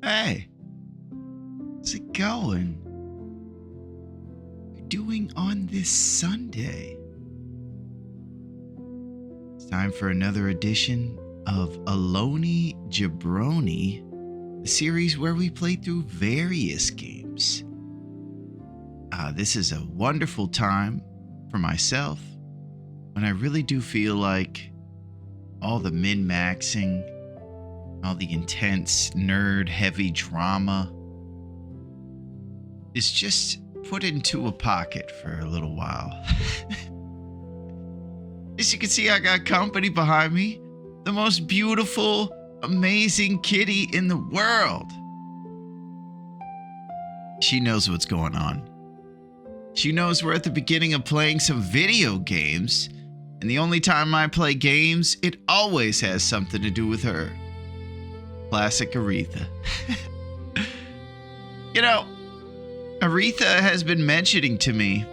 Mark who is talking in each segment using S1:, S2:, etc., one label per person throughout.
S1: Hey, how's it going? What are you doing on this Sunday? It's time for another edition of Aloni Jabroni, a series where we play through various games. This is a wonderful time for myself when I really do feel like all the min-maxing, all the intense, nerd-heavy drama is just put into a pocket for a little while. As you can see, I got company behind me. The most beautiful, amazing kitty in the world. She knows what's going on. She knows we're at the beginning of playing some video games, and the only time I play games, it always has something to do with her. Classic Aretha. You know, Aretha has been mentioning to me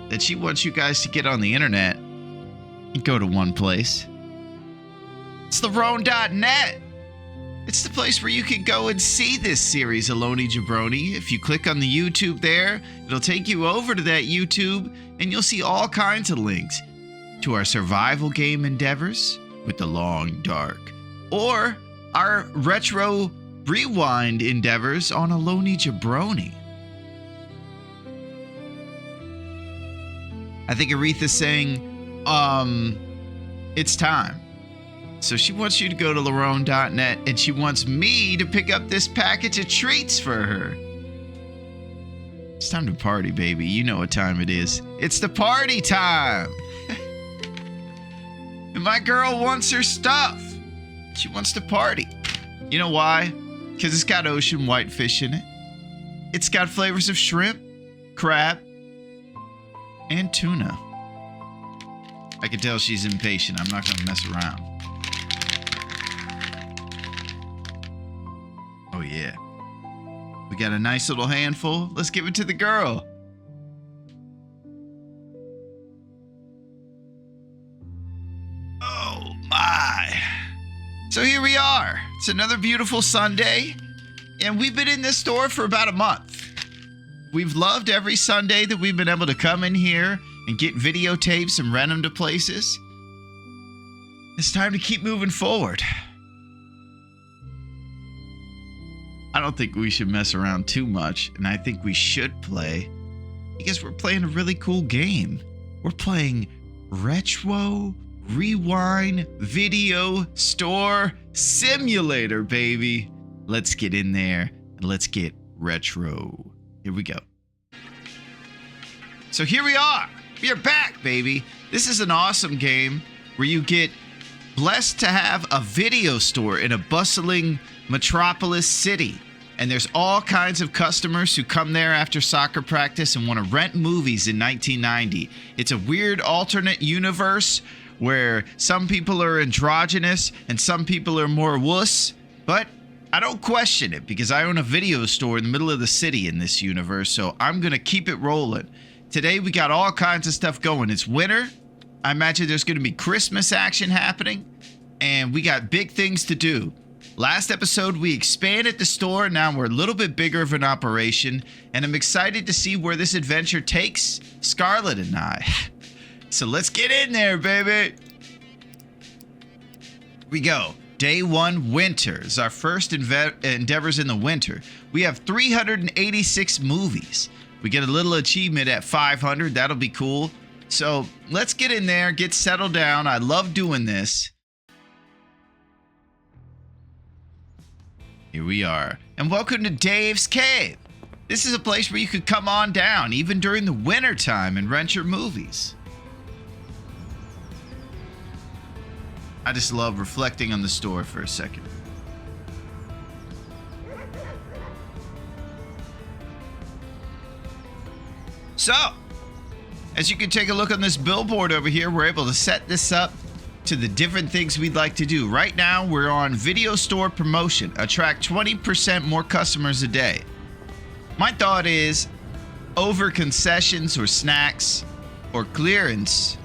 S1: that she wants you guys to get on the internet and go to one place. It's Larone.net. It's the place where you can go and see this series, Aloni Jabroni. If you click on the YouTube there, it'll take you over to that YouTube, and you'll see all kinds of links to our survival game endeavors with the long dark, or our retro rewind endeavors on Aloni Jabroni. I think Aretha's saying, it's time. So she wants you to go to Larone.net, and she wants me to pick up this package of treats for her. It's time to party, baby. You know what time it is. It's the party time. And my girl wants her stuff. She wants to party. You know why? Because it's got ocean whitefish in it. It's got flavors of shrimp, crab, and tuna. I can tell she's impatient. I'm not going to mess around. Oh, yeah. We got a nice little handful. Let's give it to the girl. Oh, my. So here we are. It's another beautiful Sunday, and we've been in this store for about a month. We've loved every Sunday that we've been able to come in here and get videotapes and rent them to places. It's time to keep moving forward. I don't think we should mess around too much, and I think we should play because we're playing a really cool game. We're playing Retro Rewind Video Store Simulator, baby. Let's get in there and let's get retro. Here we go. So here we are. We are back, baby. This is an awesome game where you get blessed to have a video store in a bustling metropolis city. And there's all kinds of customers who come there after soccer practice and want to rent movies in 1990. It's a weird alternate universe where some people are androgynous and some people are more wuss. But I don't question it because I own a video store in the middle of the city in this universe. So I'm going to keep it rolling. Today we got all kinds of stuff going. It's winter. I imagine there's going to be Christmas action happening. And we got big things to do. Last episode, we expanded the store. Now we're a little bit bigger of an operation. And I'm excited to see where this adventure takes Scarlett and I. So let's get in there, baby. Here we go. Day 1, winter is our first endeavors in the winter. We have 386 movies. We get a little achievement at 500. That'll be cool. So let's get in there, get settled down. I love doing this. Here we are. And welcome to Dave's Cave. This is a place where you could come on down, even during the winter time, and rent your movies. I just love reflecting on the store for a second. So, as you can take a look on this billboard over here, we're able to set this up to the different things we'd like to do. Right now, we're on video store promotion. Attract 20% more customers a day. My thought is, over concessions or snacks, or clearance,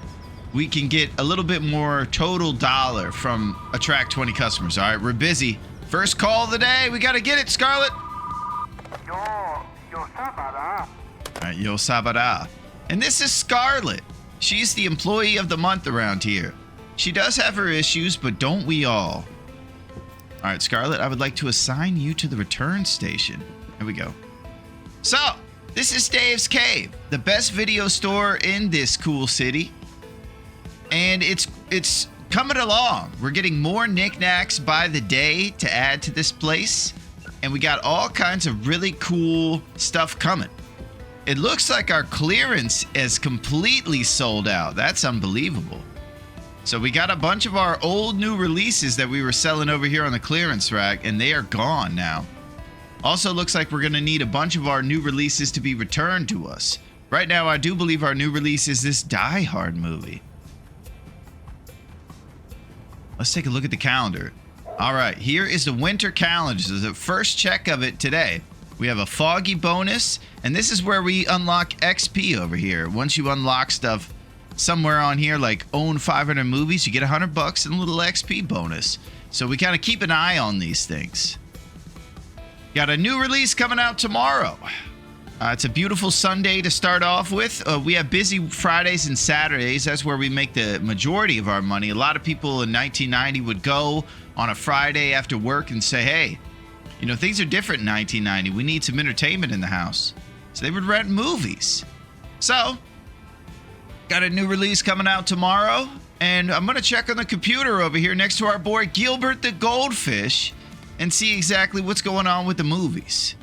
S1: we can get a little bit more total dollar from attract 20 customers. All right, we're busy. First call of the day. We got to get it, Scarlett.
S2: Yo sabara.
S1: All right, yo sabara. And this is Scarlett. She's the employee of the month around here. She does have her issues, but don't we all? All right, Scarlett, I would like to assign you to the return station. Here we go. So, this is Dave's Cave, the best video store in this cool city. And it's coming along. We're getting more knickknacks by the day to add to this place. And we got all kinds of really cool stuff coming. It looks like our clearance is completely sold out. That's unbelievable. So we got a bunch of our old new releases that we were selling over here on the clearance rack, and they are gone now. Also looks like we're going to need a bunch of our new releases to be returned to us. Right now, I do believe our new release is this Die Hard movie. Let's take a look at the calendar. All right, here is the winter calendar. This is the first check of it today. We have a foggy bonus, and this is where we unlock XP over here. Once you unlock stuff somewhere on here, like own 500 movies, you get $100 and a little XP bonus. So we kind of keep an eye on these things. Got a new release coming out tomorrow. It's a beautiful Sunday to start off with. We have busy Fridays and Saturdays. That's where we make the majority of our money. A lot of people in 1990 would go on a Friday after work and say, hey, you know, things are different in 1990. We need some entertainment in the house. So they would rent movies. So, got a new release coming out tomorrow. And I'm going to check on the computer over here next to our boy Gilbert the Goldfish and see exactly what's going on with the movies.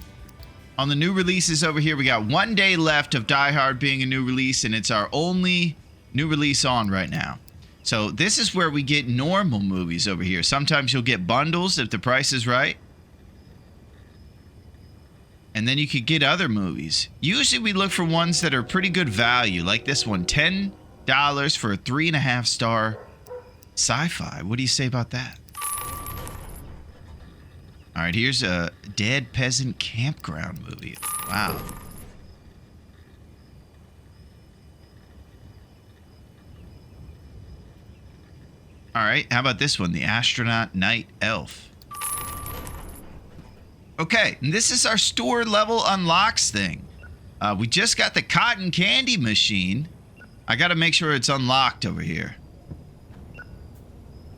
S1: On the new releases over here, we got 1 day left of Die Hard being a new release, and it's our only new release on right now. So this is where we get normal movies over here. Sometimes you'll get bundles if the price is right. And then you could get other movies. Usually we look for ones that are pretty good value, like this one, $10 for a 3.5-star sci-fi. What do you say about that? All right, here's a Dead Peasant Campground movie. Wow. All right, how about this one? The Astronaut Night Elf. Okay, and this is our store level unlocks thing. We just got the cotton candy machine. I got to make sure it's unlocked over here.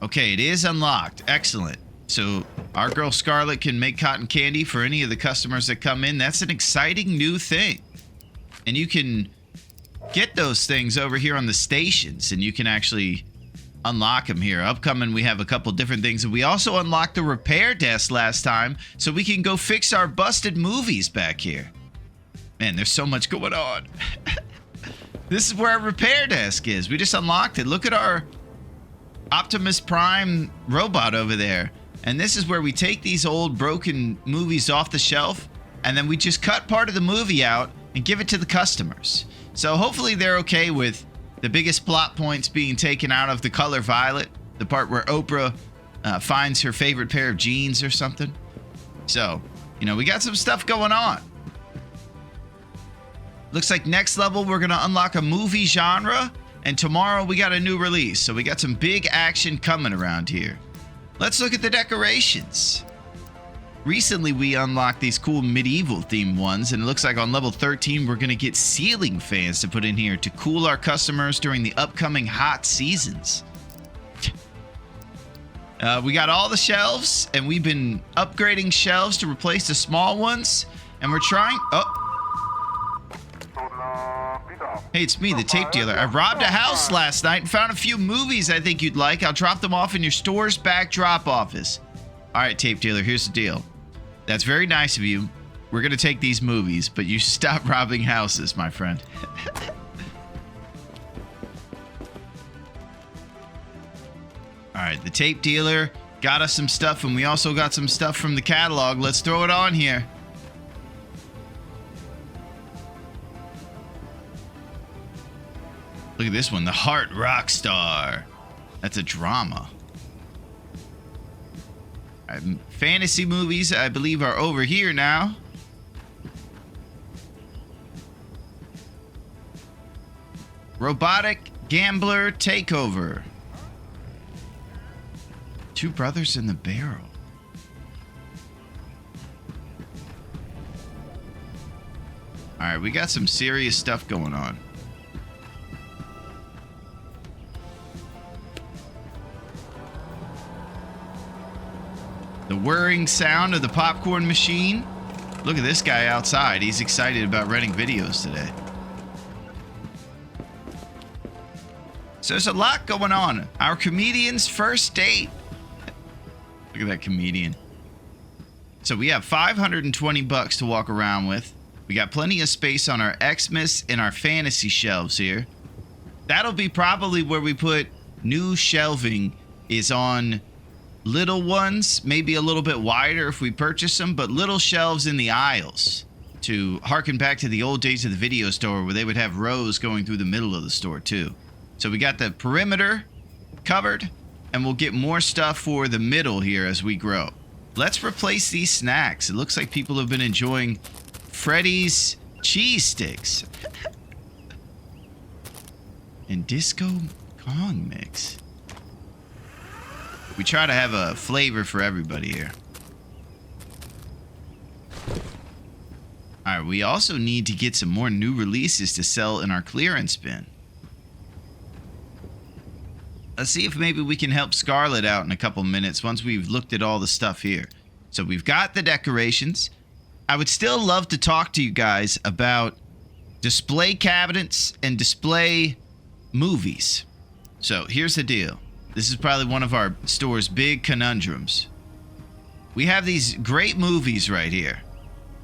S1: Okay, it is unlocked. Excellent. So our girl Scarlett can make cotton candy for any of the customers that come in. That's an exciting new thing. And you can get those things over here on the stations, and you can actually unlock them here. Upcoming, we have a couple different things. And we also unlocked the repair desk last time, so we can go fix our busted movies back here. Man, there's so much going on. This is where our repair desk is. We just unlocked it. Look at our Optimus Prime robot over there. And this is where we take these old broken movies off the shelf, and then we just cut part of the movie out and give it to the customers. So hopefully they're okay with the biggest plot points being taken out of The Color Violet, the part where Oprah finds her favorite pair of jeans or something. So, you know, we got some stuff going on. Looks like next level we're going to unlock a movie genre, and tomorrow we got a new release. So we got some big action coming around here. Let's look at the decorations. Recently, we unlocked these cool medieval themed ones, and it looks like on level 13, we're going to get ceiling fans to put in here to cool our customers during the upcoming hot seasons. We got all the shelves, and we've been upgrading shelves to replace the small ones, and we're trying... Oh. Hey, it's me, the tape dealer. I robbed a house last night and found a few movies I think you'd like. I'll drop them off in your store's back drop office. All right, tape dealer, here's the deal. That's very nice of you. We're going to take these movies, but you should stop robbing houses, my friend. All right, the tape dealer got us some stuff, and we also got some stuff from the catalog. Let's throw it on here. Look at this one, The Heart Rock Star. That's a drama. Fantasy movies, I believe, are over here now. Robotic Gambler Takeover. Two Brothers in the Barrel. Alright, we got some serious stuff going on. The whirring sound of the popcorn machine. Look at this guy outside. He's excited about renting videos today. So there's a lot going on. Our comedian's first date. Look at that comedian. So we have 520 bucks to walk around with. We got plenty of space on our Xmas and our fantasy shelves here. That'll be probably where we put new shelving, is on little ones, maybe a little bit wider if we purchase them, but little shelves in the aisles to harken back to the old days of the video store where they would have rows going through the middle of the store too. So we got the perimeter covered, and we'll get more stuff for the middle here as we grow. Let's replace these snacks. It looks like people have been enjoying Freddy's cheese sticks and Disco Kong mix. We try to have a flavor for everybody here. Alright, we also need to get some more new releases to sell in our clearance bin. Let's see if maybe we can help Scarlett out in a couple minutes once we've looked at all the stuff here. So we've got the decorations. I would still love to talk to you guys about display cabinets and display movies. So here's the deal. This is probably one of our store's big conundrums. We have these great movies right here.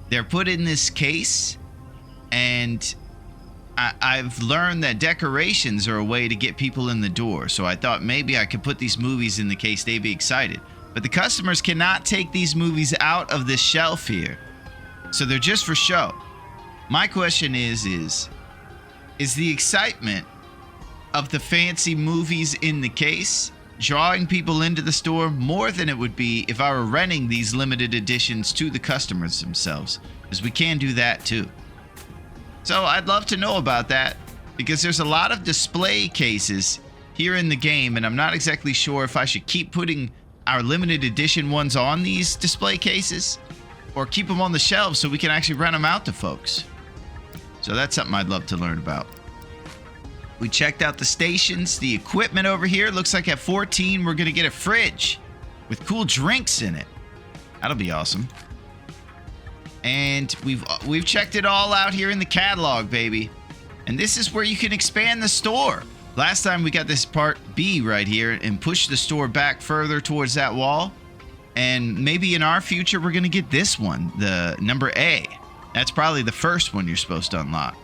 S1: They're put in this case, and I've learned that decorations are a way to get people in the door. So I thought maybe I could put these movies in the case. They'd be excited. But the customers cannot take these movies out of this shelf here. So they're just for show. My question is the excitement of the fancy movies in the case drawing people into the store more than it would be if I were renting these limited editions to the customers themselves? Because we can do that too. So I'd love to know about that, because there's a lot of display cases here in the game, and I'm not exactly sure if I should keep putting our limited edition ones on these display cases or keep them on the shelves so we can actually rent them out to folks. So that's something I'd love to learn about. We checked out the stations, the equipment over here. Looks like at 14 we're going to get a fridge with cool drinks in it. That'll be awesome. And we've checked it all out here in the catalog, baby. And this is where you can expand the store. Last time we got this part B right here and pushed the store back further towards that wall. And maybe in our future we're going to get this one, the number A. That's probably the first one you're supposed to unlock.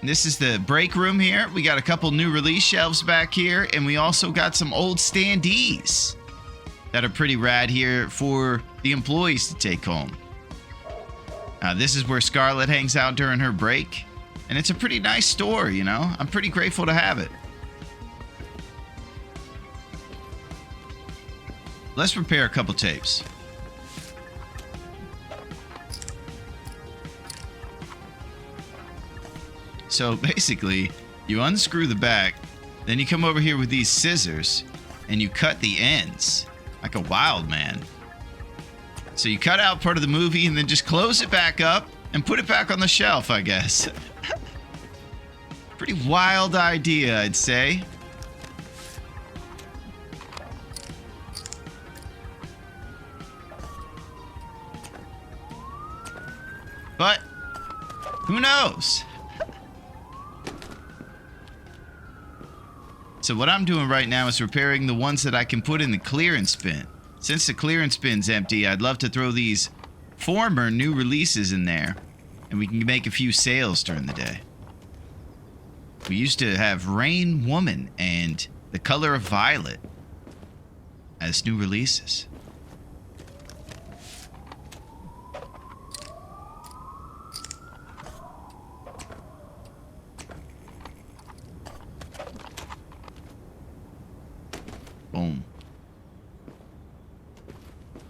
S1: And this is the break room here. We got a couple new release shelves back here, and we also got some old standees that are pretty rad here for the employees to take home. This is where Scarlett hangs out during her break, and it's a pretty nice store, you know. I'm pretty grateful to have it. Let's prepare a couple tapes. So basically, you unscrew the back, then you come over here with these scissors, and you cut the ends like a wild man. So you cut out part of the movie and then just close it back up and put it back on the shelf, I guess. Pretty wild idea, I'd say. But who knows? So what I'm doing right now is repairing the ones that I can put in the clearance bin. Since the clearance bin's empty, I'd love to throw these former new releases in there, and we can make a few sales during the day. We used to have Rain Woman and The Color of Violet as new releases. Boom.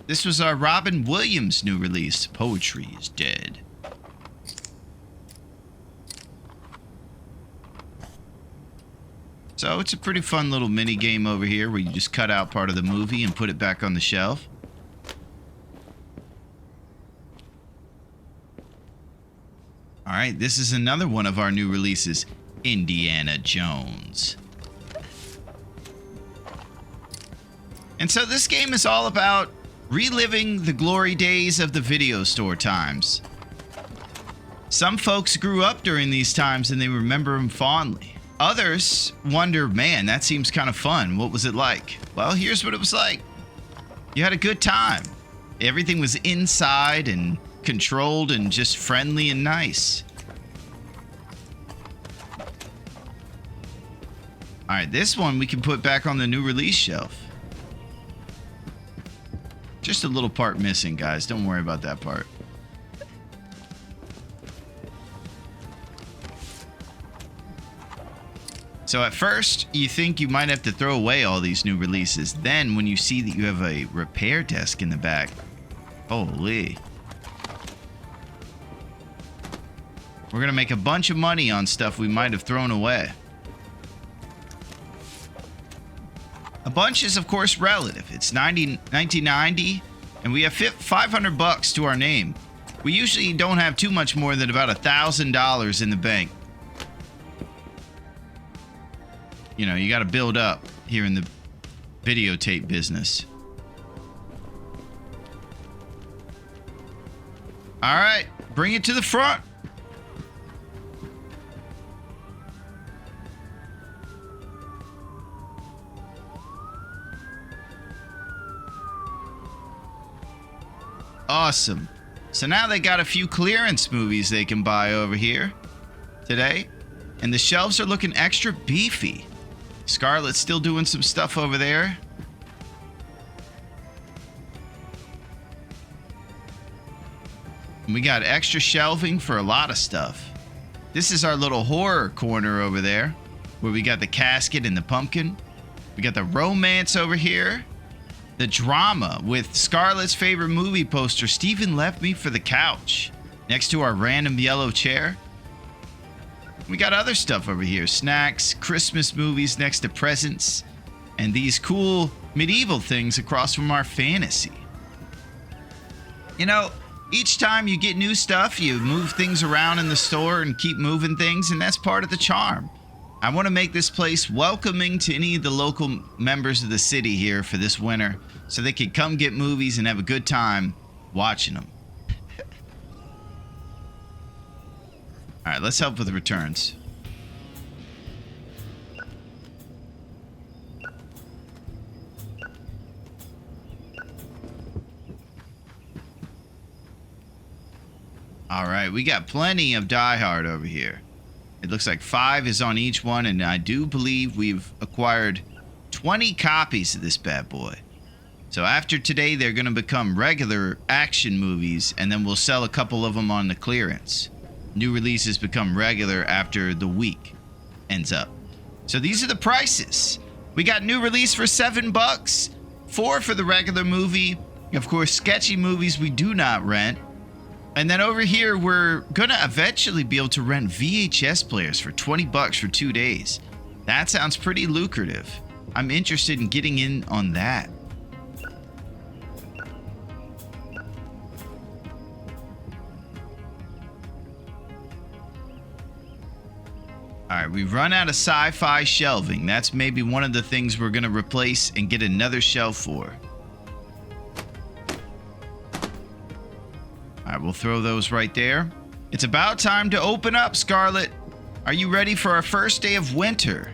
S1: This was our Robin Williams new release, Poetry is Dead. So it's a pretty fun little mini game over here where you just cut out part of the movie and put it back on the shelf. All right, this is another one of our new releases, Indiana Jones. And so this game is all about reliving the glory days of the video store times. Some folks grew up during these times and they remember them fondly. Others wonder, man, that seems kind of fun. What was it like? Well, here's what it was like. You had a good time. Everything was inside and controlled and just friendly and nice. All right, this one we can put back on the new release shelf. Just a little part missing, guys. Don't worry about that part. So at first, you think you might have to throw away all these new releases. Then when you see that you have a repair desk in the back, holy. We're gonna make a bunch of money on stuff we might have thrown away. A bunch is of course relative. It's 1990 and we have $500 to our name. We usually don't have too much more than about $1,000 in the bank. You know, you got to build up here in the videotape business. All right, bring it to the front. Awesome. So now they got a few clearance movies they can buy over here today. And the shelves are looking extra beefy. Scarlett's still doing some stuff over there. And we got extra shelving for a lot of stuff. This is our little horror corner over there, where we got the casket and the pumpkin. We got the romance over here. The drama with Scarlett's favorite movie poster, Steven Left Me for the Couch, next to our random yellow chair. We got other stuff over here. Snacks, Christmas movies next to presents, and these cool medieval things across from our fantasy. You know, each time you get new stuff, you move things around in the store and keep moving things, and that's part of the charm. I want to make this place welcoming to any of the local members of the city here for this winter, so they can come get movies and have a good time watching them. All right, let's help with the returns. All right, we got plenty of Die Hard over here. It looks like 5 is on each one, and I do believe we've acquired 20 copies of this bad boy. So after today, they're going to become regular action movies, and then we'll sell a couple of them on the clearance. New releases become regular after the week ends up. So these are the prices. We got new release for $7, $4 for the regular movie. Of course, sketchy movies we do not rent. And then over here, we're gonna eventually be able to rent VHS players for $20 for 2 days. That sounds pretty lucrative. I'm interested in getting in on that. All right, we've run out of sci-fi shelving. That's maybe one of the things we're going to replace and get another shelf for. All right, we'll throw those right there. It's about time to open up, Scarlett. Are you ready for our first day of winter?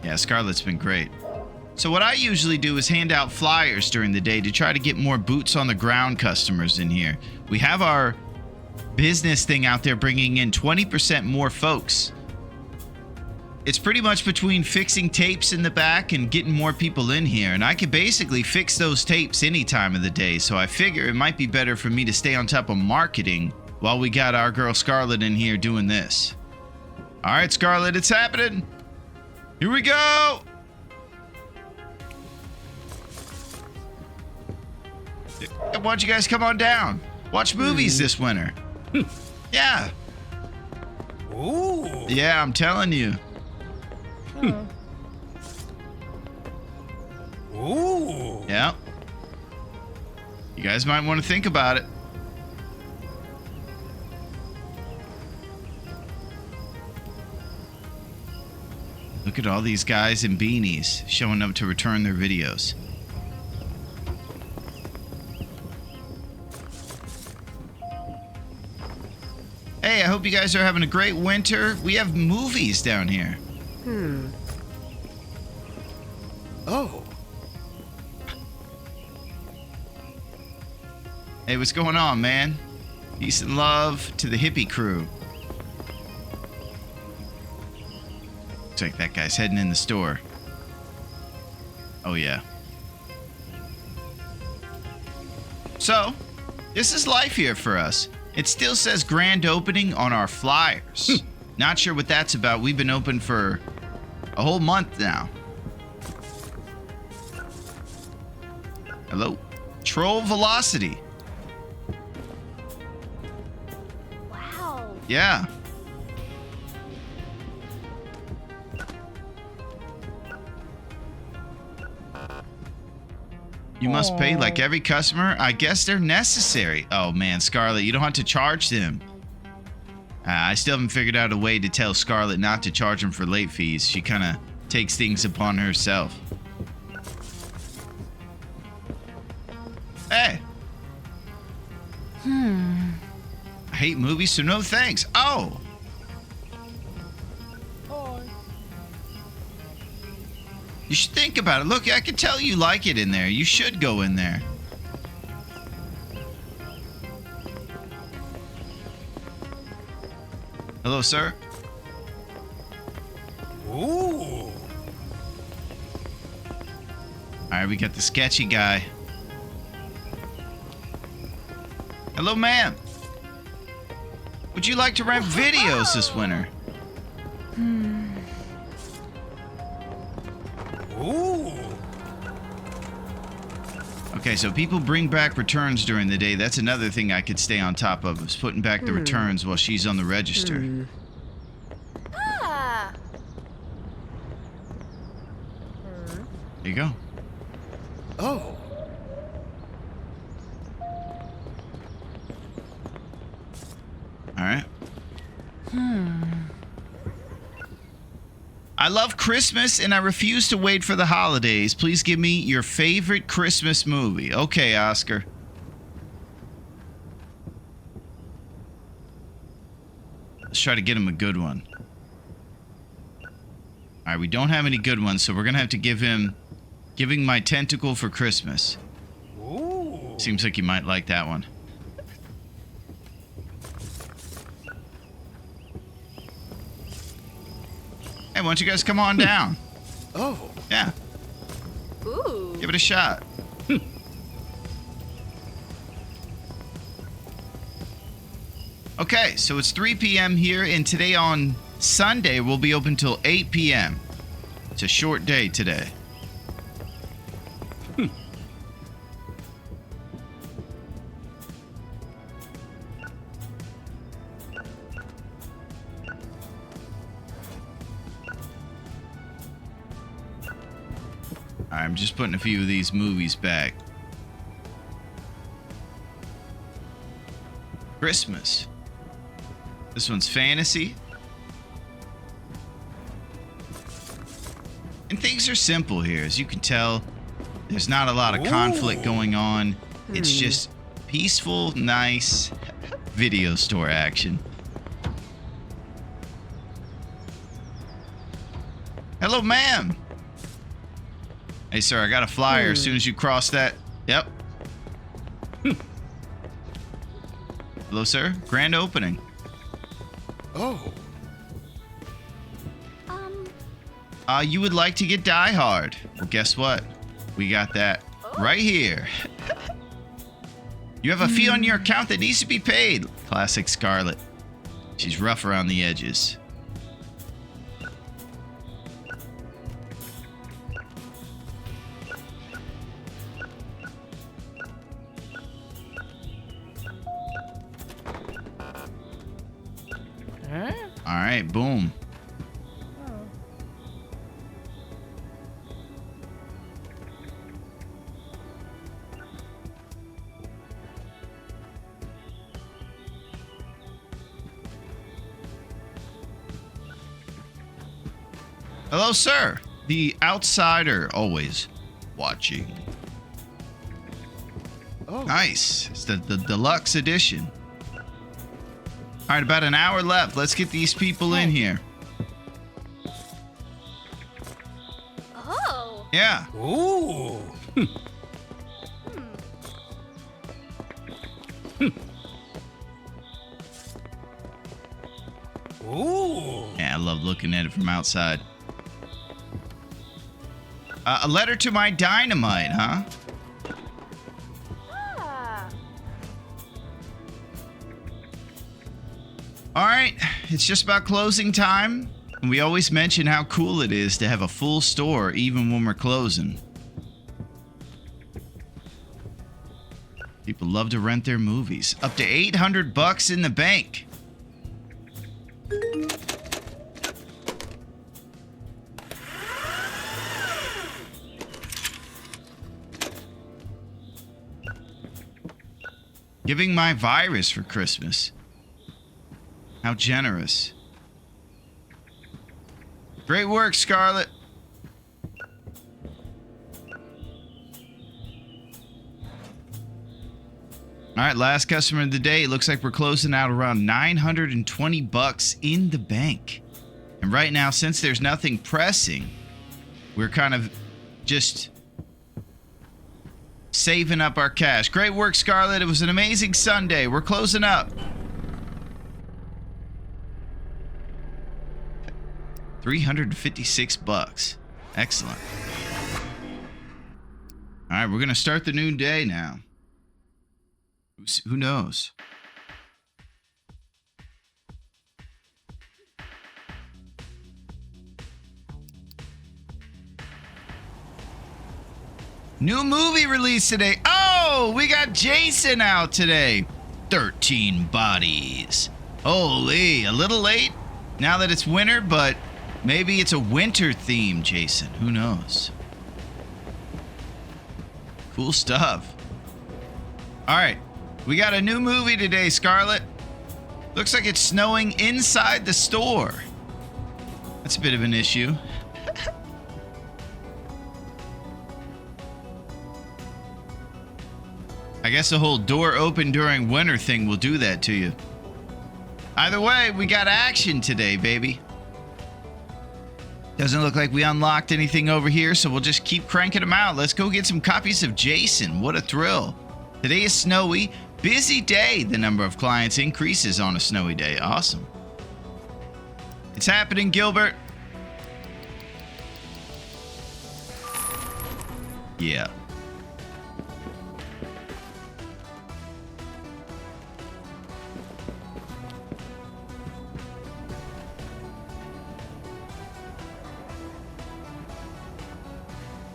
S1: Yeah, Scarlett's been great. So what I usually do is hand out flyers during the day to try to get more boots on the ground customers in here. We have our business thing out there bringing in 20% more folks. It's pretty much between fixing tapes in the back and getting more people in here, and I could basically fix those tapes any time of the day, so I figure it might be better for me to stay on top of marketing while we got our girl Scarlett in here doing this. All right, Scarlett, it's happening. Here we go. Why don't you guys come on down? Watch movies this winter. Yeah.
S2: Ooh.
S1: Yeah, I'm telling you.
S2: Ooh.
S1: Yeah. You guys might want to think about it. Look at all these guys in beanies showing up to return their videos. Hey, I hope you guys are having a great winter. We have movies down here.
S2: Oh.
S1: Hey, what's going on, man? Peace and love to the hippie crew. Looks like that guy's heading in the store. Oh, yeah. So, this is life here for us. It still says grand opening on our flyers. Not sure what that's about. We've been open for a whole month now. Hello? Troll Velocity.
S3: Wow.
S1: Yeah. You must pay like every customer. I guess they're necessary. Oh man, Scarlett, you don't have to charge them. I still haven't figured out a way to tell Scarlett not to charge them for late fees. She kind of takes things upon herself. Hey. I hate movies, so no thanks. Oh. You should think about it. Look, I can tell you like it in there. You should go in there. Hello, sir.
S2: Ooh.
S1: All right, we got the sketchy guy. Hello, ma'am. Would you like to rent videos this winter?
S2: Ooh.
S1: Okay, so people bring back returns during the day. That's another thing I could stay on top of, is putting back the returns while she's on the register.
S3: Ah.
S1: There you go.
S2: Oh.
S1: All right. I love Christmas and I refuse to wait for the holidays. Please give me your favorite Christmas movie. Okay, Oscar. Let's try to get him a good one. All right, we don't have any good ones, so we're going to have to give him Giving My Tentacle for Christmas.
S2: Ooh.
S1: Seems like you might like that one. Hey, why don't you guys come on down?
S2: Oh.
S1: Yeah,
S3: Ooh.
S1: give it a shot. Okay, so it's 3 p.m. here, and today on Sunday we'll be open till 8 p.m. It's a short day today. I'm just putting a few of these movies back. Christmas. This one's fantasy. And things are simple here. As you can tell, there's not a lot of conflict going on. It's just peaceful, nice video store action. Hello, ma'am. Hey, sir, I got a flyer as soon as you cross that. Yep. Hello, sir. Grand opening.
S2: Oh.
S1: You would like to get Die Hard. Well, guess what? We got that right here. You have a fee on your account that needs to be paid. Classic Scarlett. She's rough around the edges. All All right, boom. Hello, sir. The outsider, always watching.
S2: Oh.
S1: Nice. It's the deluxe edition. All right, about an hour left. Let's get these people in here.
S3: Oh.
S1: Yeah.
S2: Ooh. Ooh.
S1: Yeah, I love looking at it from outside. A letter to my dynamite, huh?
S3: Ah.
S1: All right, it's just about closing time. And we always mention how cool it is to have a full store even when we're closing. People love to rent their movies. Up to $800 in the bank. Giving my virus for Christmas. How generous. Great work, Scarlett. All right, last customer of the day. It looks like we're closing out around $920 in the bank. And right now, since there's nothing pressing, we're kind of just saving up our cash. Great work, Scarlett. It was an amazing Sunday. We're closing up. $356. Excellent. All right, we're going to start the new day now. Who knows? New movie released today. Oh, we got Jason out today. 13 Bodies. Holy, a little late now that it's winter, but maybe it's a winter theme, Jason. Who knows? Cool stuff. All right, we got a new movie today, Scarlett. Looks like it's snowing inside the store. That's a bit of an issue. I guess the whole door open during winter thing will do that to you. Either way, we got action today, baby. Doesn't look like we unlocked anything over here, so we'll just keep cranking them out. Let's go get some copies of Jason. What a thrill. Today is snowy. Busy day. The number of clients increases on a snowy day. Awesome. It's happening, Gilbert. Yeah.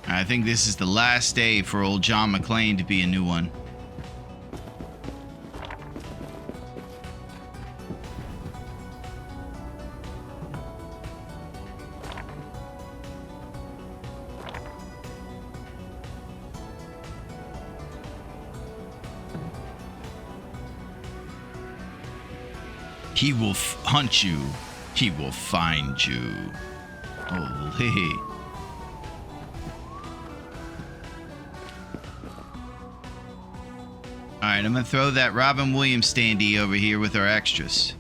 S1: I think this is the last day for old John McClane to be a new one. He will hunt you. He will find you. Holy. All right, I'm going to throw that Robin Williams standee over here with our extras.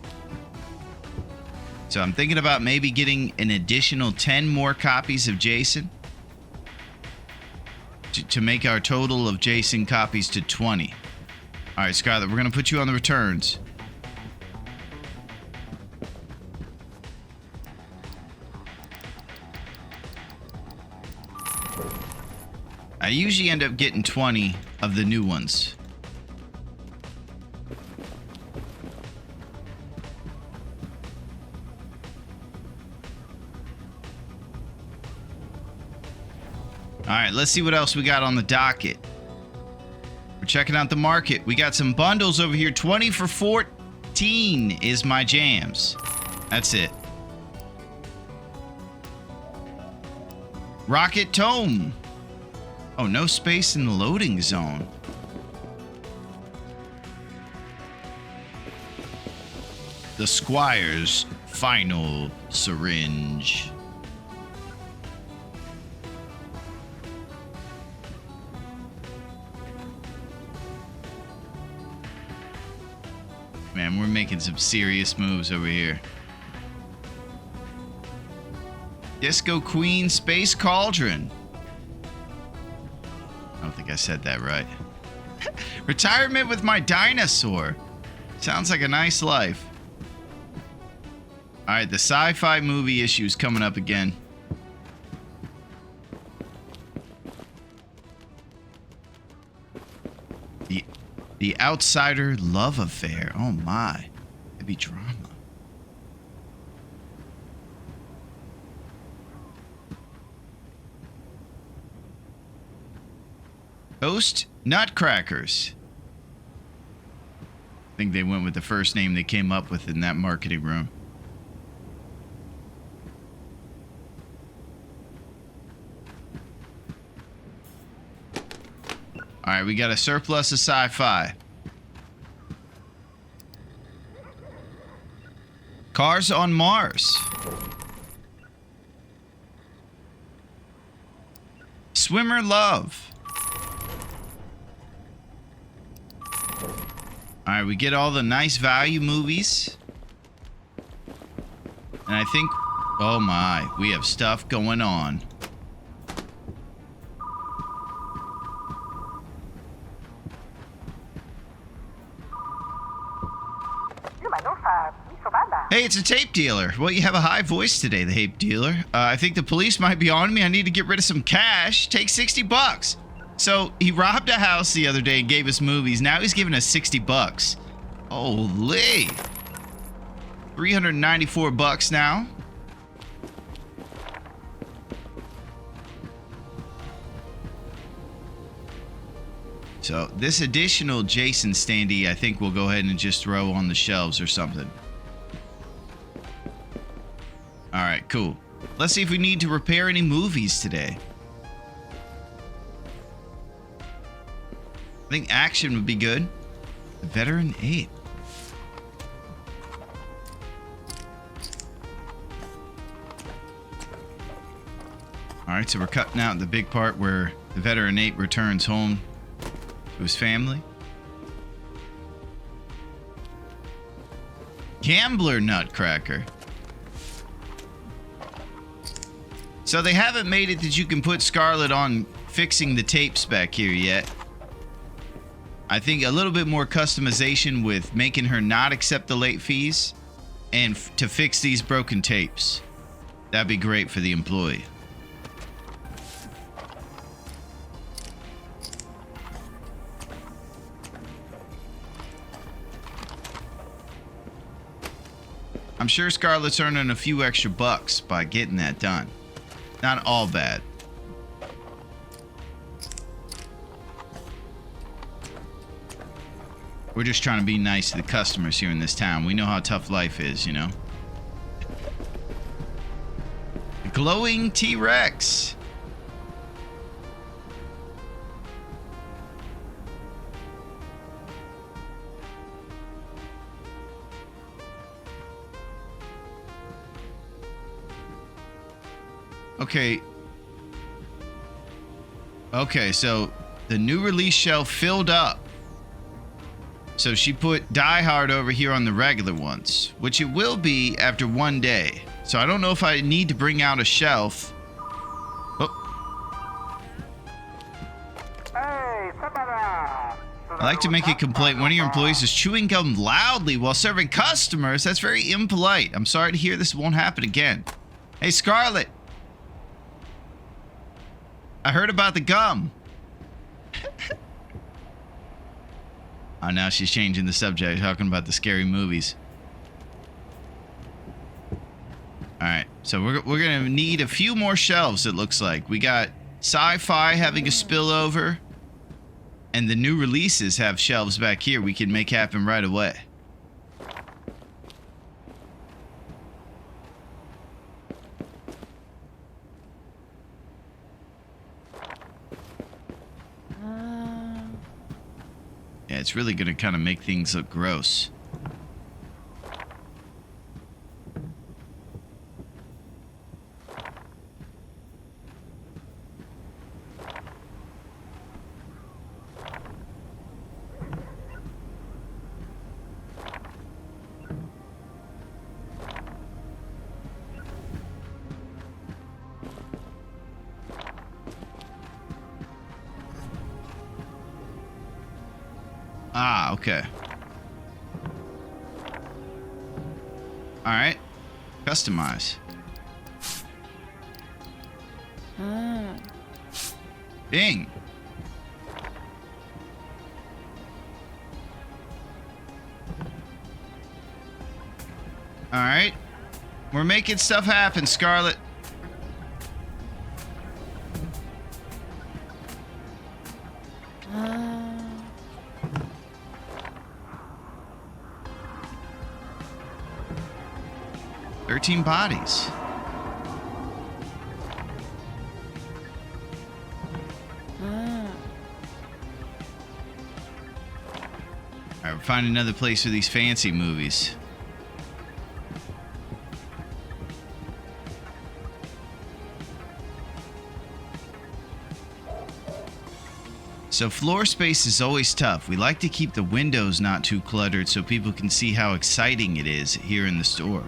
S1: So I'm thinking about maybe getting an additional 10 more copies of Jason to make our total of Jason copies to 20. All right, Scarlett, we're going to put you on the returns. I usually end up getting 20 of the new ones. All right, let's see what else we got on the docket. We're checking out the market. We got some bundles over here. 20 for 14 is my jams. That's it. Rocket Tome. Oh, no space in the loading zone. The Squire's final syringe. Man, we're making some serious moves over here. Disco Queen Space Cauldron. I don't think I said that right. Retirement with my dinosaur. Sounds like a nice life. Alright, the sci-fi movie issue is coming up again. The Outsider Love Affair. Oh my. Heavy drama. Toast Nutcrackers. I think they went with the first name they came up with in that marketing room. Alright, we got a surplus of sci-fi. Cars on Mars. Swimmer Love. Alright, we get all the nice value movies. And I think... Oh my, we have stuff going on. Hey, it's a tape dealer. Well, you have a high voice today, the tape dealer. I think the police might be on me. I need to get rid of some cash. Take $60. So he robbed a house the other day and gave us movies. Now he's giving us $60. Holy. $394 now. So this additional Jason standee, I think we'll go ahead and just throw on the shelves or something. All right, cool. Let's see if we need to repair any movies today. I think action would be good. The Veteran 8. All right, so we're cutting out the big part where the Veteran 8 returns home to his family. Gambler Nutcracker. So they haven't made it that you can put Scarlett on fixing the tapes back here yet. I think a little bit more customization with making her not accept the late fees and to fix these broken tapes. That'd be great for the employee. I'm sure Scarlett's earning a few extra bucks by getting that done. Not all bad. We're just trying to be nice to the customers here in this town. We know how tough life is, you know. Glowing T-Rex. Okay, so the new release shelf filled up. So she put Die Hard over here on the regular ones, which it will be after one day. So I don't know if I need to bring out a shelf. Oh. I'd like to make a complaint. One of your employees is chewing gum loudly while serving customers. That's very impolite. I'm sorry to hear this won't happen again. Hey, Scarlett. I heard about the gum. Oh, now she's changing the subject, talking about the scary movies. Alright, so we're going to need a few more shelves, it looks like. We got sci-fi having a spillover, and the new releases have shelves back here we can make happen right away. Yeah, it's really going to kind of make things look gross. Ah, okay. All right. Customize. Bing. All right. We're making stuff happen, Scarlet.
S3: Uh,
S1: 13 bodies. All right, we're finding another place for these fancy movies. So floor space is always tough. We like to keep the windows not too cluttered so people can see how exciting it is here in the store.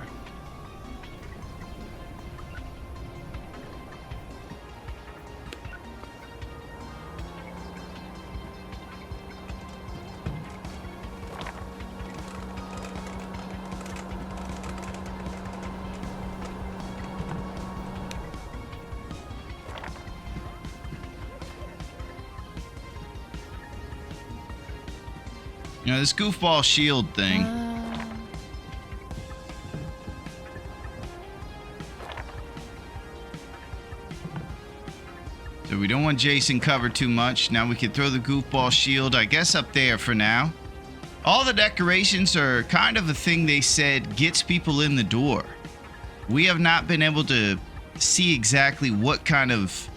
S1: You know, this goofball shield thing. So we don't want Jason covered too much. Now we can throw the goofball shield, I guess, up there for now. All the decorations are kind of a thing they said gets people in the door. We have not been able to see exactly what kind of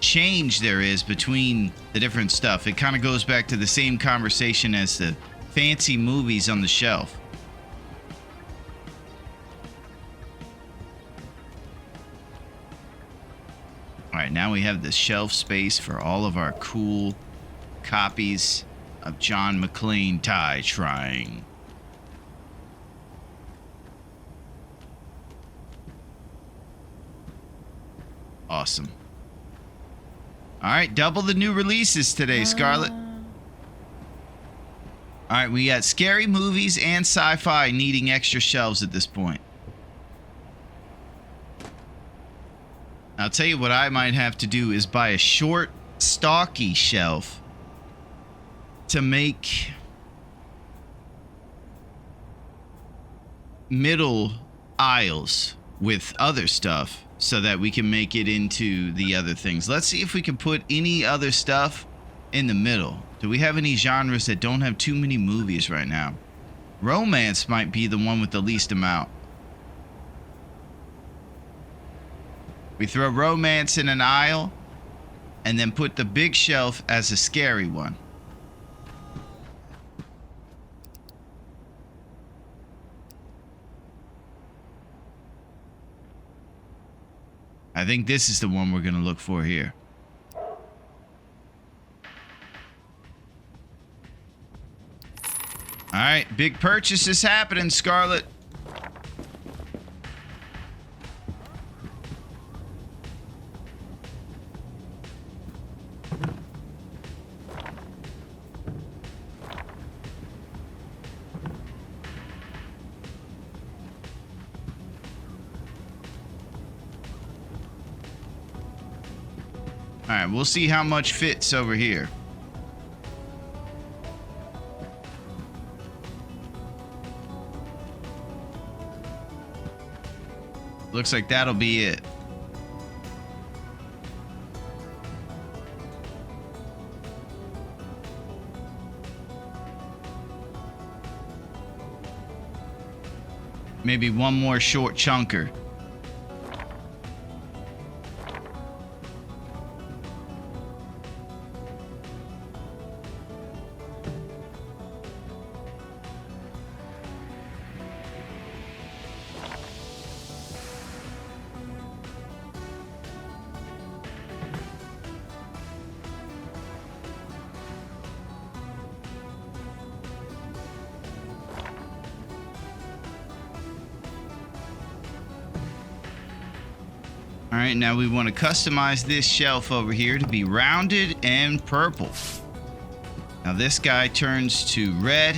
S1: change there is between the different stuff. It kind of goes back to the same conversation as the fancy movies on the shelf. All right, now we have the shelf space for all of our cool copies of John McClane tie trying. Awesome. All right, double the new releases today, Scarlet. All right, we got scary movies and sci-fi needing extra shelves at this point. I'll tell you what I might have to do is buy a short, stocky shelf to make middle aisles with other stuff so that we can make it into the other things. Let's see if we can put any other stuff in the middle. Do we have any genres that don't have too many movies right now? Romance might be the one with the least amount. We throw romance in an aisle and then put the big shelf as a scary one. I think this is the one we're going to look for here. All right, big purchase is happening, Scarlet. All right, we'll see how much fits over here. Looks like that'll be it. Maybe one more short chunker. right, now we want to customize this shelf over here to be rounded and purple. Now this guy turns to red.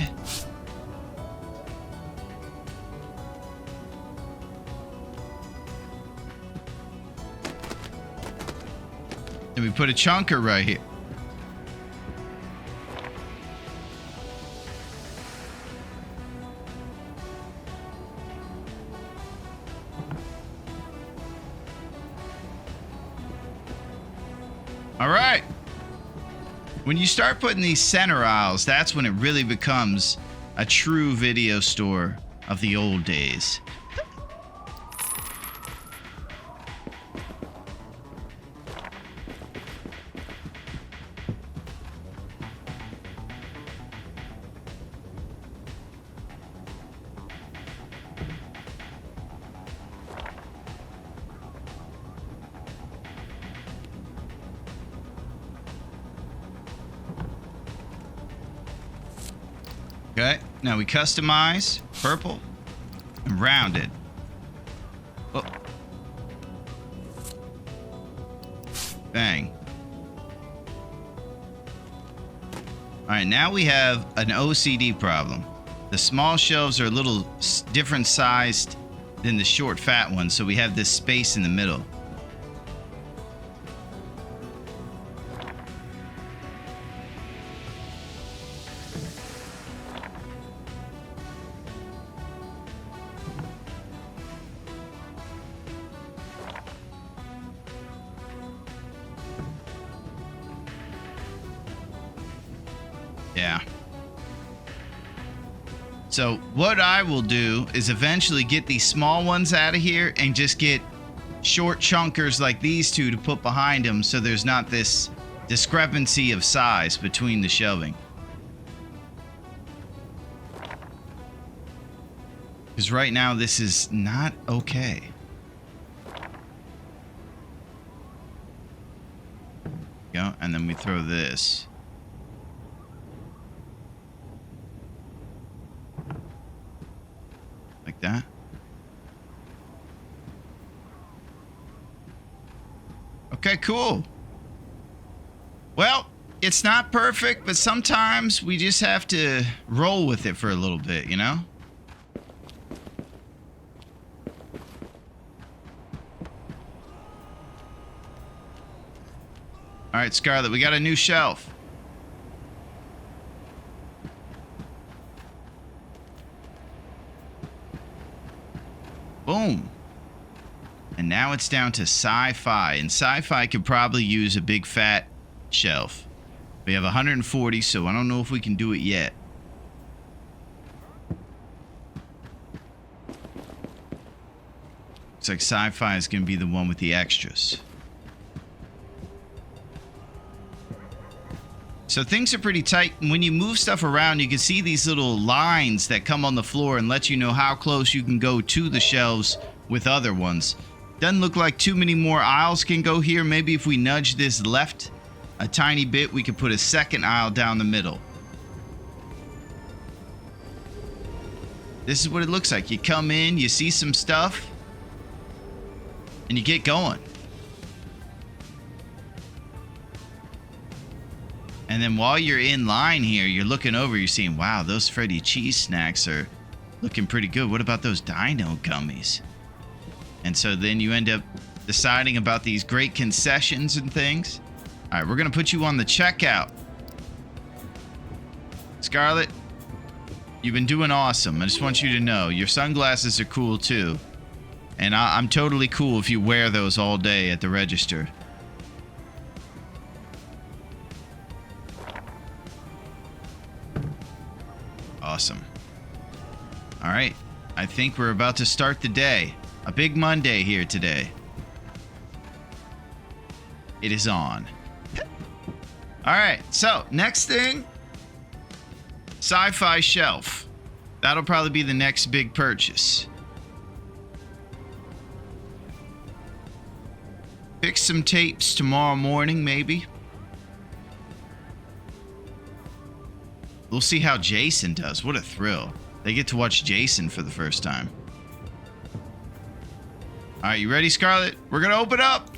S1: And we put a chunker right here. All right. When you start putting these center aisles, that's when it really becomes a true video store of the old days. Okay, now we customize purple and rounded. Oh. Bang. All right, now we have an OCD problem. The small shelves are a little different sized than the short fat ones, so we have this space in the middle. Yeah. So what I will do is eventually get these small ones out of here and just get short chunkers like these two to put behind them, so there's not this discrepancy of size between the shelving. Because right now this is not okay. Go, and then we throw this. Like that. Okay, cool. Well, it's not perfect, but sometimes we just have to roll with it for a little bit, you know? All right, Scarlett, we got a new shelf. Boom. And now it's down to sci-fi. And sci-fi could probably use a big fat shelf. We have 140, so I don't know if we can do it yet. Looks like sci-fi is going to be the one with the extras. So things are pretty tight. When you move stuff around, you can see these little lines that come on the floor and let you know how close you can go to the shelves with other ones. Doesn't look like too many more aisles can go here. Maybe if we nudge this left a tiny bit, we could put a second aisle down the middle. This is what it looks like. You come in, you see some stuff, and you get going. And then while you're in line here, you're looking over, you're seeing, wow, those Freddy cheese snacks are looking pretty good. What about those dino gummies? And so then you end up deciding about these great concessions and things. All right, we're going to put you on the checkout. Scarlett, you've been doing awesome. I just want you to know your sunglasses are cool too. And I'm totally cool if you wear those all day at the register. Awesome. All right. I think we're about to start the day. A big Monday here today. It is on. All right. So, next thing. Sci-fi shelf. That'll probably be the next big purchase. Fix some tapes tomorrow morning, maybe. We'll see how Jason does. What a thrill. They get to watch Jason for the first time. All right, you ready, Scarlett? We're gonna open up.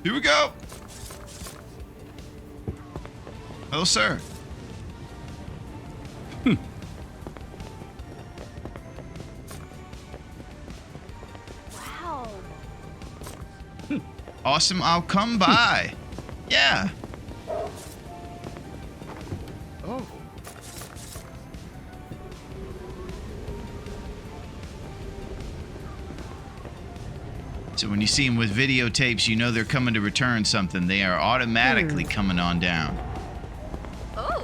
S1: Here we go. Hello, sir.
S3: Wow.
S1: Awesome. I'll come by. Yeah.
S2: Oh.
S1: So when you see them with videotapes, you know they're coming to return something. They are automatically coming on down.
S3: Oh.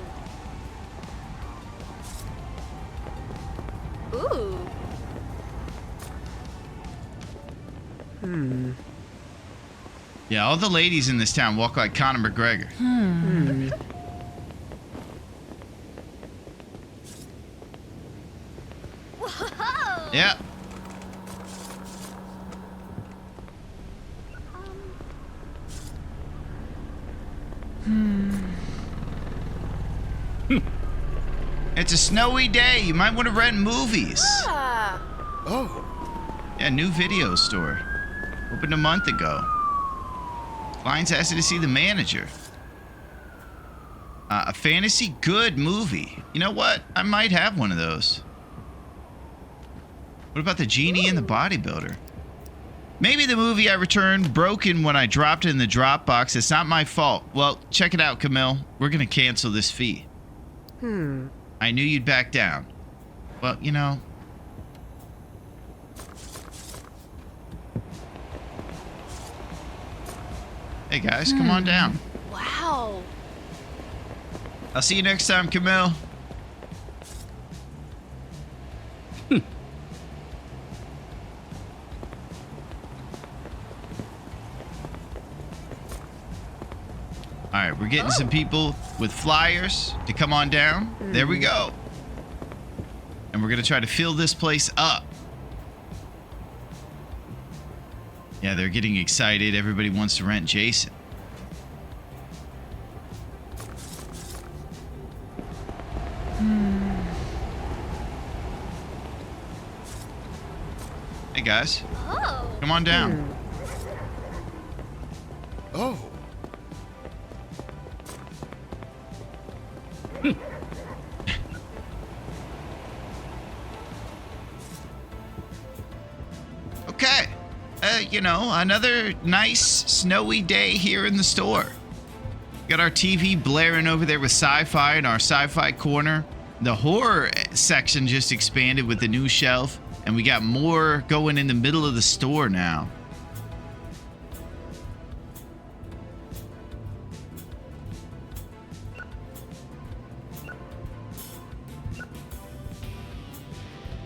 S3: Ooh.
S1: Yeah, all the ladies in this town walk like Conor McGregor.
S3: Whoa.
S1: Yeah. It's a snowy day. You might want to rent movies.
S3: Ah.
S2: Oh.
S1: Yeah, new video store. Opened a month ago. Clients asked you to see the manager. A fantasy good movie. You know what? I might have one of those. What about the genie and the bodybuilder? Maybe the movie I returned broken when I dropped it in the Dropbox. It's not my fault. Well, check it out, Camille. We're going to cancel this fee. I knew you'd back down. Well, you know. Hey, guys, come on down.
S3: Wow.
S1: I'll see you next time, Camille. All right, we're getting some people with flyers to come on down. There we go. And we're going to try to fill this place up. Yeah, they're getting excited. Everybody wants to rent Jason. Hey, guys.
S3: Oh.
S1: Come on down.
S2: Oh.
S1: Okay. You know, another nice snowy day here in the store. Got our TV blaring over there with sci-fi in our sci-fi corner. The horror section just expanded with the new shelf, and we got more going in the middle of the store now.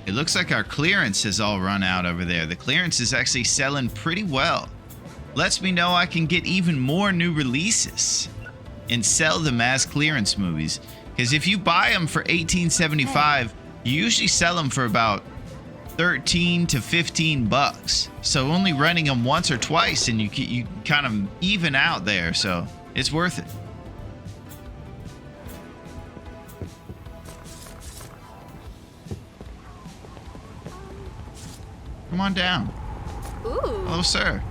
S1: It looks like our clearance has all run out over there. The clearance is actually selling pretty well. Lets me know I can get even more new releases and sell them as clearance movies. Because if you buy them for $18.75, you usually sell them for about 13 to 15 bucks. So only renting them once or twice, and you kind of even out there. So it's worth it. Come on down.
S3: Ooh.
S1: Hello, sir.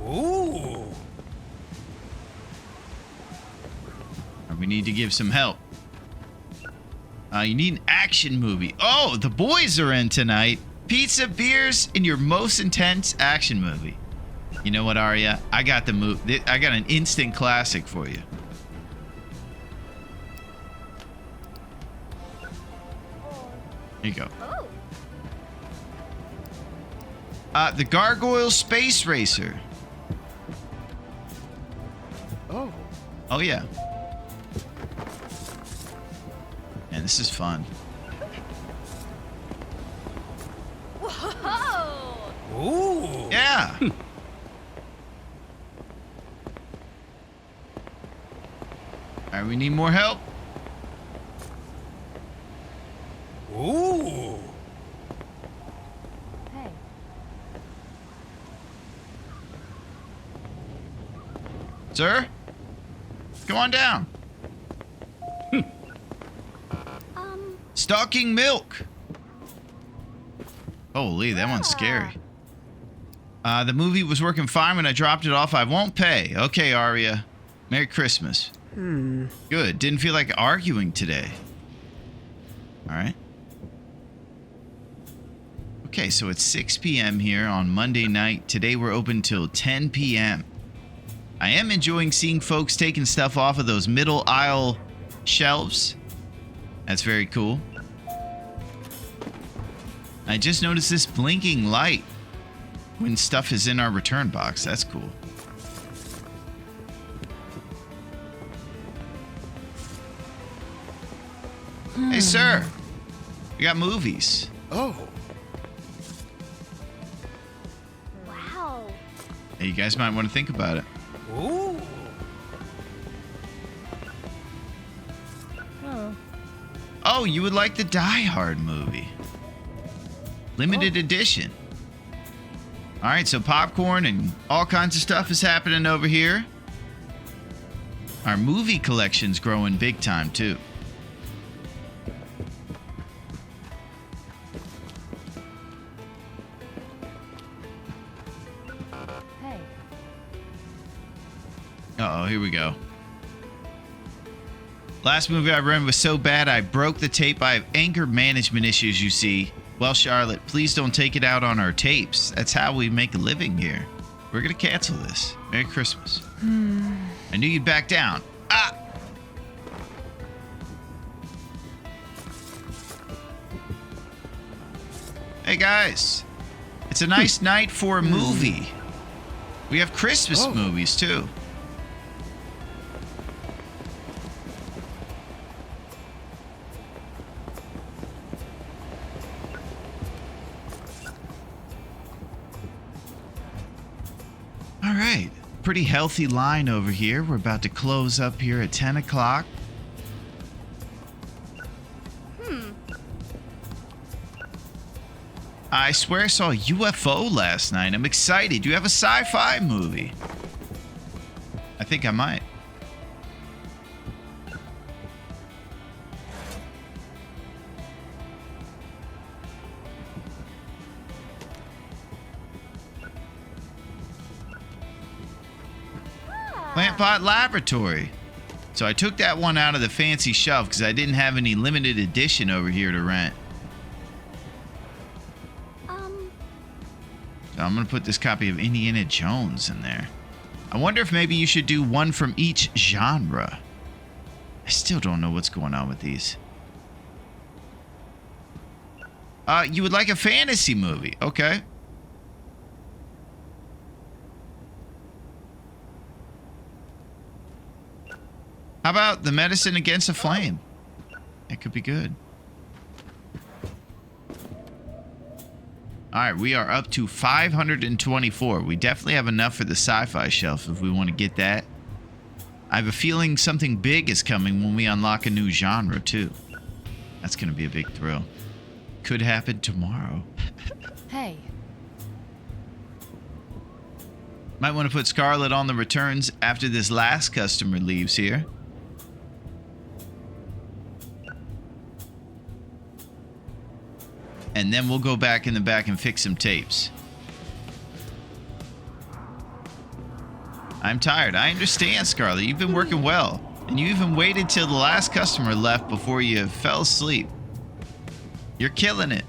S2: Ooh.
S1: We need to give some help. You need an action movie. Oh, the boys are in tonight. Pizza, beers, and your most intense action movie. You know what, Arya? I got the movie. I got an instant classic for you. Here you go.
S3: Oh.
S1: The Gargoyle Space Racer.
S2: Oh.
S1: Oh, yeah. Man, this is fun.
S3: Whoa.
S2: Ooh.
S1: Yeah. All right, we need more help.
S2: Ooh.
S3: Hey.
S1: Sir? Come on down. Stalking milk. Holy, that one's scary. The movie was working fine when I dropped it off. I won't pay. Okay, Aria. Merry Christmas. Good. Didn't feel like arguing today. All right. Okay, so it's 6 p.m. here on Monday night. Today we're open till 10 p.m. I am enjoying seeing folks taking stuff off of those middle aisle shelves. That's very cool. I just noticed this blinking light when stuff is in our return box. That's cool. Hey, sir. We got movies.
S2: Oh.
S3: Wow.
S1: Hey, you guys might want to think about it.
S2: Ooh.
S1: Oh, you would like the Die Hard movie. Limited edition. All right, so popcorn and all kinds of stuff is happening over here. Our movie collection's growing big time, too.
S3: Hey.
S1: Uh-oh, here we go. Last movie I rented was so bad I broke the tape. I have anger management issues, you see. Well, Charlotte, please don't take it out on our tapes. That's how we make a living here. We're going to cancel this. Merry Christmas. I knew you'd back down. Ah! Hey, guys. It's a nice night for a movie. We have Christmas movies, too. All right, pretty healthy line over here. We're about to close up here at 10 o'clock. I swear I saw a UFO last night. I'm excited. You have a sci-fi movie. I think I might. Plant Pot Laboratory. So I took that one out of the fancy shelf because I didn't have any limited edition over here to rent. So I'm going to put this copy of Indiana Jones in there. I wonder if maybe you should do one from each genre. I still don't know what's going on with these. You would like a fantasy movie. Okay. How about The Medicine Against a Flame? It could be good. All right, we are up to 524. We definitely have enough for the sci-fi shelf if we want to get that. I have a feeling something big is coming when we unlock a new genre, too. That's going to be a big thrill. Could happen tomorrow.
S3: Hey.
S1: Might want to put Scarlett on the returns after this last customer leaves here. And then we'll go back in the back and fix some tapes. I'm tired. I understand, Scarlett. You've been working well. And you even waited till the last customer left before you fell asleep. You're killing it.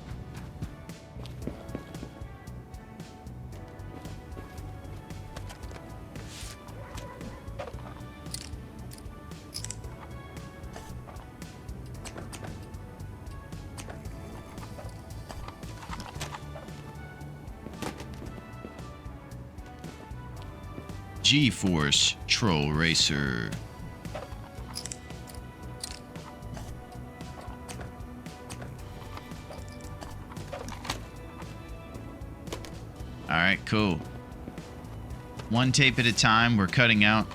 S1: G-Force Troll Racer. Alright, cool. One tape at a time, we're cutting out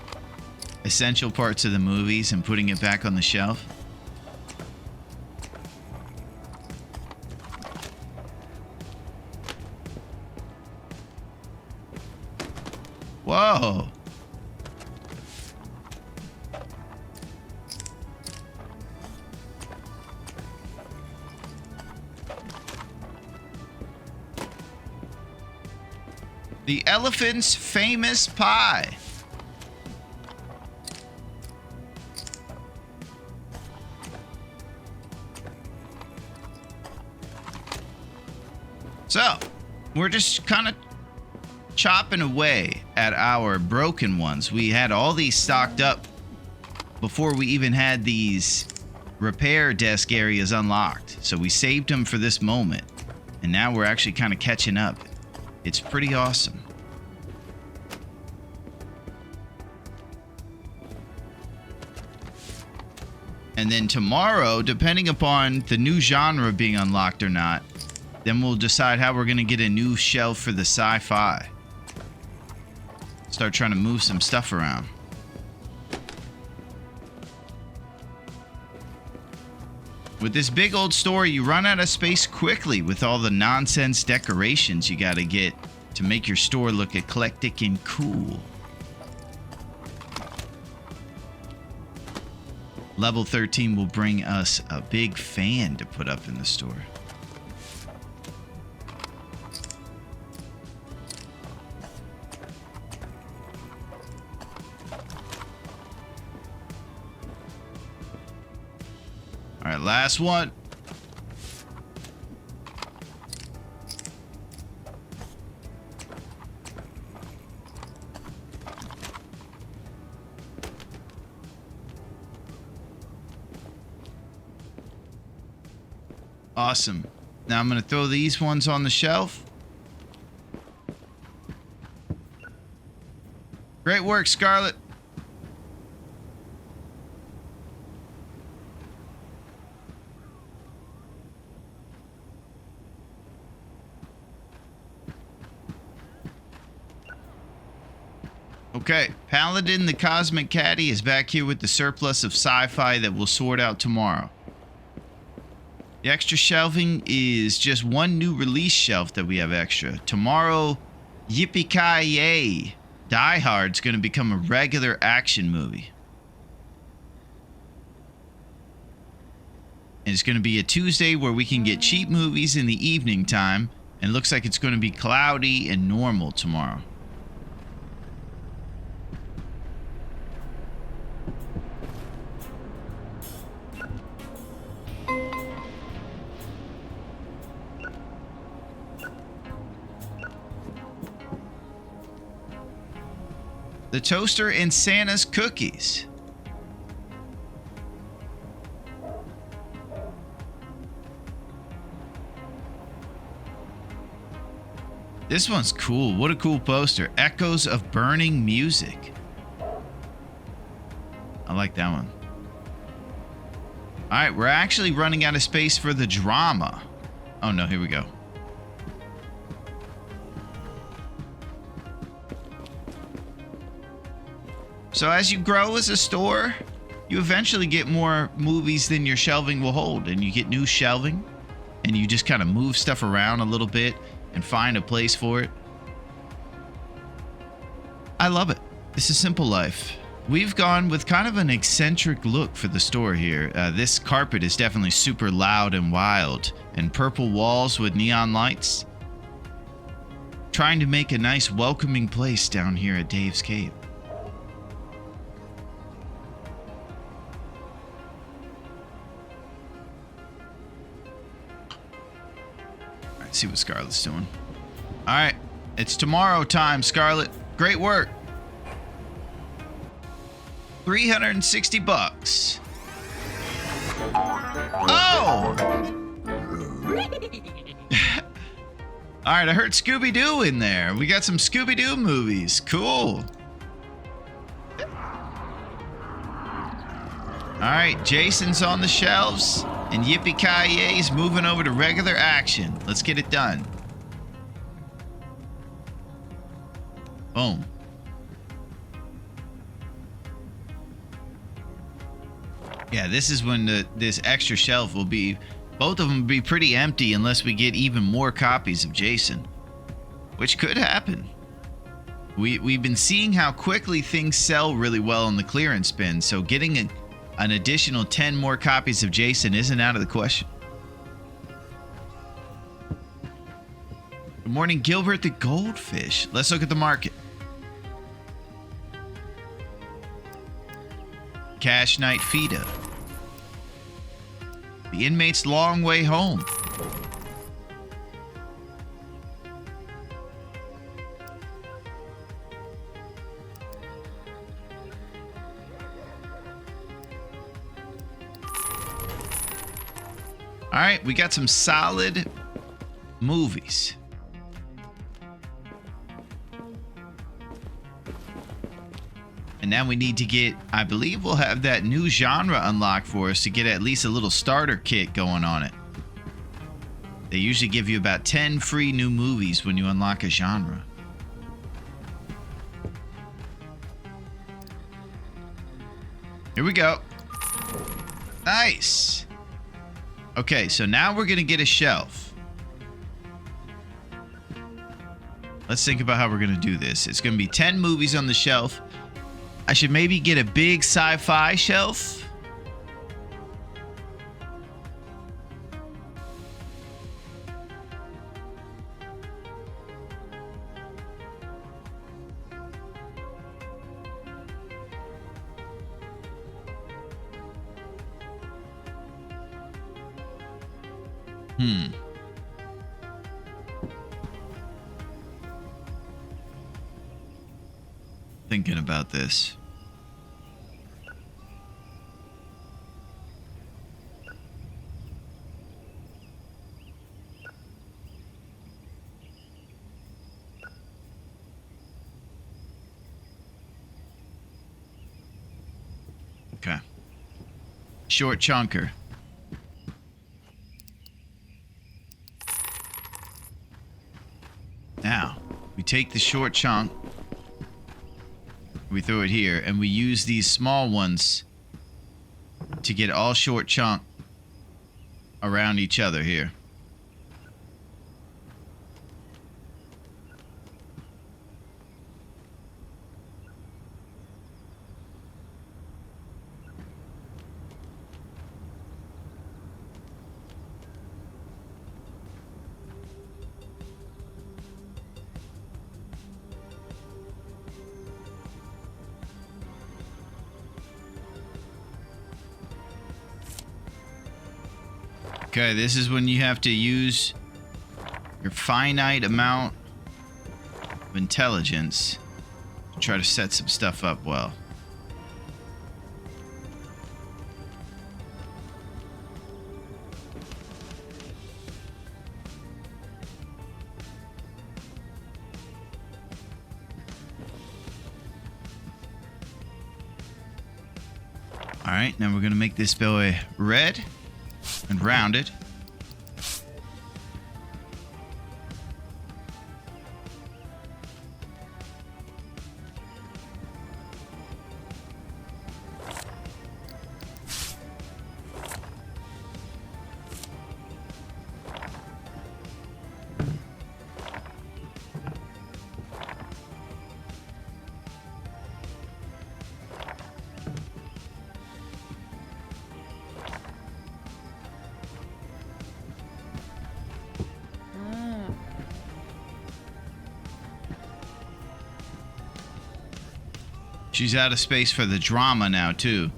S1: essential parts of the movies and putting it back on the shelf. Whoa. The elephant's famous pie. So, we're just kind of chopping away at our broken ones. We had all these stocked up before we even had these repair desk areas unlocked. So we saved them for this moment. And now we're actually kind of catching up. It's pretty awesome. And then tomorrow, depending upon the new genre being unlocked or not, then we'll decide how we're going to get a new shelf for the sci-fi. Start trying to move some stuff around. With this big old store, you run out of space quickly with all the nonsense decorations you gotta get to make your store look eclectic and cool. Level 13 will bring us a big fan to put up in the store. All right, last one. Awesome. Now I'm going to throw these ones on the shelf. Great work, Scarlett. Okay, Paladin the Cosmic Caddy is back here with the surplus of sci-fi that we'll sort out tomorrow. The extra shelving is just one new release shelf that we have extra. Tomorrow, Yippee-Ki-Yay! Die Hard's going to become a regular action movie. And it's going to be a Tuesday where we can get cheap movies in the evening time. And it looks like it's going to be cloudy and normal tomorrow. The toaster and Santa's cookies. This one's cool. What a cool poster. Echoes of burning music. I like that one. All right, we're actually running out of space for the drama. Oh no, here we go. So as you grow as a store, you eventually get more movies than your shelving will hold, and you get new shelving, and you just kind of move stuff around a little bit and find a place for it. I love it. It's a simple life. We've gone with kind of an eccentric look for the store here. This carpet is definitely super loud and wild, and purple walls with neon lights. Trying to make a nice welcoming place down here at Dave's Cave. See what Scarlett's doing. All right, it's tomorrow time, Scarlett. Great work. 360 bucks. Oh! All right, I heard Scooby-Doo in there. We got some Scooby-Doo movies. Cool. All right, Jason's on the shelves. And Yippee-Ki-Yay's moving over to regular action. Let's get it done. Boom. Yeah, this is when this extra shelf will be... Both of them will be pretty empty unless we get even more copies of Jason. Which could happen. We've been seeing how quickly things sell really well in the clearance bin. So getting an additional 10 more copies of Jason isn't out of the question. Good morning, Gilbert the Goldfish. Let's look at the market. Cash Night Fita. The Inmate's Long Way Home. All right, we got some solid movies. And now we need to get, I believe we'll have that new genre unlocked for us to get at least a little starter kit going on it. They usually give you about 10 free new movies when you unlock a genre. Here we go. Nice. Okay, so now we're going to get a shelf. Let's think about how we're going to do this. It's going to be 10 movies on the shelf. I should maybe get a big sci-fi shelf. Thinking about this. Okay. Short chunker. Now, we take the short chunk, we throw it here, and we use these small ones to get all short chunk around each other here. Okay, this is when you have to use your finite amount of intelligence to try to set some stuff up well. All right, now we're gonna make this boy red and rounded. She's out of space for the drama now, too.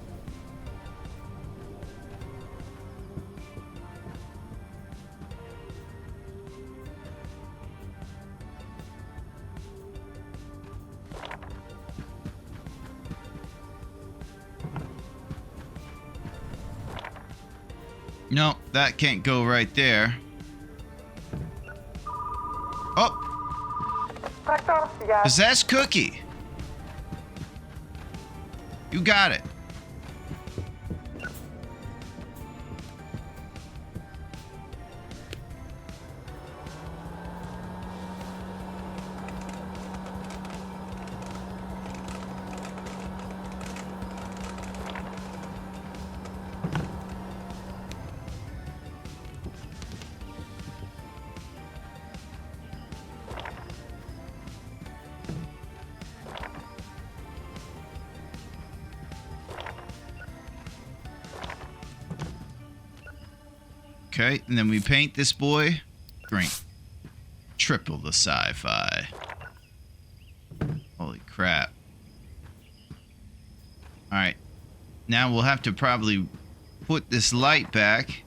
S1: No, that can't go right there. Oh! Possessed cookie! You got it. Okay, and then we paint this boy green. triple the sci-fi. Holy crap. Alright. Now we'll have to probably put this light back,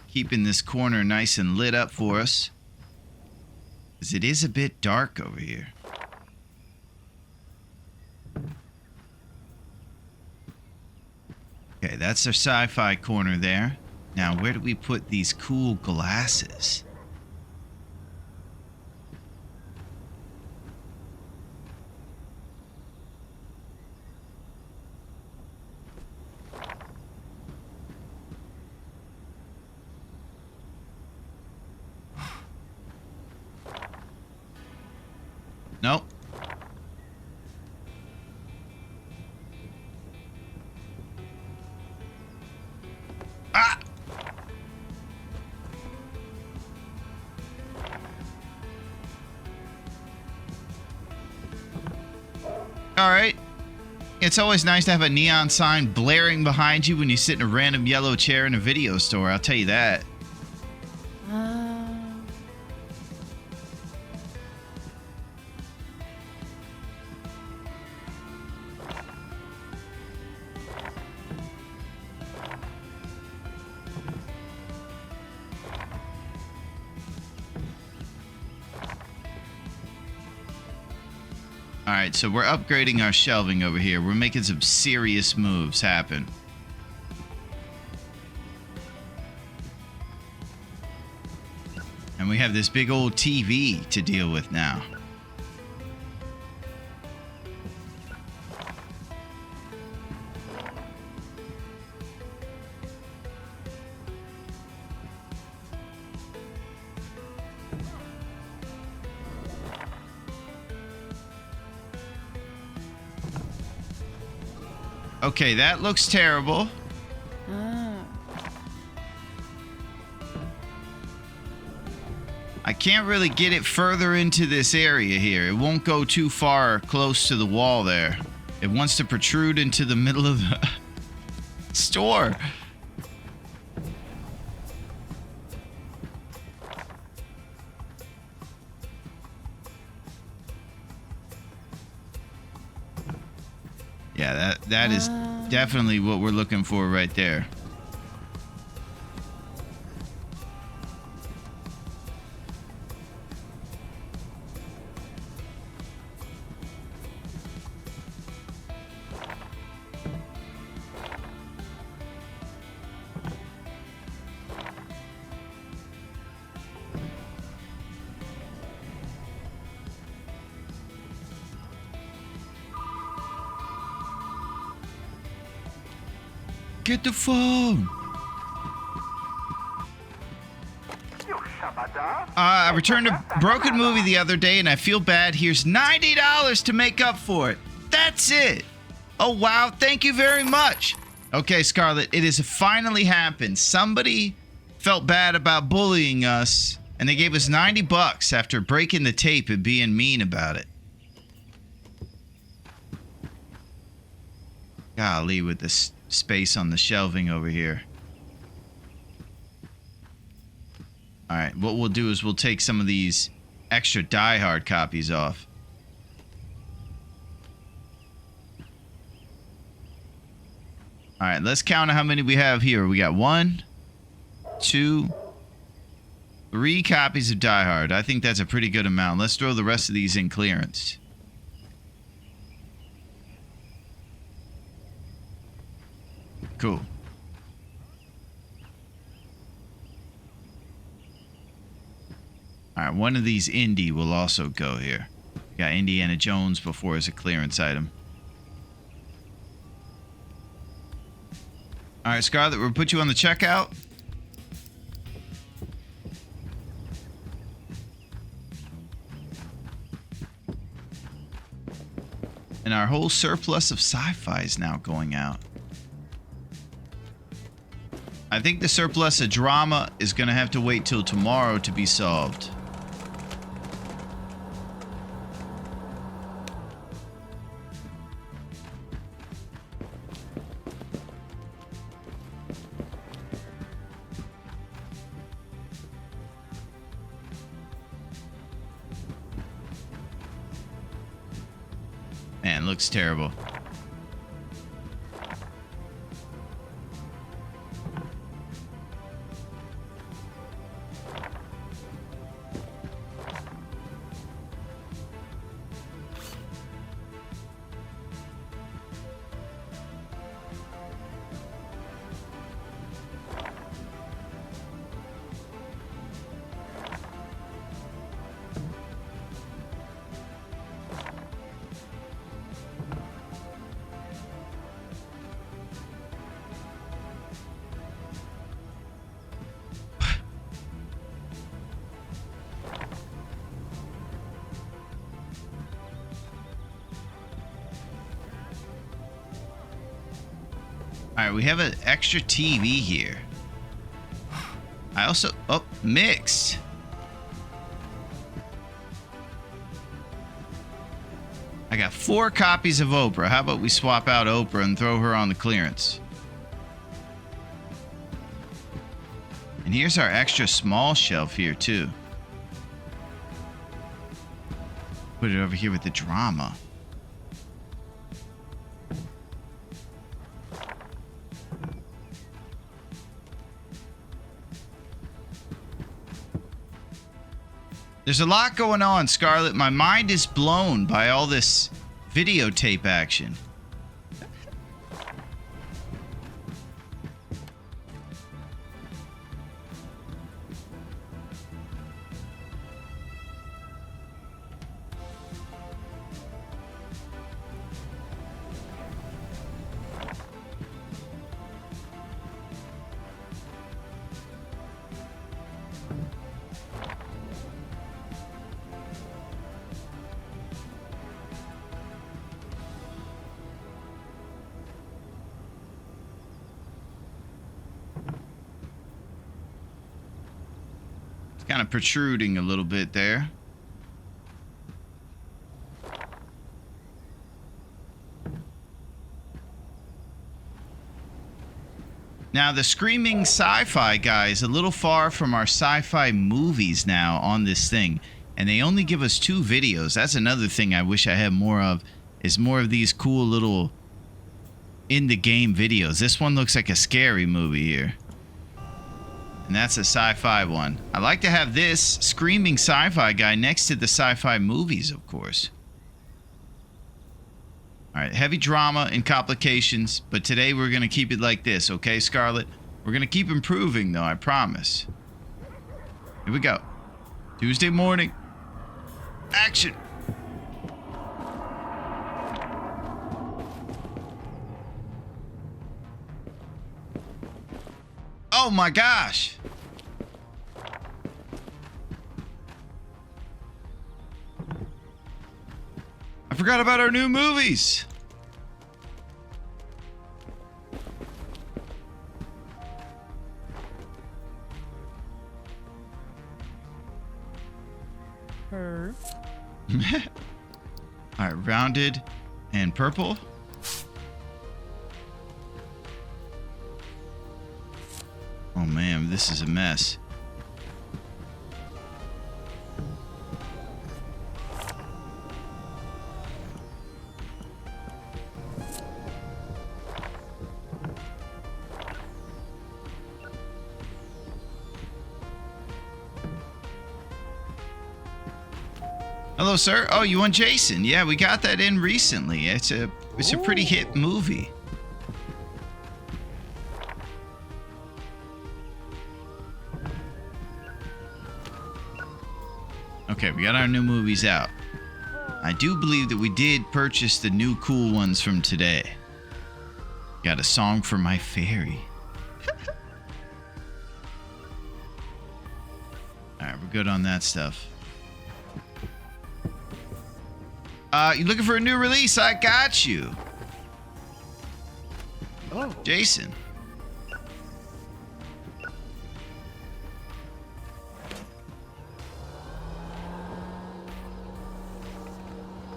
S1: keeping this corner nice and lit up for us. Because it is a bit dark over here. Okay, that's our sci-fi corner there. Now, where do we put these cool glasses? Nope. Ah! All right. It's always nice to have a neon sign blaring behind you when you sit in a random yellow chair in a video store, I'll tell you that. Alright, so we're upgrading our shelving over here. We're making some serious moves happen. And we have this big old TV to deal with now. Okay, that looks terrible. I can't really get it further into this area here. It won't go too far close to the wall there. It wants to protrude into the middle of the store. Yeah, that is definitely what we're looking for right there. Get the phone! I returned a broken movie the other day and I feel bad. Here's $90 to make up for it. That's it. Oh, wow. Thank you very much. Okay, Scarlett, it has finally happened. Somebody felt bad about bullying us and they gave us $90 after breaking the tape and being mean about it. Golly, with this space on the shelving over here. Alright, what we'll do is we'll take some of these extra Die Hard copies off. Alright, let's count how many we have here. We got 1, 2, 3 copies of Die Hard. I think that's a pretty good amount. Let's throw the rest of these in clearance. Cool. Alright, one of these indie will also go here. We got Indiana Jones before as a clearance item. Alright, Scarlett, we'll put you on the checkout. And our whole surplus of sci-fi is now going out. I think the surplus of drama is going to have to wait till tomorrow to be solved. Man, looks terrible. All right, we have an extra TV here. I also... Oh, mixed. I got 4 copies of Oprah. How about we swap out Oprah and throw her on the clearance? And here's our extra small shelf here, too. Put it over here with the drama. There's a lot going on, Scarlett. My mind is blown by all this videotape action. Kind of protruding a little bit there. Now, the Screaming Sci-Fi guy is a little far from our sci-fi movies now on this thing. And they only give us 2 videos. That's another thing I wish I had more of, is more of these cool little in-the-game videos. This one looks like a scary movie here. And that's a sci-fi one. I like to have this Screaming Sci-Fi guy next to the sci-fi movies, of course. All right, heavy drama and complications, but today we're going to keep it like this, okay, Scarlett? We're going to keep improving, though, I promise. Here we go. Tuesday morning. Action. Oh my gosh. I forgot about our new movies.
S3: Her.
S1: All right, rounded and purple. Oh man, this is a mess. Hello, sir. Oh, you want Jason? Yeah, we got that in recently. It's a pretty hit movie. Okay, we got our new movies out. I do believe that we did purchase the new cool ones from today. Got a song for my fairy. Alright, we're good on that stuff. You looking for a new release? I got you.
S2: Oh.
S1: Jason.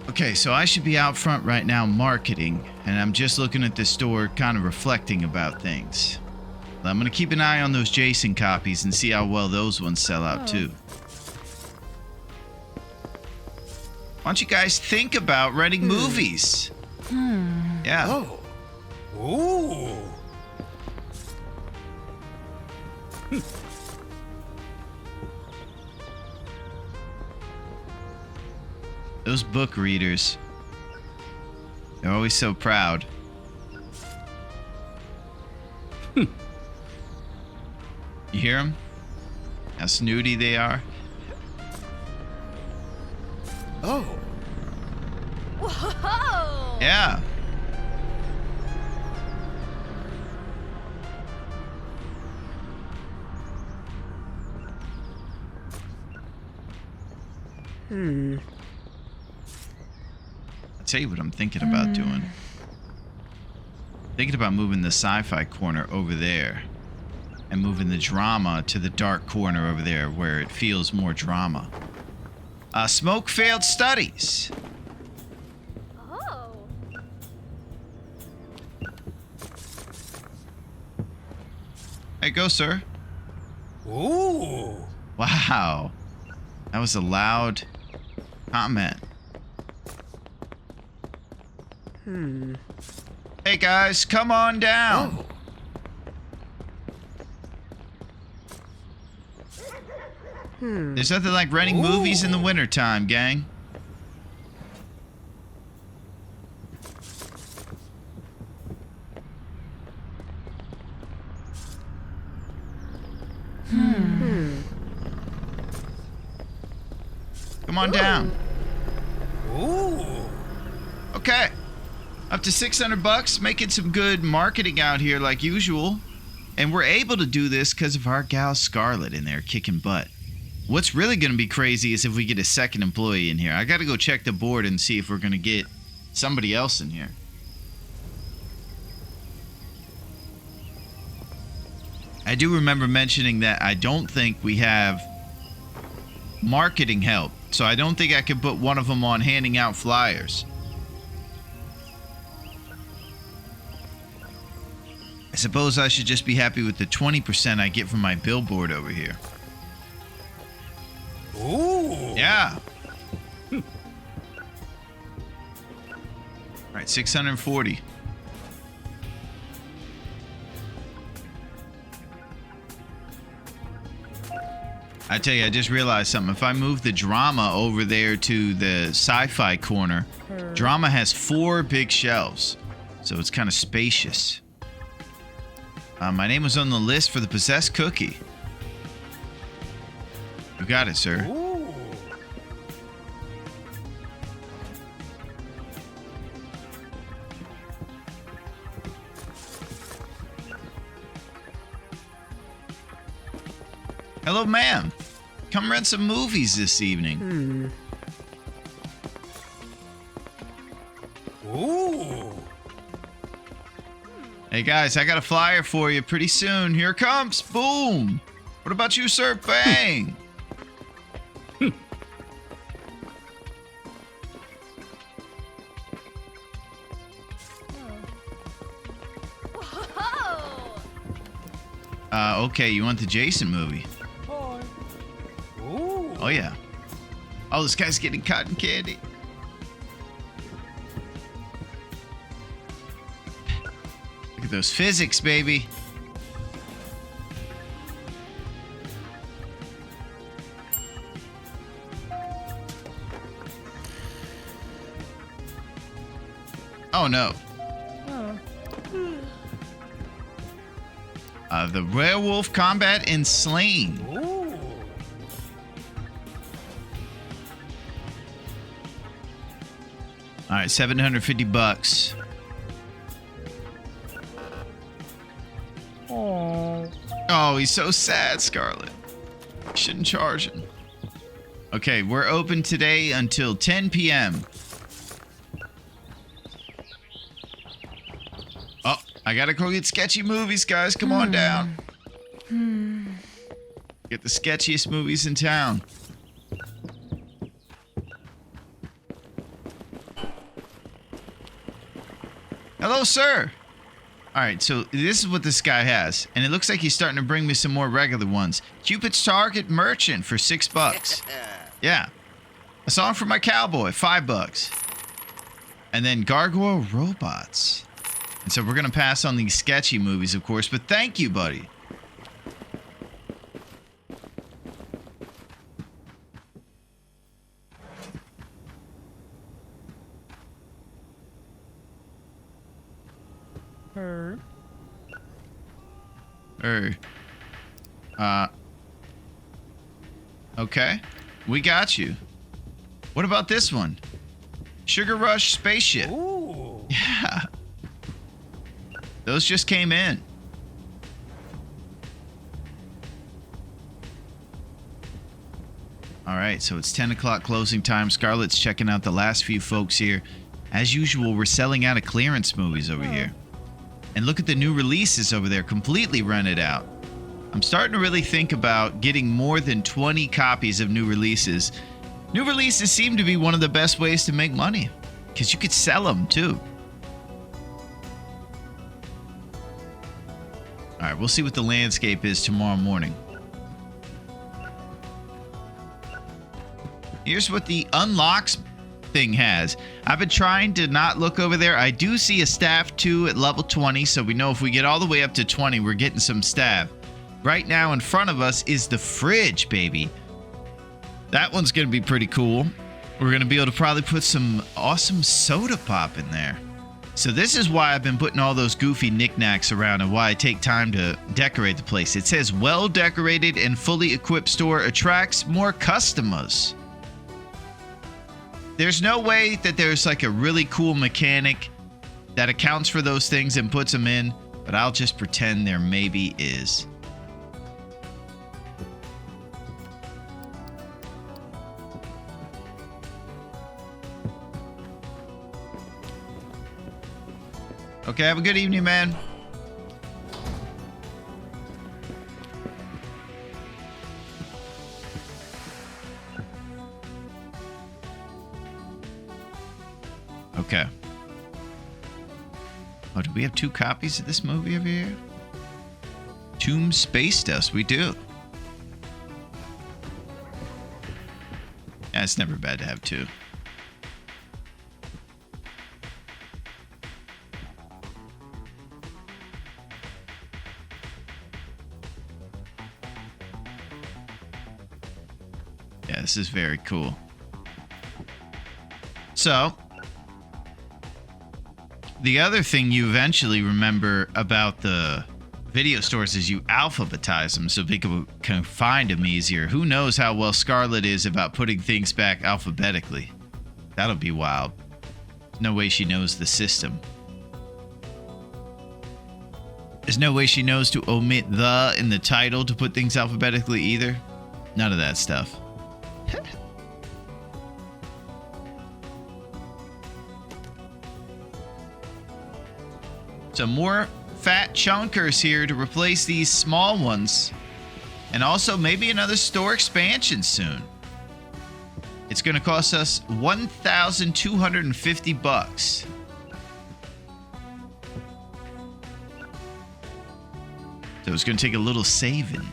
S1: Okay, so I should be out front right now marketing, and I'm just looking at the store, kind of reflecting about things. I'm going to keep an eye on those Jason copies and see how well those ones sell out too. Why don't you guys think about renting movies? Yeah.
S2: Oh. Ooh.
S1: Those book readers. They're always so proud. You hear them? How snooty they are?
S2: Oh.
S3: Whoa!
S1: Yeah. I'll tell you what I'm thinking about doing. Thinking about moving the sci-fi corner over there and moving the drama to the dark corner over there where it feels more drama. Smoke failed studies.
S3: Oh.
S1: There you go, sir.
S2: Ooh.
S1: Wow. That was a loud comment. Hey guys, come on down.
S2: Oh.
S1: There's nothing like renting movies in the wintertime, gang. Come on down.
S2: Ooh.
S1: Okay. Up to $600, making some good marketing out here like usual. And we're able to do this because of our gal Scarlett in there kicking butt. What's really going to be crazy is if we get a second employee in here. I got to go check the board and see if we're going to get somebody else in here. I do remember mentioning that I don't think we have marketing help. So I don't think I could put one of them on handing out flyers. I suppose I should just be happy with the 20% I get from my billboard over here.
S2: Ooh.
S1: Yeah. All right, 640. I tell you, I just realized something. If I move the drama over there to the sci-fi corner, drama has 4 big shelves, so it's kind of spacious. My name was on the list for the possessed cookie. You got it, sir.
S2: Ooh.
S1: Hello, ma'am. Come rent some movies this evening.
S2: Ooh.
S1: Hey, guys, I got a flyer for you pretty soon. Here it comes. Boom. What about you, sir? Bang.
S3: Whoa!
S1: Okay, you want the Jason movie?
S2: Ooh.
S1: Oh, yeah. Oh, this guy's getting cotton candy. Look at those physics, baby. Oh, no. The Werewolf Combat and Slain.
S2: Ooh.
S1: All right, $750. Oh, he's so sad, Scarlett. Shouldn't charge him. Okay, we're open today until 10 p.m. Oh, I gotta go get sketchy movies, guys. Come on down. Get the sketchiest movies in town. Hello, sir. All right, so this is what this guy has, and it looks like he's starting to bring me some more regular ones. Cupid's Target Merchant for $6. Yeah, A song for my cowboy, $5. And then Gargoyle Robots. And so we're going to pass on these sketchy movies, of course, but thank you, buddy. Okay. We got you. What about this one? Sugar Rush Spaceship.
S2: Ooh.
S1: Yeah. Those just came in. All right, so it's 10 o'clock closing time. Scarlett's checking out the last few folks here. As usual, we're selling out of clearance movies over here. And look at the new releases over there, completely rented out. I'm starting to really think about getting more than 20 copies of new releases. New releases seem to be one of the best ways to make money, because you could sell them too. All right, we'll see what the landscape is tomorrow morning. Here's what the unlocks thing has. I've been trying to not look over there. I do see a staff 2 at level 20, so we know if we get all the way up to 20, we're getting some staff. Right now in front of us is the fridge, baby. That one's going to be pretty cool. We're going to be able to probably put some awesome soda pop in there. So this is why I've been putting all those goofy knickknacks around and why I take time to decorate the place. It says well-decorated and fully equipped store attracts more customers. There's no way that there's like a really cool mechanic that accounts for those things and puts them in, but I'll just pretend there maybe is. Okay, have a good evening, man. Okay. Oh, do we have 2 copies of this movie over here? Tomb Space Dust, we do. Yeah, it's never bad to have 2. Yeah, this is very cool. So, the other thing you eventually remember about the video stores is you alphabetize them so people can find them easier. Who knows how well Scarlett is about putting things back alphabetically? That'll be wild. There's no way she knows the system. There's no way she knows to omit the in the title to put things alphabetically either. None of that stuff. Some more fat chunkers here to replace these small ones. And also maybe another store expansion soon. It's going to cost us $1,250. So it's going to take a little saving.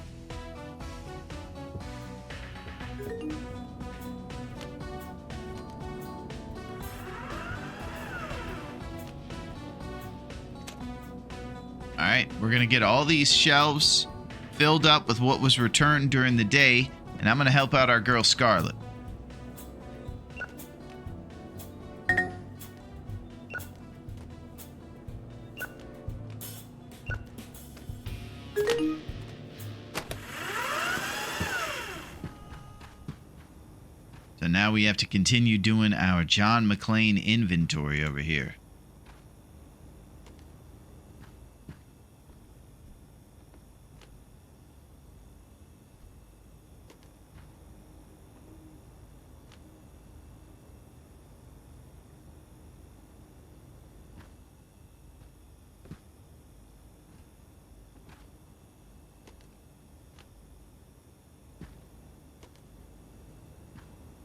S1: All right, we're going to get all these shelves filled up with what was returned during the day, and I'm going to help out our girl Scarlett. So now we have to continue doing our John McClane inventory over here.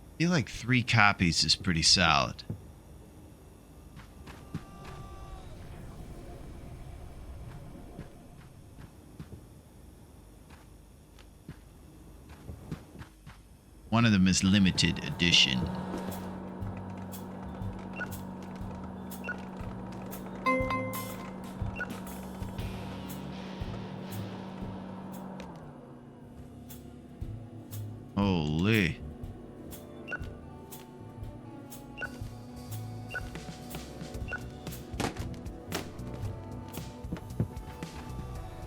S1: I feel like 3 copies is pretty solid. One of them is limited edition. Holy.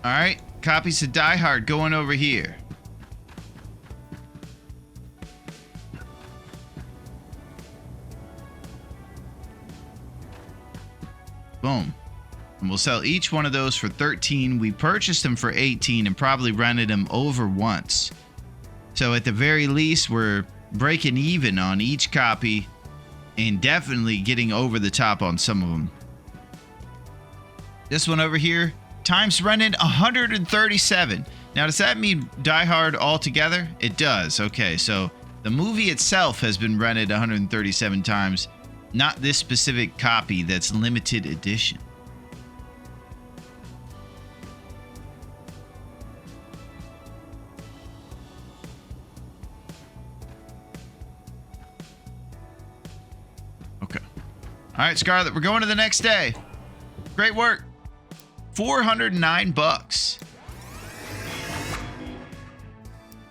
S1: All right, copies of Die Hard going over here. Boom. And we'll sell each one of those for 13. We purchased them for 18 and probably rented them over once. So at the very least, we're breaking even on each copy and definitely getting over the top on some of them. This one over here, times rented 137. Now, does that mean Die Hard altogether? It does. Okay, so the movie itself has been rented 137 times, not this specific copy that's limited edition. Okay. All right, Scarlett, we're going to the next day. Great work. 409 bucks.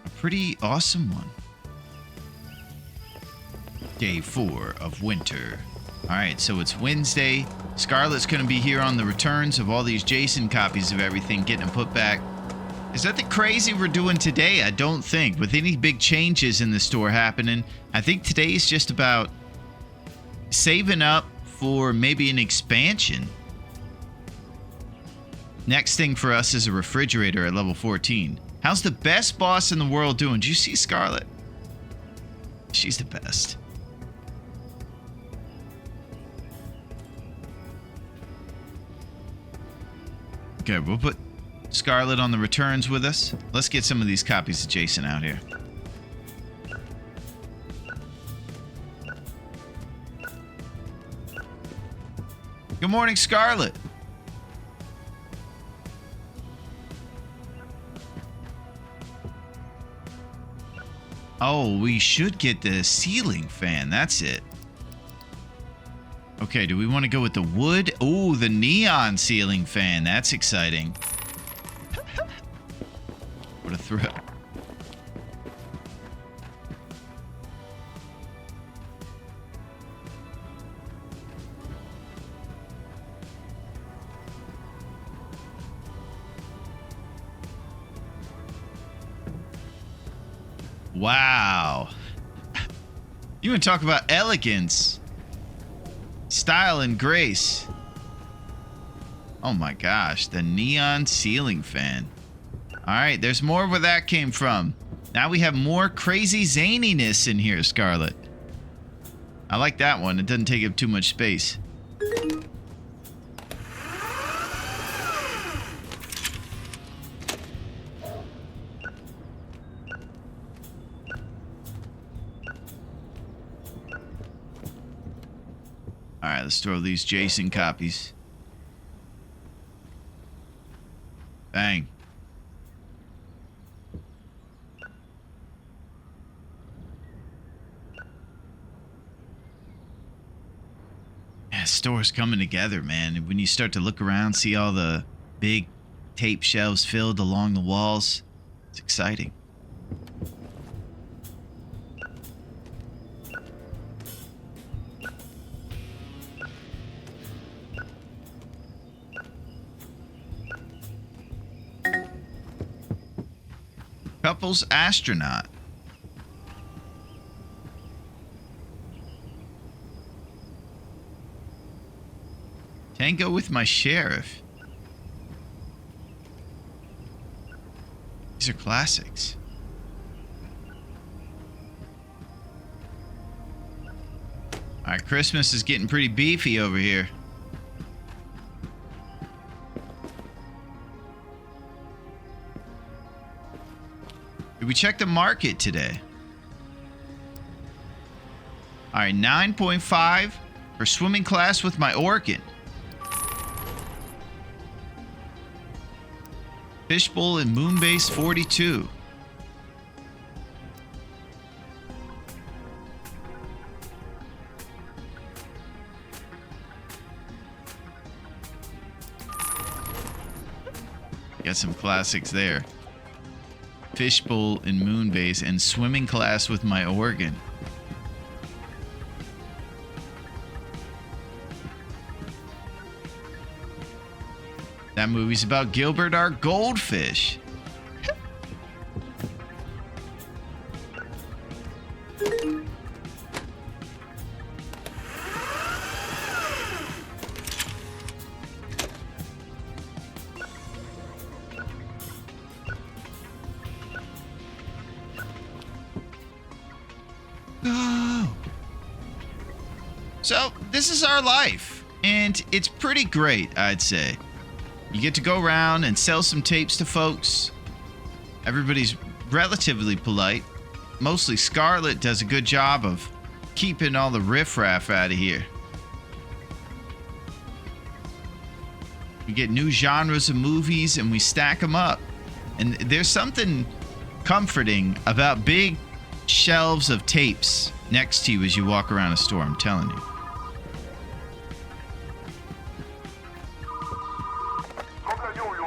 S1: A pretty awesome one. Day 4 of winter. All right, so it's Wednesday. Scarlett's going to be here on the returns of all these Jason copies of everything, getting them put back. Is that the crazy we're doing today? I don't think. With any big changes in the store happening, I think today's just about saving up for maybe an expansion. Next thing for us is a refrigerator at level 14. How's the best boss in the world doing? Did you see Scarlett? She's the best. Okay, we'll put Scarlett on the returns with us. Let's get some of these copies of Jason out here. Good morning, Scarlett. Oh, we should get the ceiling fan. That's it. Okay, do we want to go with the wood? Oh, the neon ceiling fan. That's exciting. What a thrill. Wow. You want to talk about elegance, style, and grace. Oh my gosh, the neon ceiling fan. All right, there's more where that came from. Now we have more crazy zaniness in here, Scarlett. I like that one. It doesn't take up too much space. All right, let's throw these Jason copies. Bang. Yeah, store's coming together, man. When you start to look around, see all the big tape shelves filled along the walls, it's exciting. Couples astronaut. Tango with my sheriff. These are classics. All right, Christmas is getting pretty beefy over here. Did we check the market today? All right, 9.5 for swimming class with my organ. Fishbowl and Moonbase 42. got some classics there. Fishbowl in Moonbase and swimming class with my organ. That movie's about Gilbert our goldfish. So, this is our life, and it's pretty great, I'd say. You get to go around and sell some tapes to folks. Everybody's relatively polite. Mostly Scarlett does a good job of keeping all the riffraff out of here. We get new genres of movies and we stack them up. And there's something comforting about big shelves of tapes next to you as you walk around a store, I'm telling you.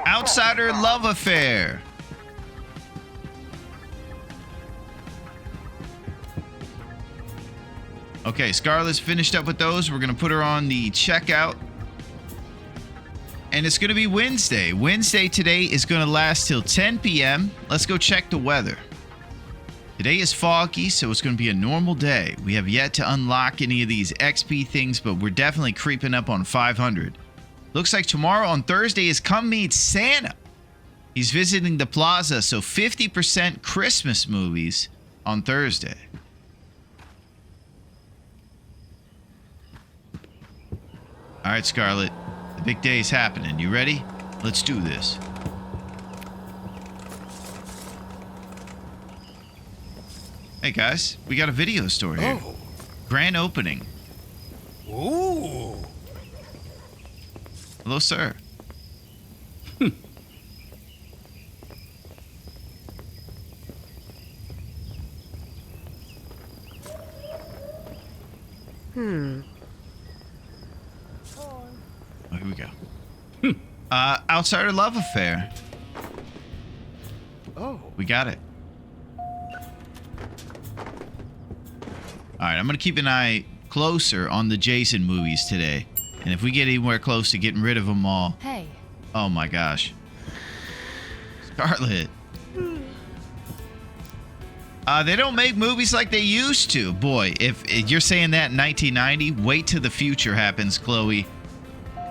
S1: Outsider Love Affair. Okay, Scarlett's finished up with those. We're going to put her on the checkout. And it's going to be Wednesday. Wednesday today is going to last till 10 p.m. Let's go check the weather. Today is foggy, so it's going to be a normal day. We have yet to unlock any of these XP things, but we're definitely creeping up on 500. Looks like tomorrow on Thursday is Come Meet Santa. He's visiting the plaza, so 50% Christmas movies on Thursday. All right, Scarlett. The big day is happening. You ready? Let's do this. Hey, guys. We got a video store here.
S2: Oh.
S1: Grand opening.
S2: Ooh.
S1: Hello, sir. Oh, here we go. Outsider Love Affair.
S2: Oh.
S1: We got it. All right, I'm going to keep an eye closer on the Jason movies today. And if we get anywhere close to getting rid of them all...
S4: Hey.
S1: Oh, my gosh. Scarlett. They don't make movies like they used to. Boy, if you're saying that in 1990, wait till the future happens, Chloe.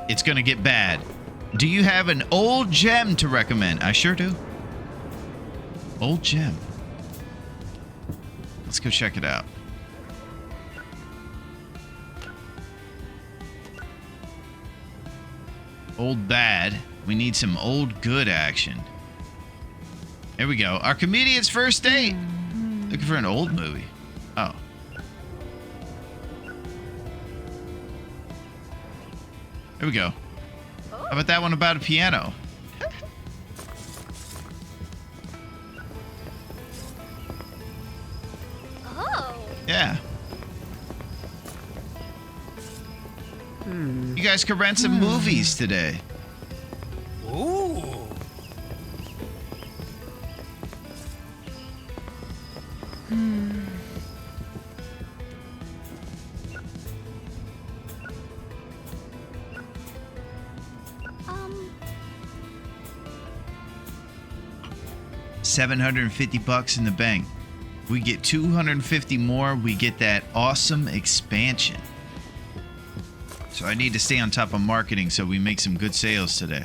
S1: It's going to get bad. Do you have an old gem to recommend? I sure do. Old gem. Let's go check it out. Old bad. We need some old good action. There we go. Our comedian's first date. Looking for an old movie. Oh. There we go. How about that one about a piano?
S3: Oh.
S1: Yeah. You guys could rent some movies today.
S2: Ooh.
S1: $750 in the bank. We get 250 more, we get that awesome expansion. So I need to stay on top of marketing so we make some good sales today.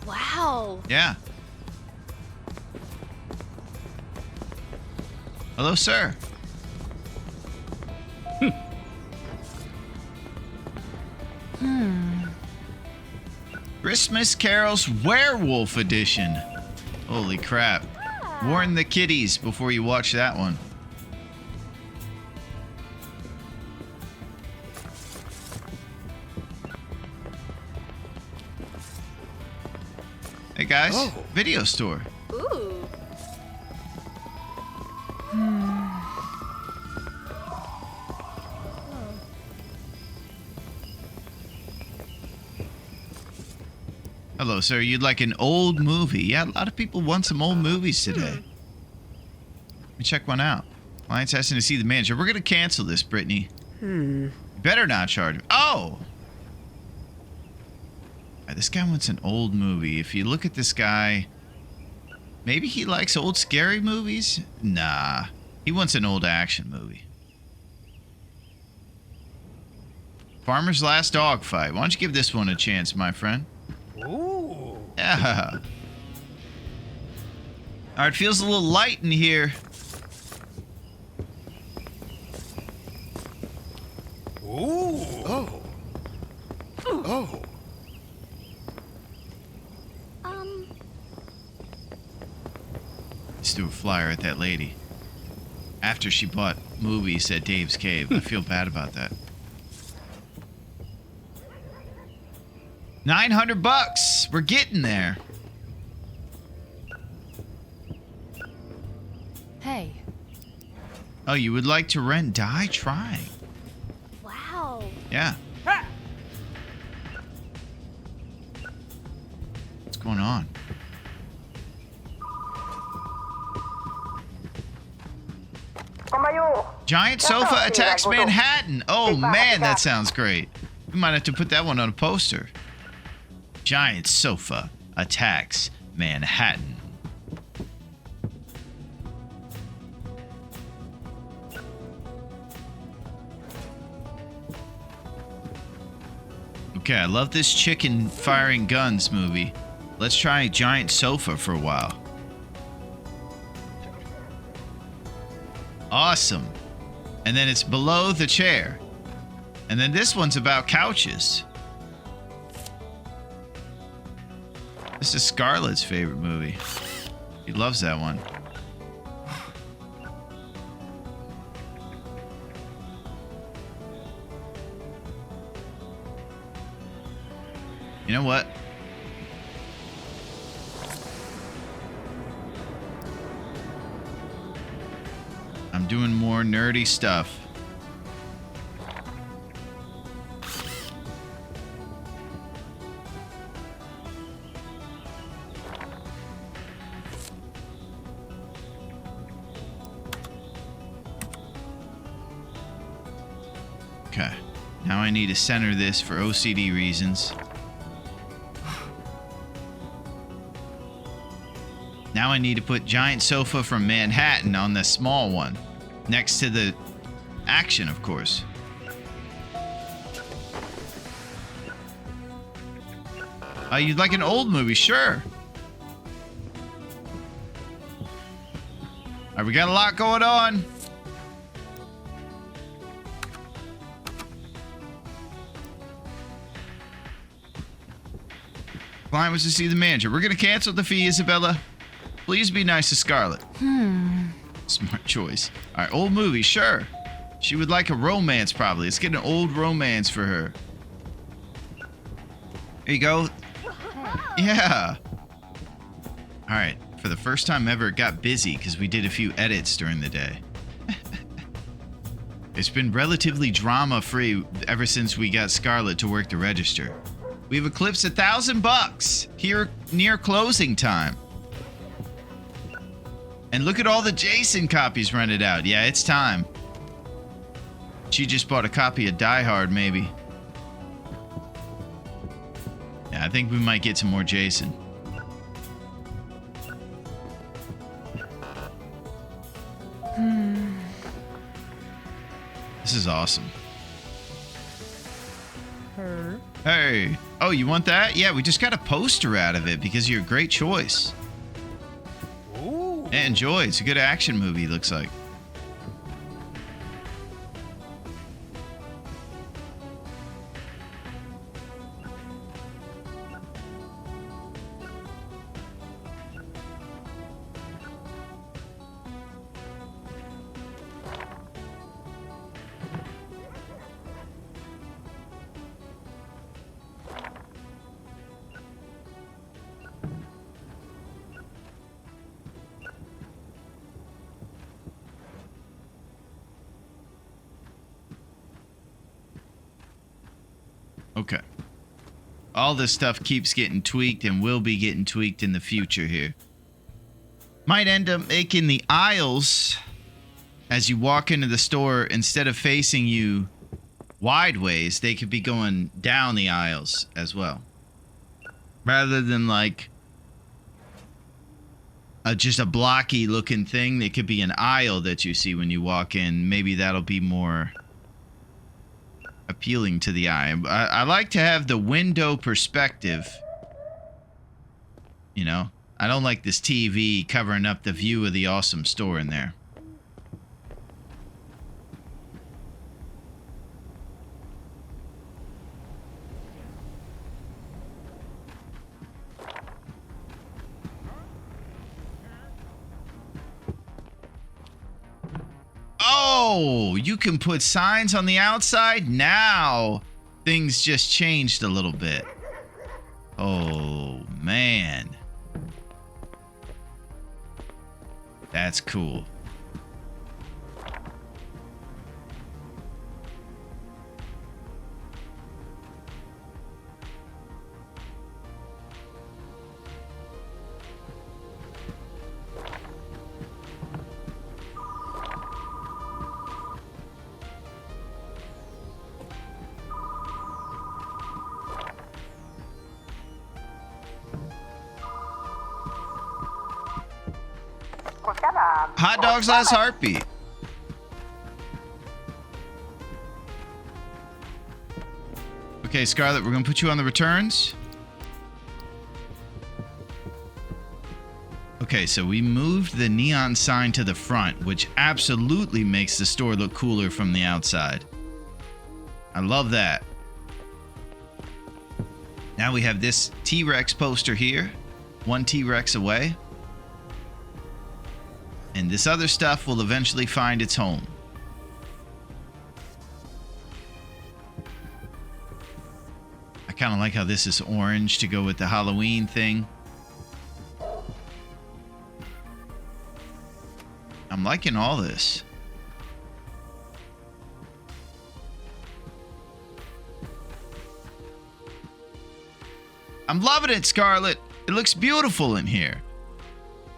S3: Wow.
S1: Yeah. Hello, sir. Christmas Carols Werewolf Edition. Holy crap. Warn the kiddies before you watch that one. guy's
S2: Oh.
S1: video store.
S3: Ooh.
S1: Hello, sir. You'd like an old movie? Yeah, a lot of people want some old movies today. Let me check one out. Client's asking to see the manager. We're going to cancel this, Brittany. Better not charge him. Oh! This guy wants an old movie. If you look at this guy, maybe he likes old scary movies? Nah. He wants an old action movie. Farmer's Last Dog Fight. Why don't you give this one a chance, my friend?
S2: Ooh.
S1: Yeah. Alright, feels a little light in here.
S2: Ooh. Oh. Oh.
S1: Just threw a flyer at that lady. After she bought movies at Dave's Cave. I feel bad about that. $900. We're getting there.
S4: Hey.
S1: Oh, you would like to rent Die Trying?
S3: Wow.
S1: Yeah. What's going on? Giant sofa attacks Manhattan. Oh man, that sounds great. We might have to put that one on a poster. Giant sofa attacks Manhattan. Okay, I love this chicken firing guns movie. Let's try Giant Sofa for a while. Awesome. And then it's below the chair. And then this one's about couches. This is Scarlett's favorite movie. She loves that one. You know what? I'm doing more nerdy stuff. Okay. Now I need to center this for OCD reasons. Now I need to put Giant Sofa from Manhattan on the small one. Next to the action, of course. You'd like an old movie? Sure. Alright, we got a lot going on. Client was to see the manager. We're going to cancel the fee, Isabella. Please be nice to Scarlett. Smart choice. All right, old movie, sure. She would like a romance, probably. Let's get an old romance for her. There you go. Yeah. All right. For the first time ever, it got busy because we did a few edits during the day. It's been relatively drama-free ever since we got Scarlett to work the register. We've eclipsed $1,000 here near closing time. And look at all the Jason copies rented out. Yeah, it's time. She just bought a copy of Die Hard, maybe. Yeah, I think we might get some more Jason. This is awesome. Hey. Oh, you want that? Yeah, we just got a poster out of it because you're a great choice.
S2: Ooh.
S1: Yeah, enjoy. It's a good action movie, looks like. Okay. All this stuff keeps getting tweaked and will be getting tweaked in the future here. Might end up making the aisles as you walk into the store, instead of facing you wide ways, they could be going down the aisles as well. Rather than like just a blocky looking thing, they could be an aisle that you see when you walk in. Maybe that'll be more appealing to the eye. I like to have the window perspective. You know, I don't like this TV covering up the view of the awesome store in there. Oh, you can put signs on the outside? Now, things just changed a little bit. Oh, man. That's cool. Hot dog's last heartbeat. Okay, Scarlett, we're gonna put you on the returns. Okay, so we moved the neon sign to the front, which absolutely makes the store look cooler from the outside. I love that. Now we have this T-Rex poster here, one T-Rex away. And this other stuff will eventually find its home. I kind of like how this is orange to go with the Halloween thing. I'm liking all this. I'm loving it, Scarlett. It looks beautiful in here.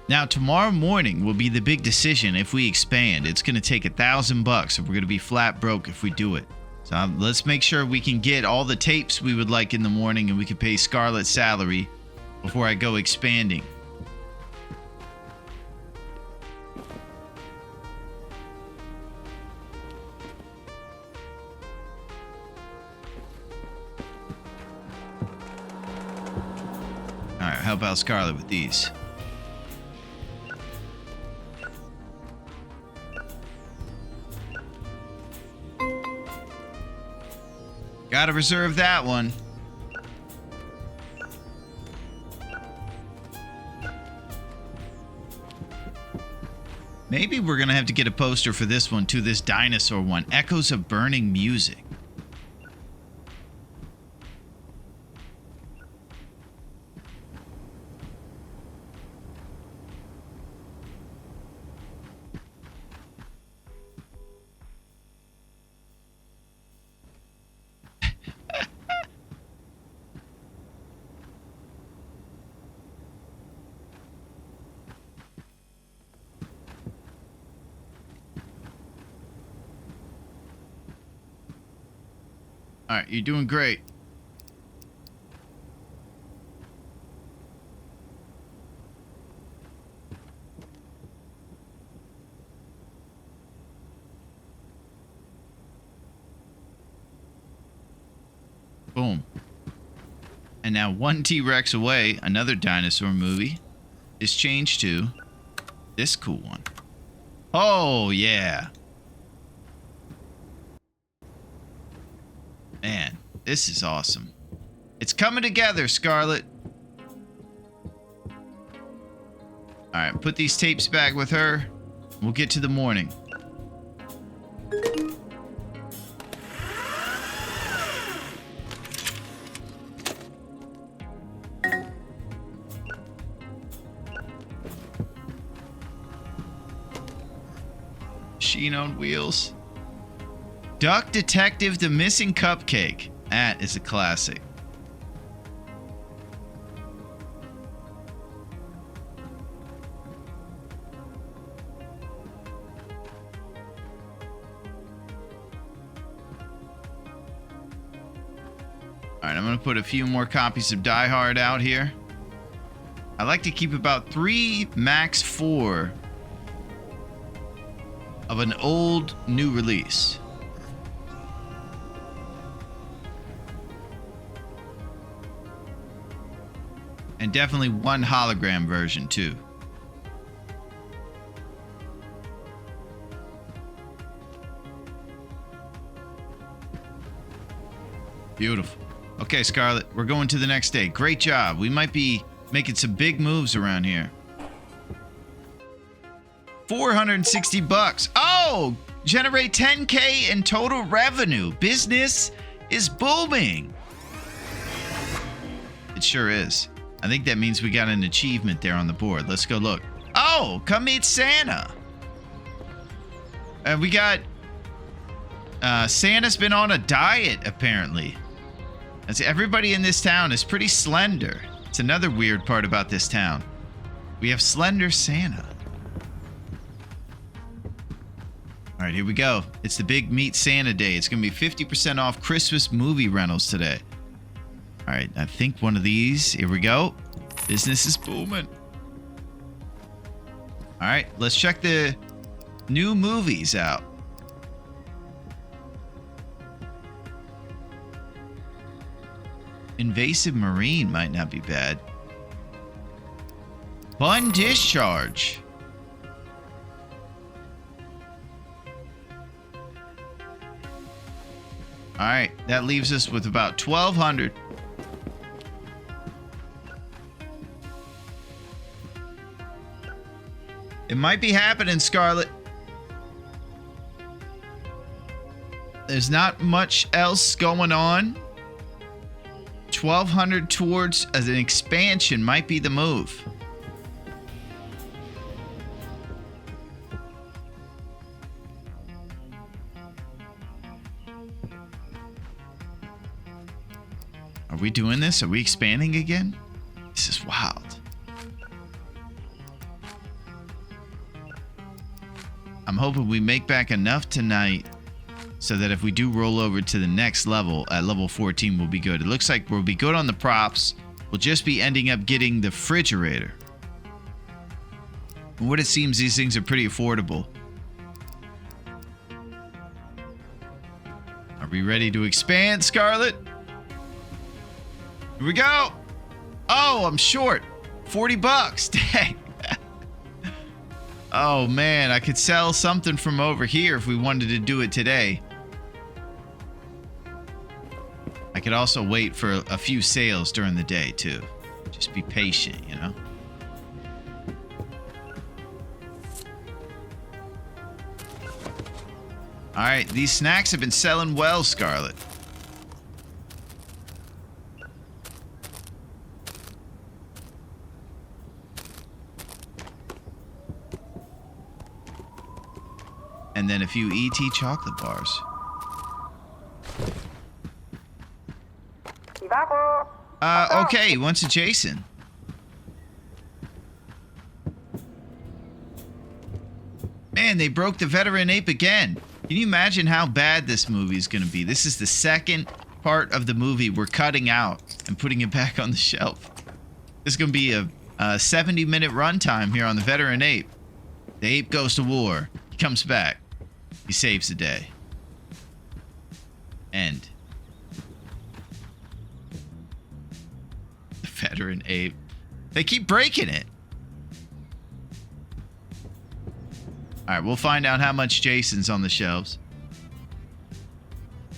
S1: Now, tomorrow morning will be the big decision if we expand. It's going to take $1,000, and we're going to be flat broke if we do it. So let's make sure we can get all the tapes we would like in the morning, and we can pay Scarlett's salary before I go expanding. All right, how about Scarlett with these? Gotta reserve that one. Maybe we're gonna have to get a poster for this one too, this dinosaur one. Echoes of burning music. All right, you're doing great. Boom. And now one T-Rex away, another dinosaur movie is changed to this cool one. Oh, yeah. Man, this is awesome. It's coming together, Scarlett. All right, put these tapes back with her. We'll get to the morning. Machine on wheels. Duck Detective: The Missing Cupcake. That is a classic. All right, I'm going to put a few more copies of Die Hard out here. I like to keep about 3, max 4 of an old new release. And definitely one hologram version too. Beautiful. Okay, Scarlett, we're going to the next day. Great job. We might be making some big moves around here. 460 bucks. Oh, generate 10K in total revenue. Business is booming. It sure is. I think that means we got an achievement there on the board. Let's go look. Oh, come meet Santa. And we got Santa's been on a diet apparently. As everybody in this town is pretty slender. It's another weird part about this town. We have slender Santa. All right, here we go. It's the big Meet Santa Day. It's going to be 50% off Christmas movie rentals today. All right, I think one of these. Here we go. Business is booming. All right, let's check the new movies out. Invasive Marine might not be bad. Bun Discharge. All right, that leaves us with about 1,200. It might be happening, Scarlett. There's not much else going on. 1,200 towards as an expansion might be the move. Are we doing this? Are we expanding again? This is wild. I'm hoping we make back enough tonight so that if we do roll over to the next level, at level 14, we'll be good. It looks like we'll be good on the props. We'll just be ending up getting the refrigerator. From what it seems, these things are pretty affordable. Are we ready to expand, Scarlett? Here we go. Oh, I'm short. 40 bucks. Dang. Oh, man. I could sell something from over here if we wanted to do it today. I could also wait for a few sales during the day, too. Just be patient, you know? All right. These snacks have been selling well, Scarlett. And then a few ET chocolate bars. Okay, wants a Jason. Man, they broke the veteran ape again. Can you imagine how bad this movie is going to be? This is the second part of the movie we're cutting out and putting it back on the shelf. This is going to be a 70-minute runtime here on the veteran ape. The ape goes to war. He comes back. He saves the day. End. The veteran ape. They keep breaking it. All right, we'll find out how much Jason's on the shelves.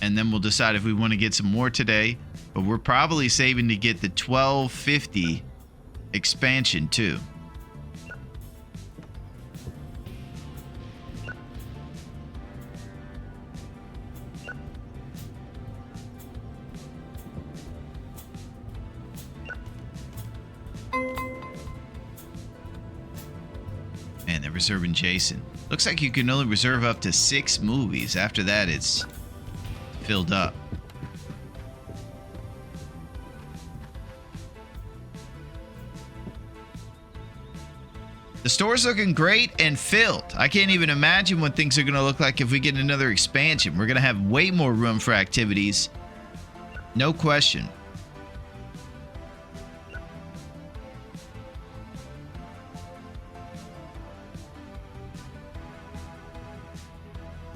S1: And then we'll decide if we want to get some more today. But we're probably saving to get the 1250 expansion too. Man, they're reserving Jason. Looks like you can only reserve up to 6 movies. After that, it's filled up. The store's looking great and filled. I can't even imagine what things are going to look like if we get another expansion. We're going to have way more room for activities. No question.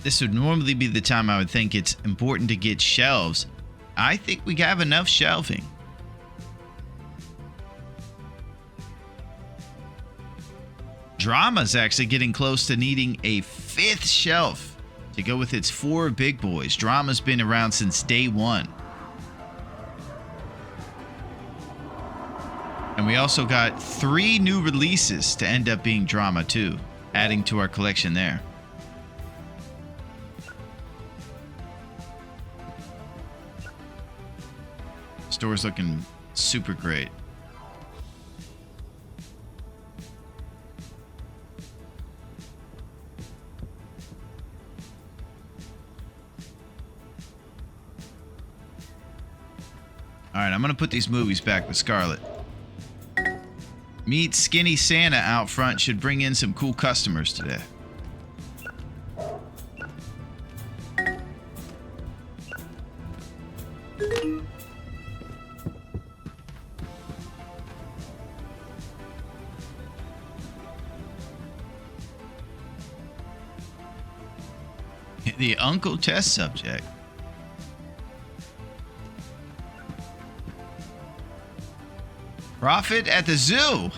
S1: This would normally be the time I would think it's important to get shelves. I think we have enough shelving. Drama's actually getting close to needing a 5th shelf to go with its 4 big boys. Drama's been around since day 1. And we also got 3 new releases to end up being Drama too, adding to our collection there. Store's looking super great. All right, I'm going to put these movies back with Scarlett. Meet Skinny Santa out front should bring in some cool customers today. The Uncle Test subject. Profit at the zoo. All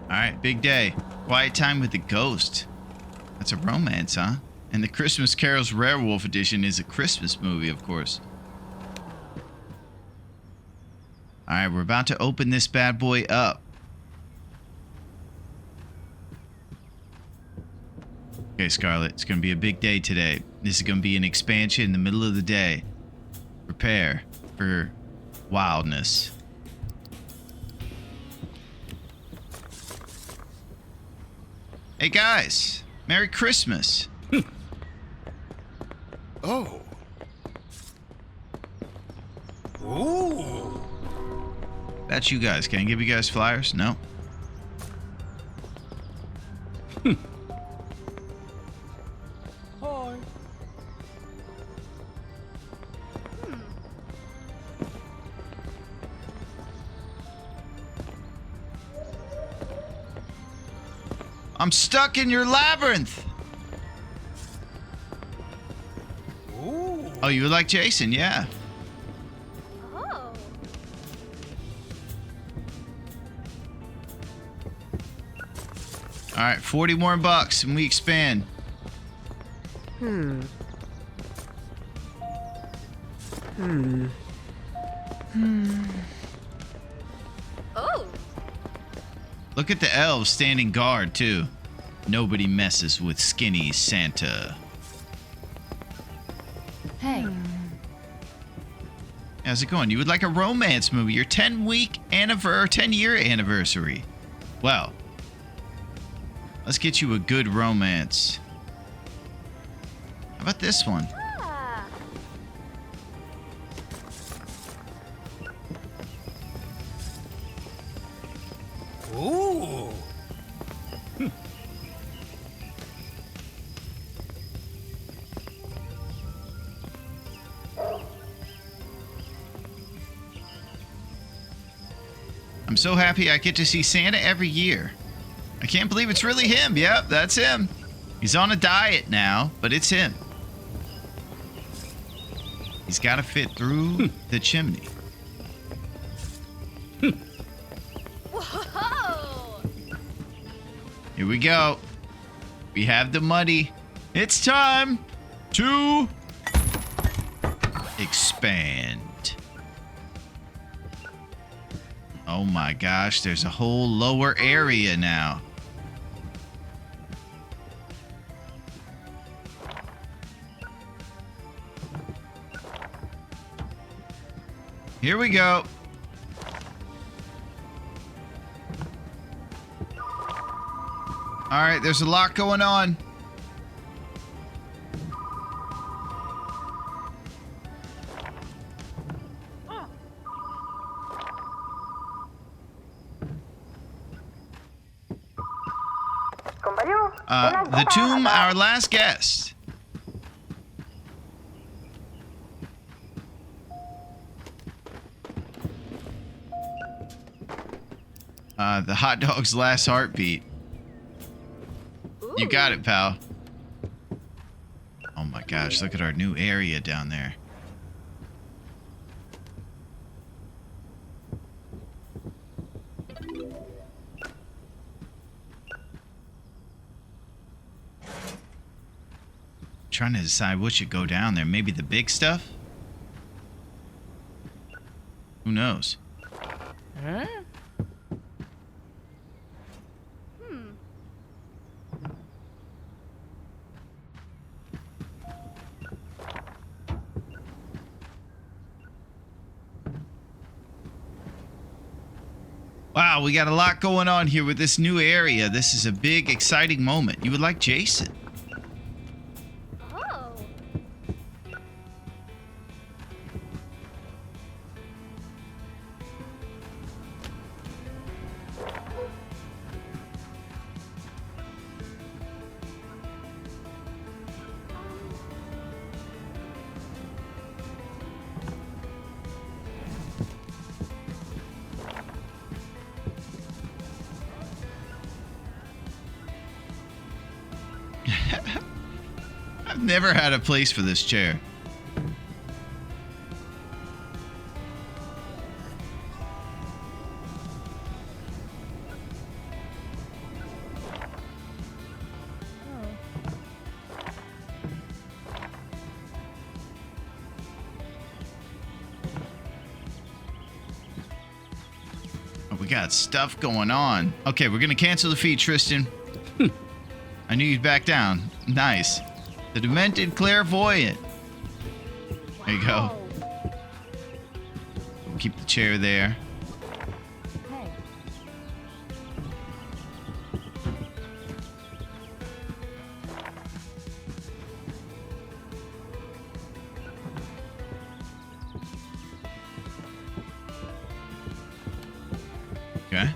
S1: right, big day. Quiet time with the ghost. That's a romance, huh? And the Christmas Carol's Werewolf Edition is a Christmas movie, of course. All right, we're about to open this bad boy up. Okay, Scarlett, it's going to be a big day today. This is going to be an expansion in the middle of the day. Prepare for wildness. Hey, guys. Merry Christmas.
S2: Oh. Ooh.
S1: That's you guys. Can I give you guys flyers? No?
S2: Hi.
S1: I'm stuck in your labyrinth.
S2: Ooh.
S1: Oh, you would like Jason? Yeah.
S3: Oh.
S1: All right, 40 more bucks and we expand.
S3: Oh.
S1: Look at the elves standing guard, too. Nobody messes with Skinny Santa.
S4: Hey,
S1: How's it going? You would like a romance movie, your 10-year anniversary. Well, let's get you a good romance. How about this one?
S3: Ah.
S2: Ooh.
S1: I'm so happy I get to see Santa every year. I can't believe it's really him. Yep, that's him. He's on a diet now, but it's him. He's got to fit through the chimney.
S3: Whoa.
S1: Here we go. We have the money. It's time to expand. Oh my gosh, there's a whole lower area now. Here we go. All right, there's a lot going on. The tomb, our last guest. The hot dog's last heartbeat. You got it, pal. Oh my gosh, look at our new area down there. Trying to decide what should go down there. Maybe the big stuff? Who knows?
S3: Huh?
S1: Wow, we got a lot going on here with this new area. This is a big, exciting moment. You would like Jason?
S3: Oh.
S1: I've never had a place for this chair. Oh, we got stuff going on. Okay, we're gonna cancel the feed, Tristan. I knew you'd back down. Nice. The Demented Clairvoyant. There you go. We'll keep the chair there.
S3: Hey.
S1: Okay.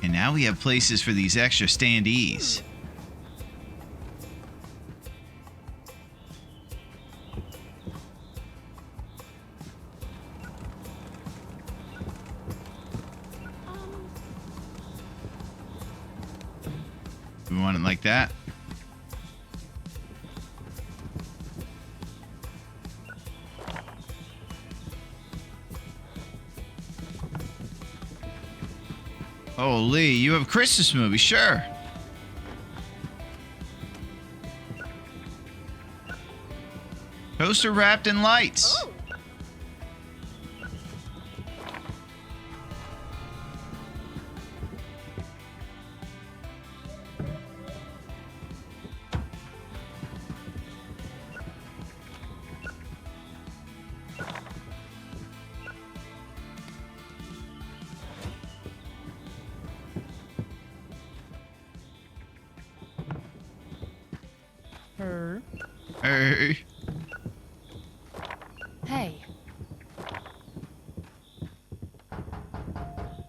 S1: And now we have places for these extra standees. We want it like that. Oh, Lee, you have a Christmas movie, sure. Toaster wrapped in lights.
S3: Oh.
S1: Hey.
S3: Hey.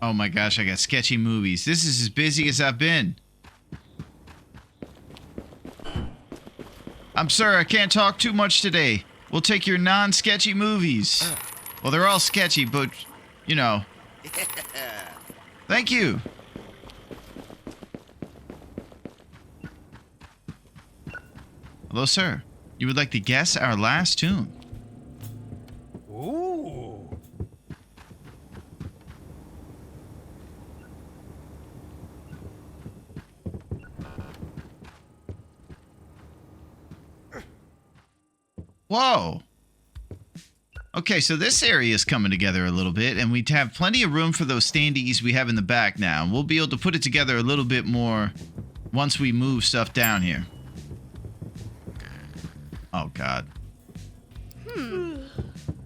S1: Oh my gosh, I got sketchy movies. This is as busy as I've been. I'm sorry, I can't talk too much today. We'll take your non-sketchy movies. Well, they're all sketchy, but, you know. Thank you. Hello, sir. You would like to guess our last tune?
S2: Ooh.
S1: Whoa. Okay, so this area is coming together a little bit, and we have plenty of room for those standees we have in the back now. We'll be able to put it together a little bit more once we move stuff down here. Oh, God.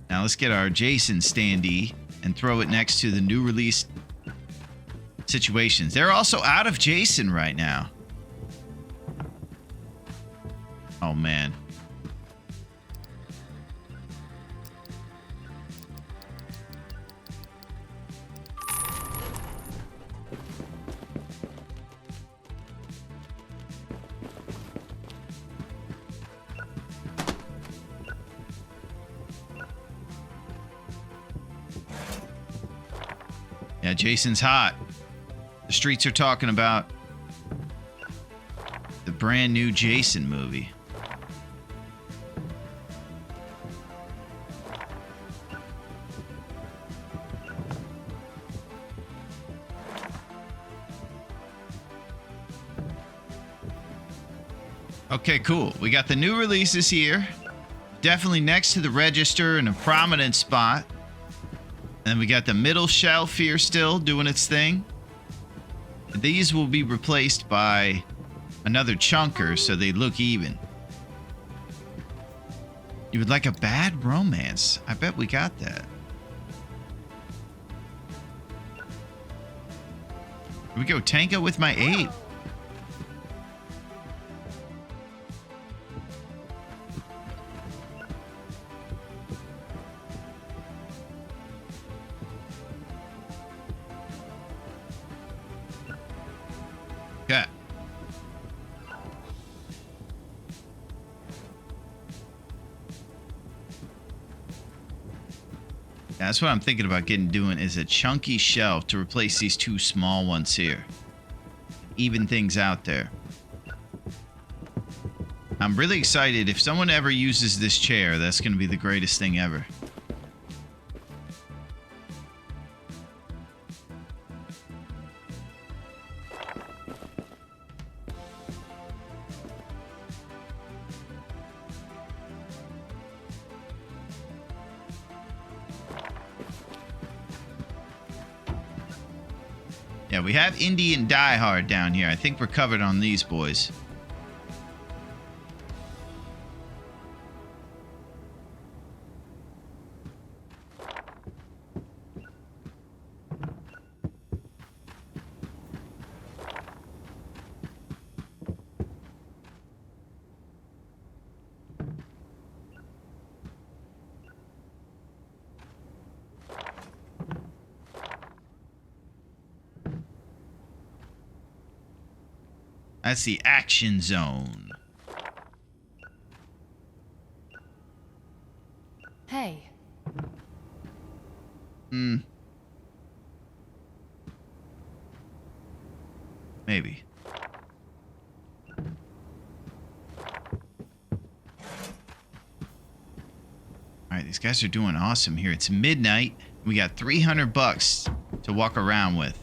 S1: Now let's get our Jason standee and throw it next to the new release situations. They're also out of Jason right now. Oh, man. Yeah, Jason's hot. The streets are talking about the brand new Jason movie. Okay, cool. We got the new releases here. Definitely next to the register in a prominent spot. And we got the middle shelf here still doing its thing. These will be replaced by another chunker so they look even. You would like a bad romance? I bet we got that. Here we go, Tango with my 8. Okay. That's what I'm thinking about doing is a chunky shelf to replace these two small ones here. Even things out there. I'm really excited. If someone ever uses this chair, that's going to be the greatest thing ever. Yeah, we have Indie and Die Hard down here. I think we're covered on these boys. That's the action zone.
S3: Hey.
S1: Maybe. Alright, these guys are doing awesome here. It's midnight. We got $300 to walk around with.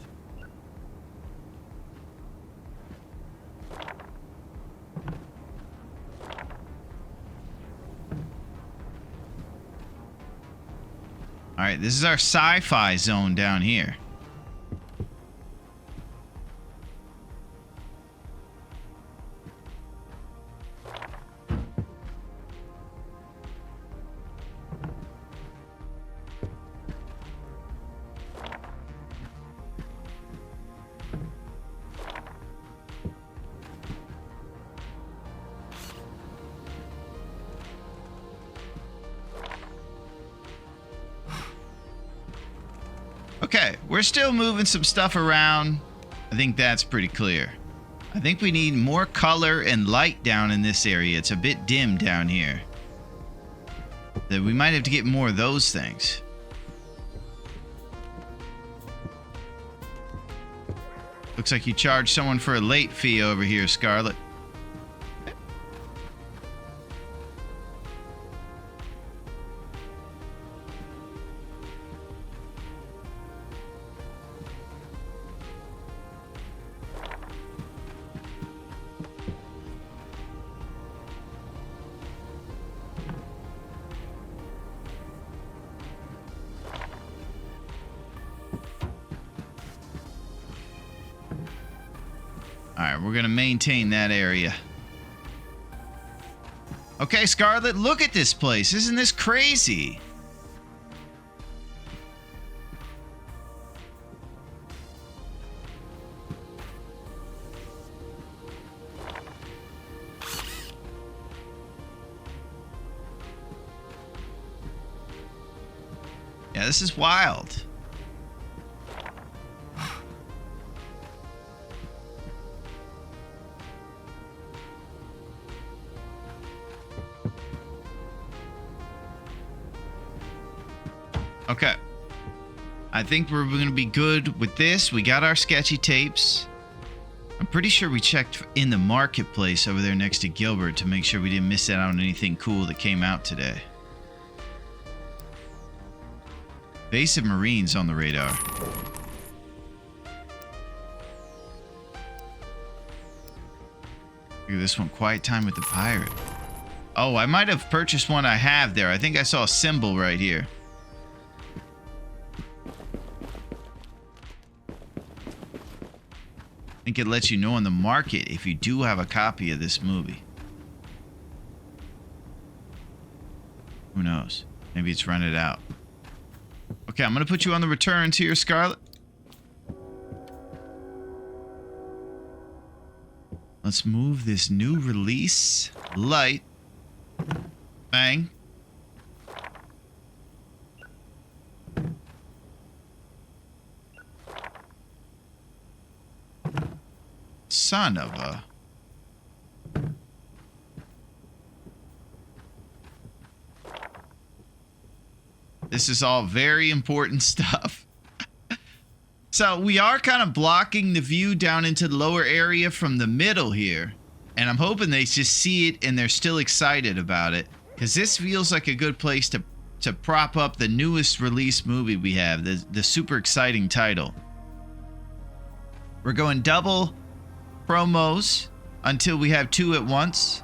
S1: Alright, this is our sci-fi zone down here. Okay, we're still moving some stuff around. I think that's pretty clear. I think we need more color and light down in this area. It's a bit dim down here. That we might have to get more of those things. Looks like you charged someone for a late fee over here, Scarlet. Alright, we're gonna maintain that area. Okay, Scarlet, look at this place. Isn't this crazy? Yeah, this is wild. Okay. I think we're going to be good with this. We got our sketchy tapes. I'm pretty sure we checked in the marketplace over there next to Gilbert to make sure we didn't miss out on anything cool that came out today. Base of Marines on the radar. Look at this one. Quiet Time with the Pirate. Oh, I might have purchased one I have there. I think I saw a symbol right here. I think it lets you know on the market if you do have a copy of this movie. Who knows? Maybe it's rented out. Okay, I'm going to put you on the returns here, Scarlett. Let's move this new release light. Bang. Son of a... This is all very important stuff. So we are kind of blocking the view down into the lower area from the middle here. And I'm hoping they just see it and they're still excited about it. Because this feels like a good place to prop up the newest release movie we have. The super exciting title. We're going double promos until we have two at once.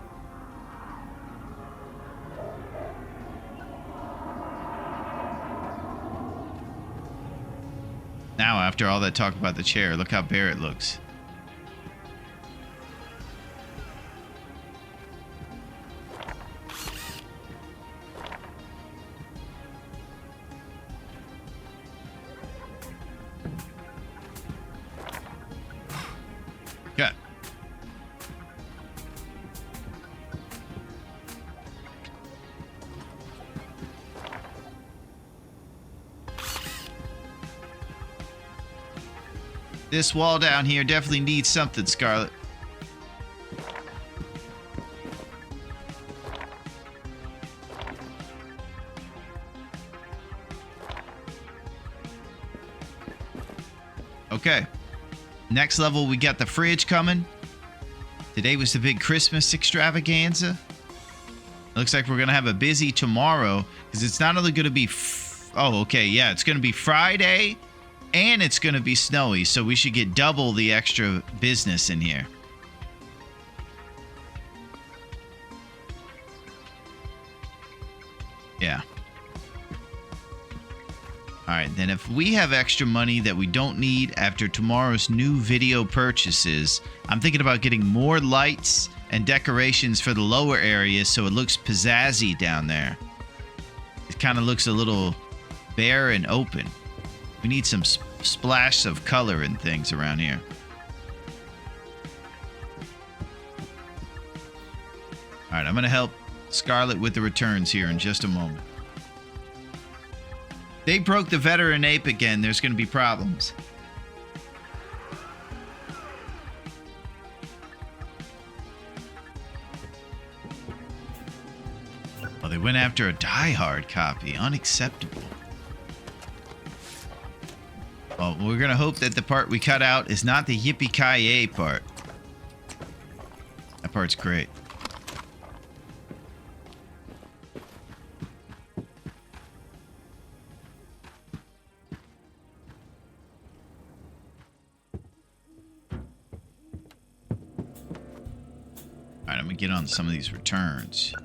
S1: Now, after all that talk about the chair, look how bare it looks. Okay. This wall down here definitely needs something, Scarlett. Okay. Next level, we got the fridge coming. Today was the big Christmas extravaganza. Looks like we're going to have a busy tomorrow because it's not only going to be... Oh, okay. Yeah, it's going to be Friday. And it's going to be snowy, so we should get double the extra business in here. Yeah. Alright, then if we have extra money that we don't need after tomorrow's new video purchases, I'm thinking about getting more lights and decorations for the lower areas so it looks pizzazzy down there. It kind of looks a little bare and open. We need some splash of color and things around here. All right, I'm going to help Scarlett with the returns here in just a moment. They broke the veteran ape again. There's going to be problems. Oh, they went after a die-hard copy. Unacceptable. Well, we're going to hope that the part we cut out is not the yippee-ki-yay part. That part's great. Alright, I'm going to get on some of these returns.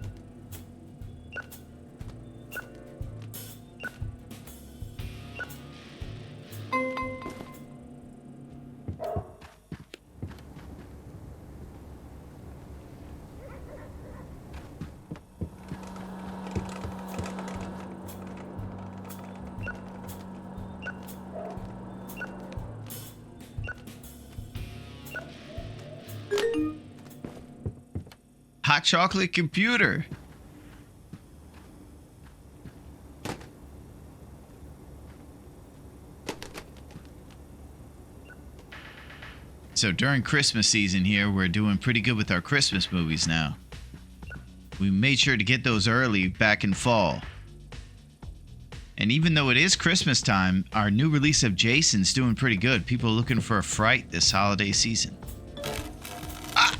S1: Hot chocolate computer. So during Christmas season here, we're doing pretty good with our Christmas movies now. We made sure to get those early back in fall. And even though it is Christmas time, our new release of Jason's doing pretty good. People are looking for a fright this holiday season. Ah!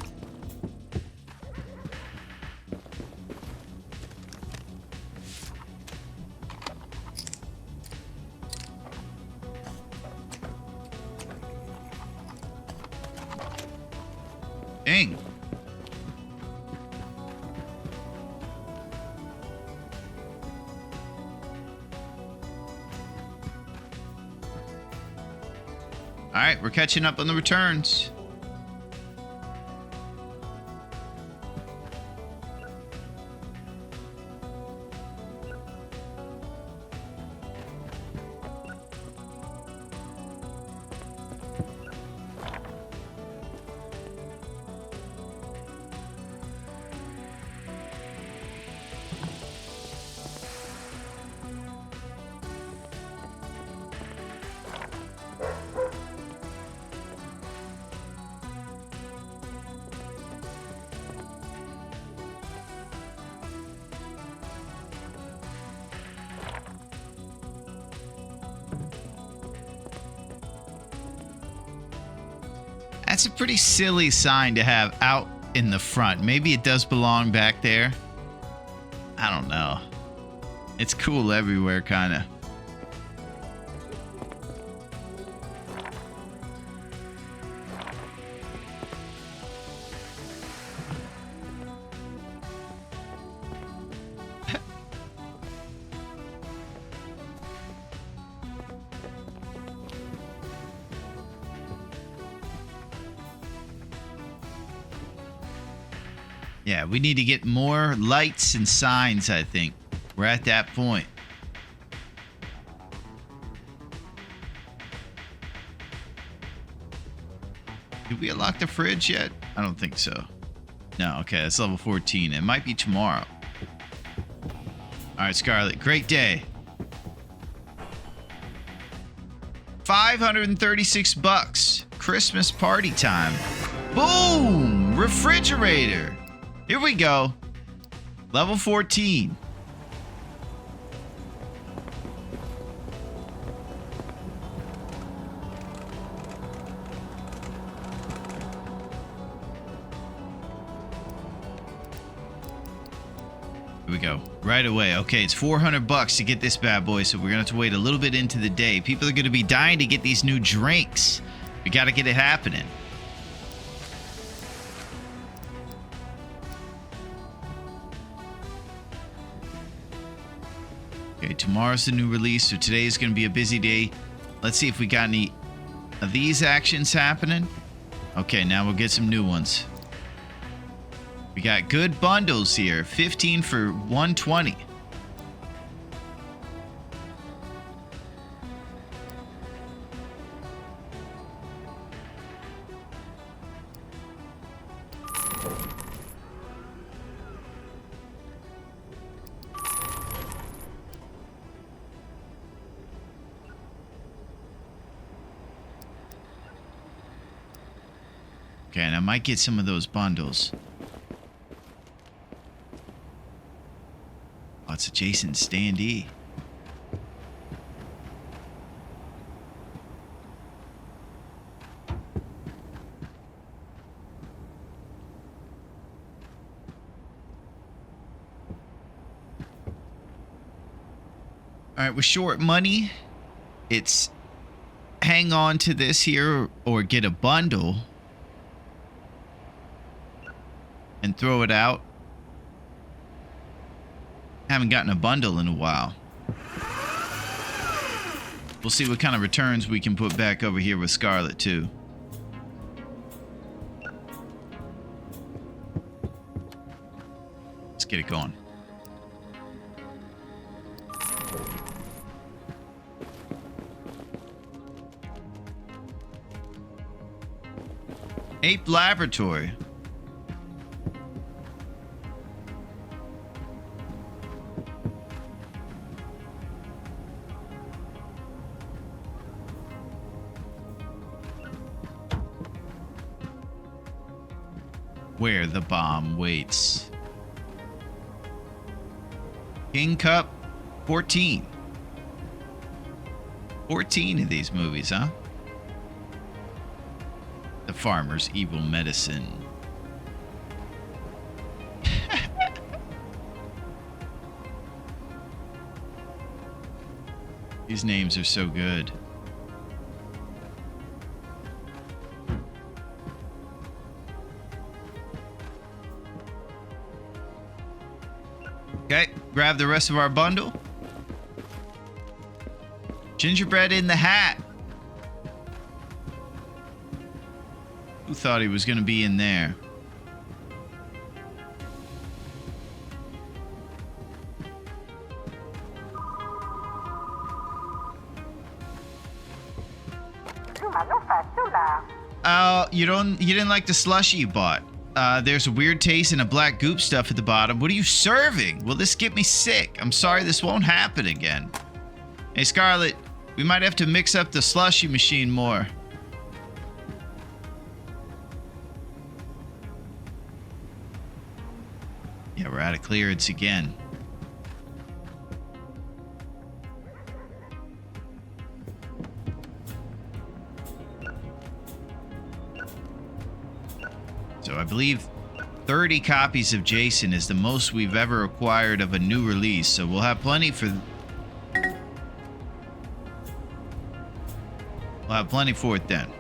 S1: Dang. All right, we're catching up on the returns. That's a pretty silly sign to have out in the front. Maybe it does belong back there. I don't know. It's cool everywhere, kind of. Yeah, we need to get more lights and signs, I think. We're at that point. Did we unlock the fridge yet? I don't think so. No, okay, that's level 14. It might be tomorrow. All right, Scarlett, great day. 536 bucks. Christmas party time. Boom! Refrigerator. Here we go. Level 14. Here we go. Right away. Okay, it's 400 bucks to get this bad boy, so we're going to have to wait a little bit into the day. People are going to be dying to get these new drinks. We got to get it happening. Okay, tomorrow's the new release, so today is going to be a busy day. Let's see if we got any of these actions happening. Okay, now we'll get some new ones. We got good bundles here. 15 for 120. Okay, and I might get some of those bundles. Oh, it's a Jason standee. All right, we're short money. It's hang on to this here or get a bundle and throw it out. Haven't gotten a bundle in a while. We'll see what kind of returns we can put back over here with Scarlett too. Let's get it going. Ape Laboratory. where the bomb waits. King Cup 14. 14 of these movies, huh? The Farmer's Evil Medicine. These names are so good. Okay, grab the rest of our bundle. Gingerbread in the hat. Who thought he was going to be in there? You didn't like the slushie you bought. There's a weird taste and a black goop stuff at the bottom. What are you serving? Will this get me sick? I'm sorry, this won't happen again. Hey, Scarlett, we might have to mix up the slushie machine more. Yeah, we're out of clearance again. So I believe 30 copies of Jason is the most we've ever acquired of a new release. So we'll have plenty for... We'll have plenty for it then.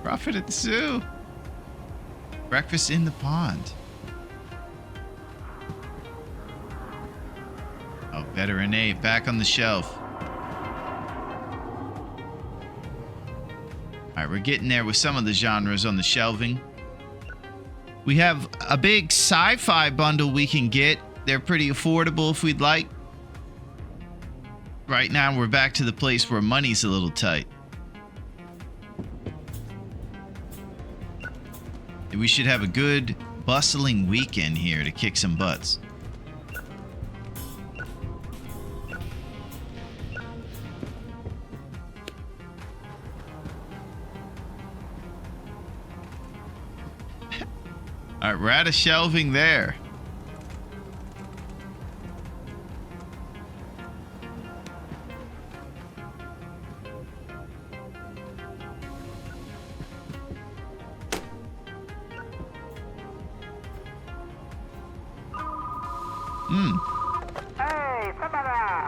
S1: Prophet at the zoo. Breakfast in the pond. Oh, Veteran A back on the shelf. Alright, we're getting there with some of the genres on the shelving. We have a big sci-fi bundle we can get. They're pretty affordable if we'd like. Right now, we're back to the place where money's a little tight. We should have a good, bustling weekend here to kick some butts. Alright, we're out of shelving there.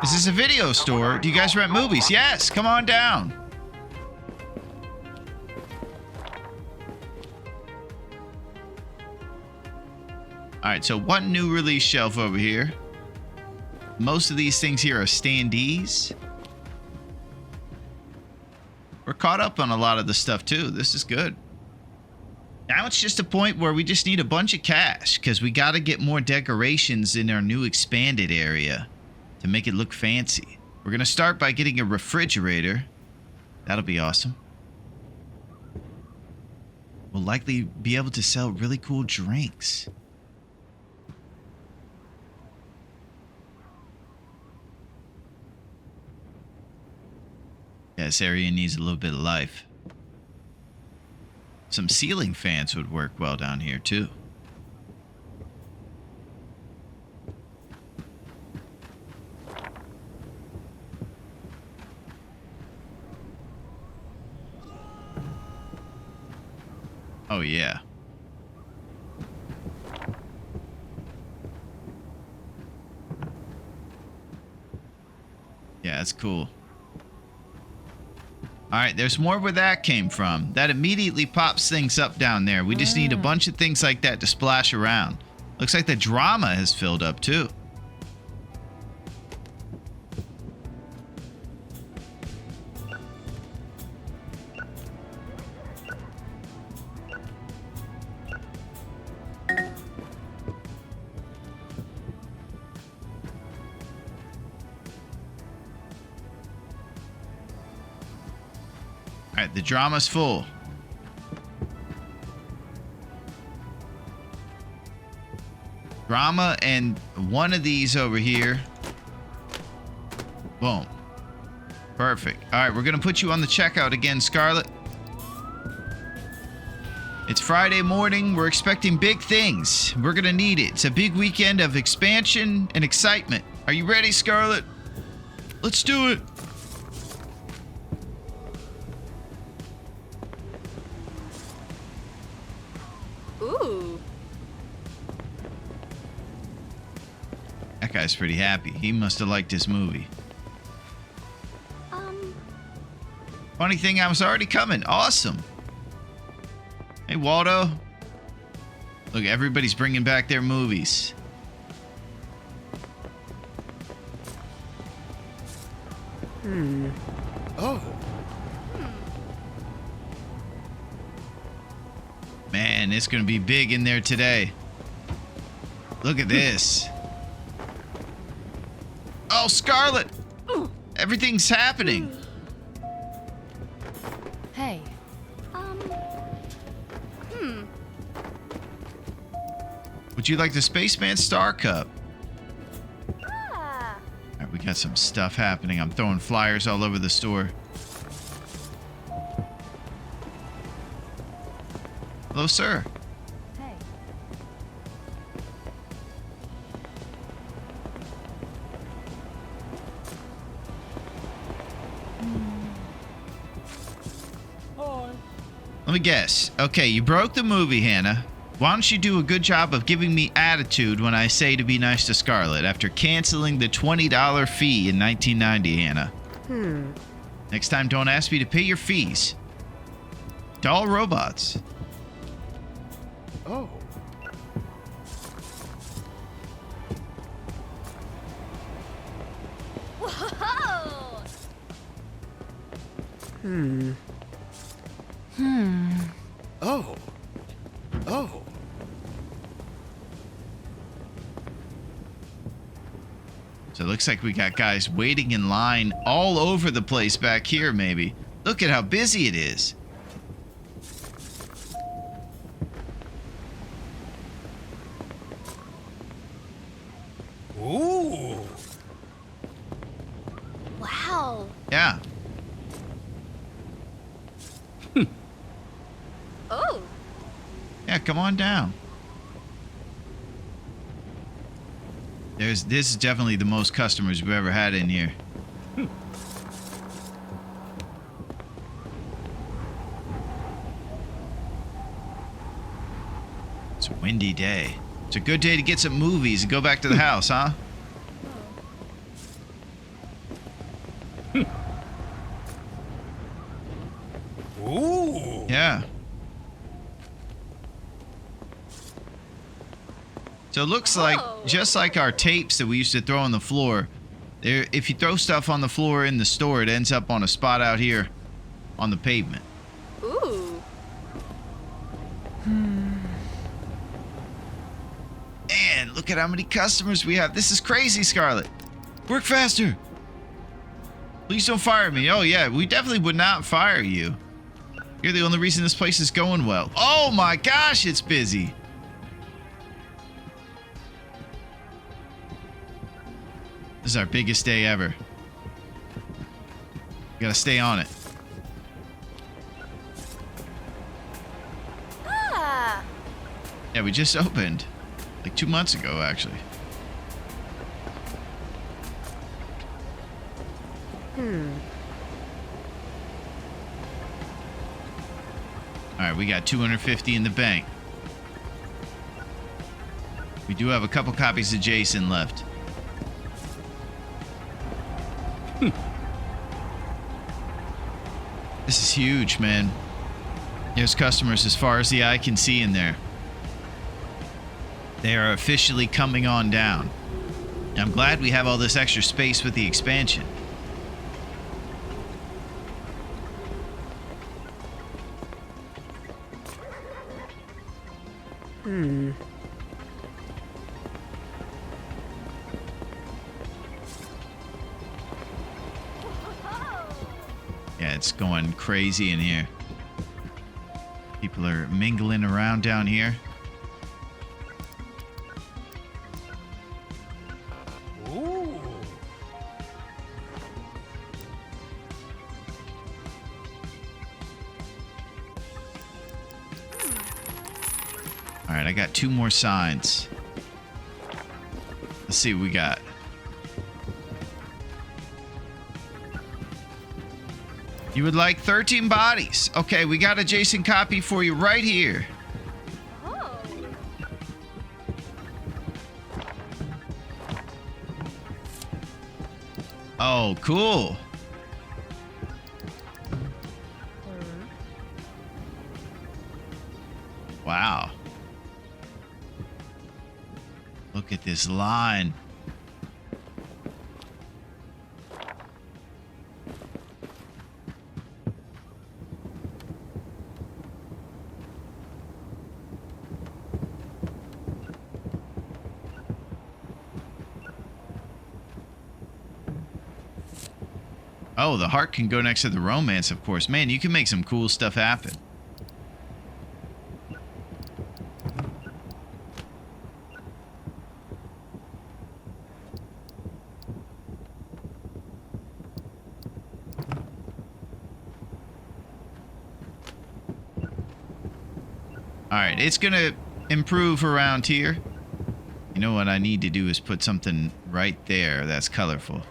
S1: Is this a video store? Do you guys rent movies? Yes, come on down. Alright, so one new release shelf over here. Most of these things here are standees. We're caught up on a lot of the stuff too. This is good. Now it's just a point where we just need a bunch of cash because we got to get more decorations in our new expanded area to make it look fancy. We're going to start by getting a refrigerator. That'll be awesome. We'll likely be able to sell really cool drinks. Yeah, this area needs a little bit of life. Some ceiling fans would work well down here, too. Oh, yeah. Yeah, that's cool. Alright, there's more where that came from. That immediately pops things up down there. We just need a bunch of things like that to splash around. Looks like the drama has filled up too. Alright, the drama's full. Drama and one of these over here. Boom. Perfect. All right, we're going to put you on the checkout again, Scarlett. It's Friday morning. We're expecting big things. We're going to need it. It's a big weekend of expansion and excitement. Are you ready, Scarlett? Let's do it.
S3: Ooh.
S1: That guy's pretty happy. He must have liked this movie. Funny thing, I was already coming. Awesome. Hey, Waldo. Look, everybody's bringing back their movies.
S2: Oh.
S1: Man, it's going to be big in there today. Look at this. Oh, Scarlett. Everything's happening.
S3: Hey.
S1: Would you like the Spaceman Star Cup?
S3: Ah.
S1: All right, we got some stuff happening. I'm throwing flyers all over the store. Hello, sir.
S3: Hey.
S1: Let me guess. Okay, you broke the movie, Hannah. Why don't you do a good job of giving me attitude when I say to be nice to Scarlett after canceling the $20 fee in 1990, Hannah? Next time, don't ask me to pay your fees. Doll robots.
S2: Oh.
S3: Whoa.
S2: Oh. Oh.
S1: So it looks like we got guys waiting in line all over the place back here, maybe. Look at how busy it is.
S2: Ooh.
S3: Wow.
S1: Yeah.
S3: Oh.
S1: Yeah, come on down. This is definitely the most customers we've ever had in here. It's a windy day. It's a good day to get some movies and go back to the house, huh?
S2: Ooh.
S1: Yeah. So it looks like, just like our tapes that we used to throw on the floor, there, if you throw stuff on the floor in the store, it ends up on a spot out here on the pavement.
S3: Ooh.
S1: Man, look at how many customers we have. This is crazy, Scarlett. Work faster. Please don't fire me. Oh, yeah, we definitely would not fire you. You're the only reason this place is going well. Oh, my gosh, it's busy. This is our biggest day ever. We gotta stay on it.
S3: Ah.
S1: Yeah, we just opened. Like 2 months ago, actually. Alright, we got 250 in the bank. We do have a couple copies of Jason left. This is huge, man. There's customers as far as the eye can see in there. They are officially coming on down. I'm glad we have all this extra space with the expansion. Yeah, it's going crazy in here. People are mingling around down here. All right, I got 2 more signs. Let's see what we got. You would like 13 bodies. Okay, we got a Jason copy for you right here.
S3: Oh.
S1: Oh, cool. Wow. Look at this line. Oh, the heart can go next to the romance, of course. Man, you can make some cool stuff happen. Alright, it's gonna improve around here. You know what I need to do is put something right there that's colorful.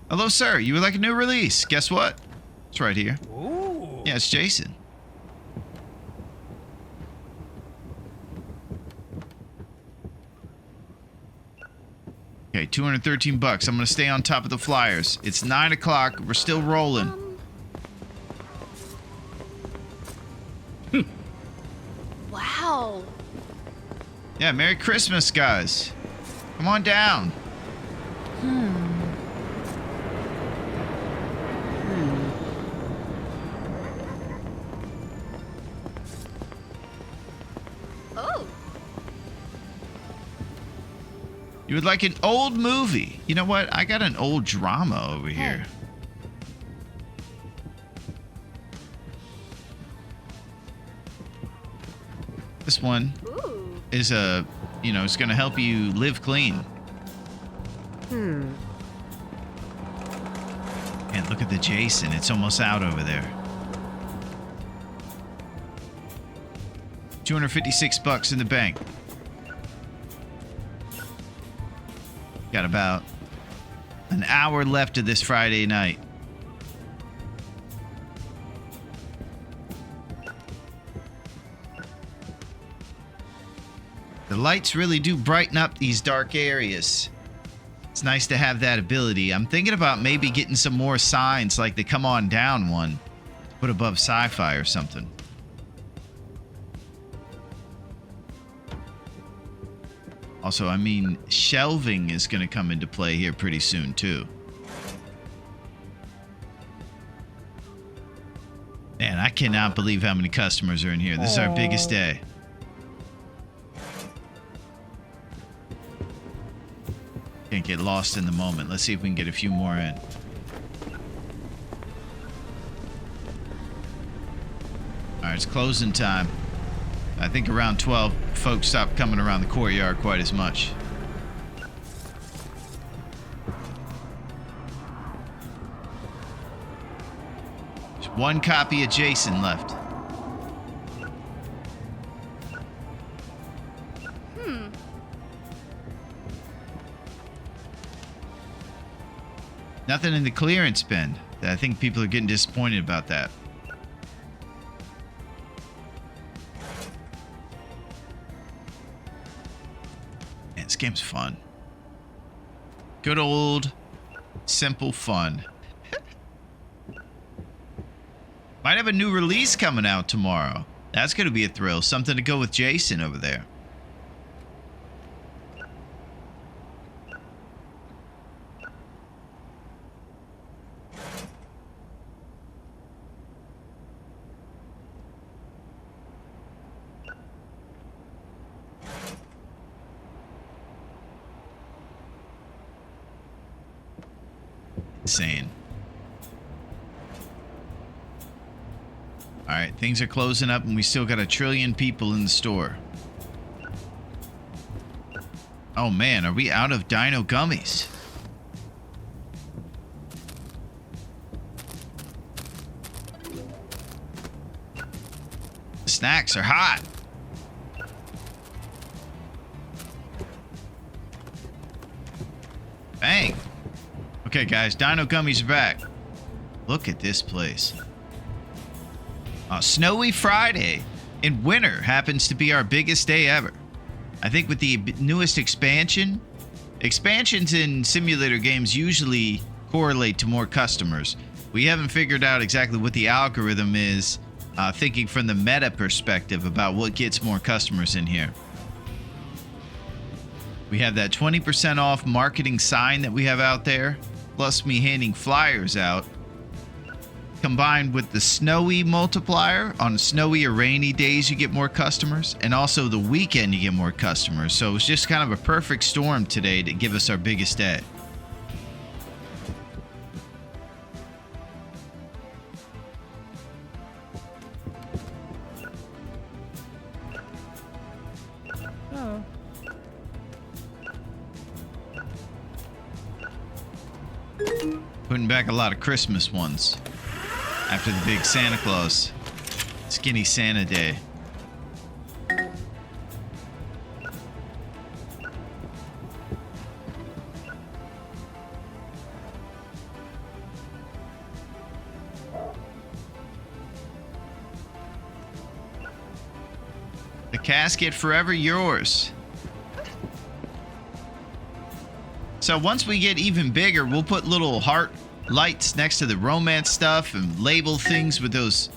S1: Hello, sir. You would like a new release? Guess what? It's right here.
S2: Ooh.
S1: Yeah, it's Jason. Okay, 213 bucks. I'm gonna stay on top of the flyers. It's 9 o'clock. We're still rolling.
S3: Wow.
S1: Yeah, Merry Christmas, guys. Come on down.
S3: Oh.
S1: You would like an old movie? You know what? I got an old drama over here. This one
S3: Ooh.
S1: is it's gonna help you live clean. And look at the Jason. It's almost out over there. 256 bucks in the bank. Got about an hour left of this Friday night. The lights really do brighten up these dark areas. It's nice to have that ability. I'm thinking about maybe getting some more signs like the Come On Down one. Put above sci-fi or something. Also, I mean, shelving is going to come into play here pretty soon, too. Man, I cannot believe how many customers are in here. This is our biggest day. Can't get lost in the moment. Let's see if we can get a few more in. Alright, it's closing time. I think around 12, folks stopped coming around the courtyard quite as much. There's one copy of Jason left. Nothing in the clearance bin. I think people are getting disappointed about that. Man, this game's fun. Good old, simple fun. Might have a new release coming out tomorrow. That's going to be a thrill. Something to go with Jason over there. Insane. Alright, things are closing up and we still got 1 trillion people in the store. Oh man, are we out of dino gummies? Snacks are hot. Bang. Okay, guys, dino gummies are back. Look at this place. Snowy Friday in winter happens to be our biggest day ever. I think with the newest expansions in simulator games usually correlate to more customers. We haven't figured out exactly what the algorithm is, thinking from the meta perspective about what gets more customers in here. We have that 20% off marketing sign that we have out there, plus me handing flyers out, combined with the snowy multiplier. On snowy or rainy days you get more customers, and also the weekend you get more customers. So it's just kind of a perfect storm today to give us our biggest day. Putting back a lot of Christmas ones after the big Santa Claus, skinny Santa day. The casket forever yours. So once we get even bigger, we'll put little heart lights next to the romance stuff and label things with those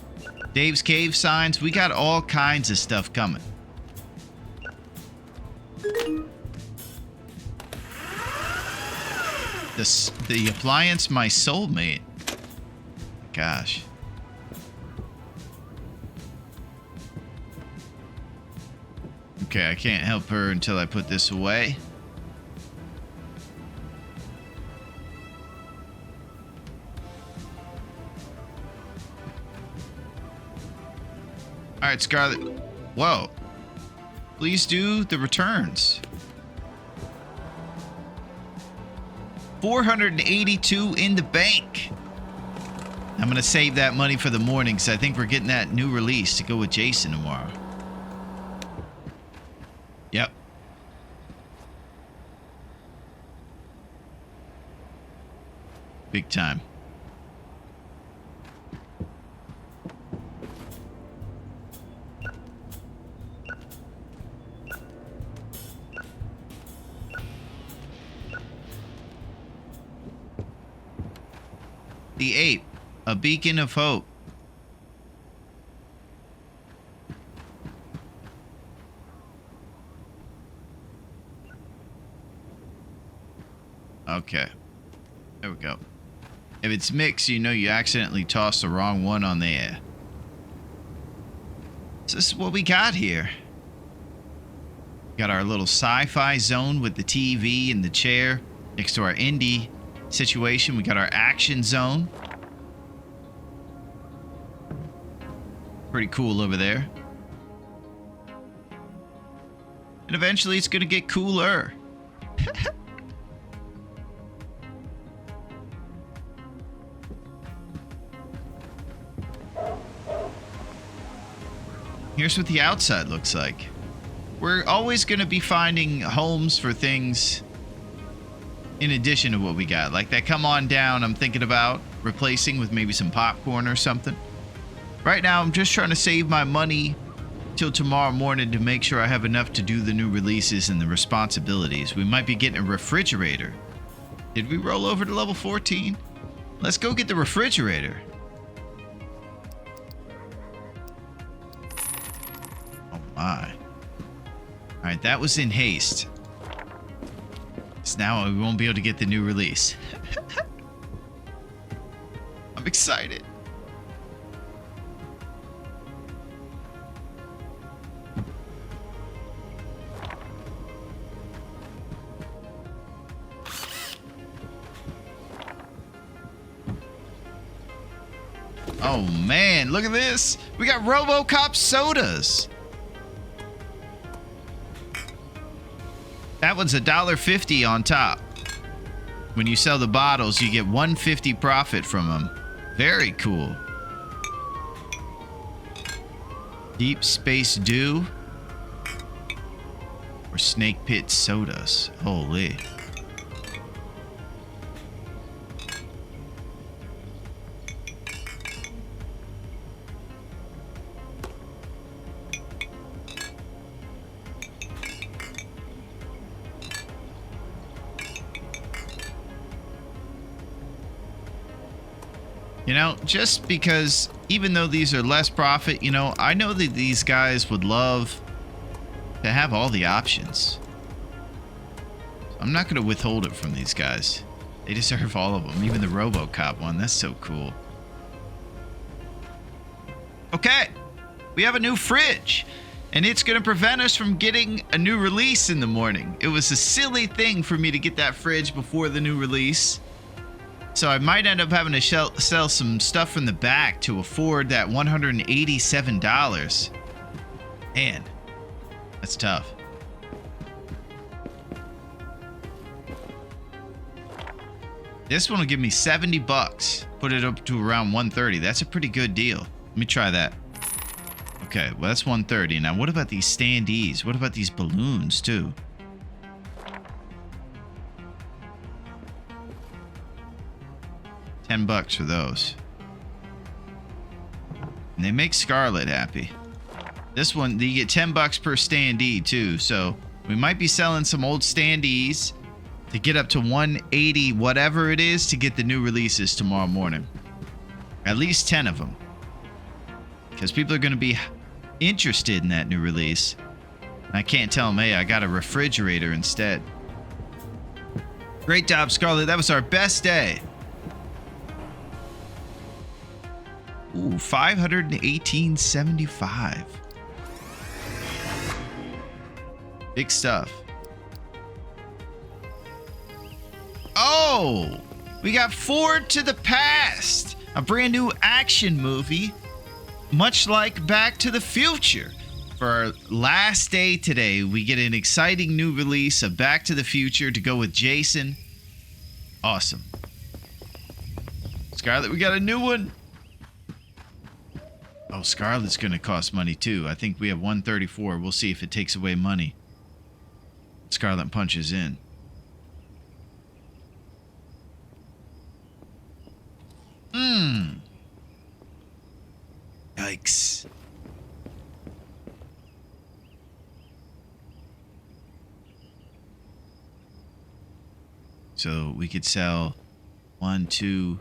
S1: Dave's Cave signs. We got all kinds of stuff coming. The appliance, my soulmate. Gosh. Okay, I can't help her until I put this away. All right, Scarlett. Whoa. Please do the returns. 482 in the bank. I'm going to save that money for the morning because I think we're getting that new release to go with Jason tomorrow. Yep. Big time. The ape, a beacon of hope. Okay. There we go. If it's mixed, you know you accidentally tossed the wrong one on the air. So this is what we got here. Got our little sci-fi zone with the TV and the chair next to our indie situation. We got our action zone. Pretty cool over there. And eventually it's gonna get cooler. Here's what the outside looks like. We're always gonna be finding homes for things in addition to what we got. Like that come on down, I'm thinking about replacing with maybe some popcorn or something. Right now, I'm just trying to save my money till tomorrow morning to make sure I have enough to do the new releases and the responsibilities. We might be getting a refrigerator. Did we roll over to level 14? Let's go get the refrigerator. Oh my. All right, that was in haste. So now we won't be able to get the new release. I'm excited. Oh man, look at this. We got RoboCop sodas. That one's $1.50 on top. When you sell the bottles, you get $1.50 profit from them. Very cool. Deep Space Dew or Snake Pit sodas. Holy. You know, just because even though these are less profit, you know, I know that these guys would love to have all the options. I'm not going to withhold it from these guys. They deserve all of them, even the RoboCop one. That's so cool. Okay, we have a new fridge, and it's going to prevent us from getting a new release in the morning. It was a silly thing for me to get that fridge before the new release. So I might end up having to sell some stuff from the back to afford that $187. Man, that's tough. This one will give me $70. Put it up to around 130. That's a pretty good deal. Let me try that. Okay, well that's 130. Now what about these standees? What about these balloons too? $10 for those. And they make Scarlet happy. This one, you get $10 per standee too. So we might be selling some old standees to get up to 180, whatever it is, to get the new releases tomorrow morning. At least 10 of them. Because people are going to be interested in that new release. And I can't tell them, hey, I got a refrigerator instead. Great job, Scarlet. That was our best day. Ooh, 518.75. Big stuff. Oh, we got Forward to the Past, a brand new action movie, much like Back to the Future. For our last day today, we get an exciting new release of Back to the Future to go with Jason. Awesome. Scarlet, we got a new one. Oh, Scarlet's going to cost money too. I think we have 134. We'll see if it takes away money. Scarlet punches in. Yikes. So we could sell two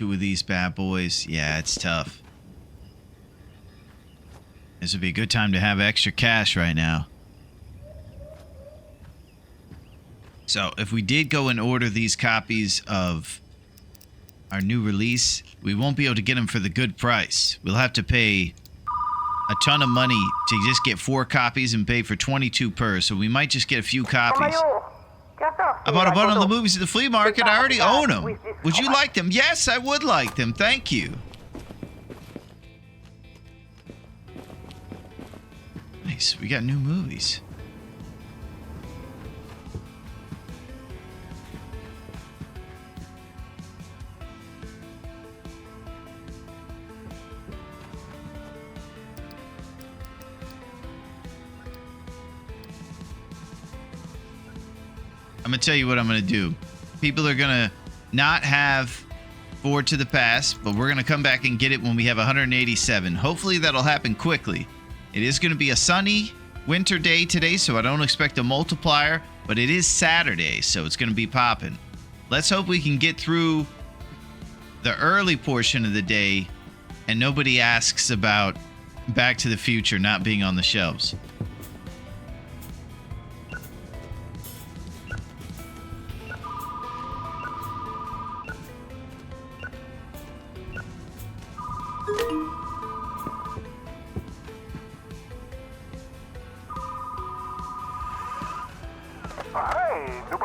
S1: of these bad boys. Yeah, it's tough. This would be a good time to have extra cash right now. So if we did go and order these copies of our new release, we won't be able to get them for the good price. We'll have to pay a ton of money to just get 4 copies and pay for 22 per. So we might just get a few copies. I bought a bundle of the movies at the flea market. I already own them. Would you like them? Yes, I would like them. Thank you. Nice. We got new movies. I'm going to tell you what I'm going to do. People are going to not have Forward to the Past, but we're going to come back and get it when we have 187. Hopefully that'll happen quickly. It is going to be a sunny winter day today, so I don't expect a multiplier, but it is Saturday, so it's going to be popping. Let's hope we can get through the early portion of the day and nobody asks about Back to the Future not being on the shelves.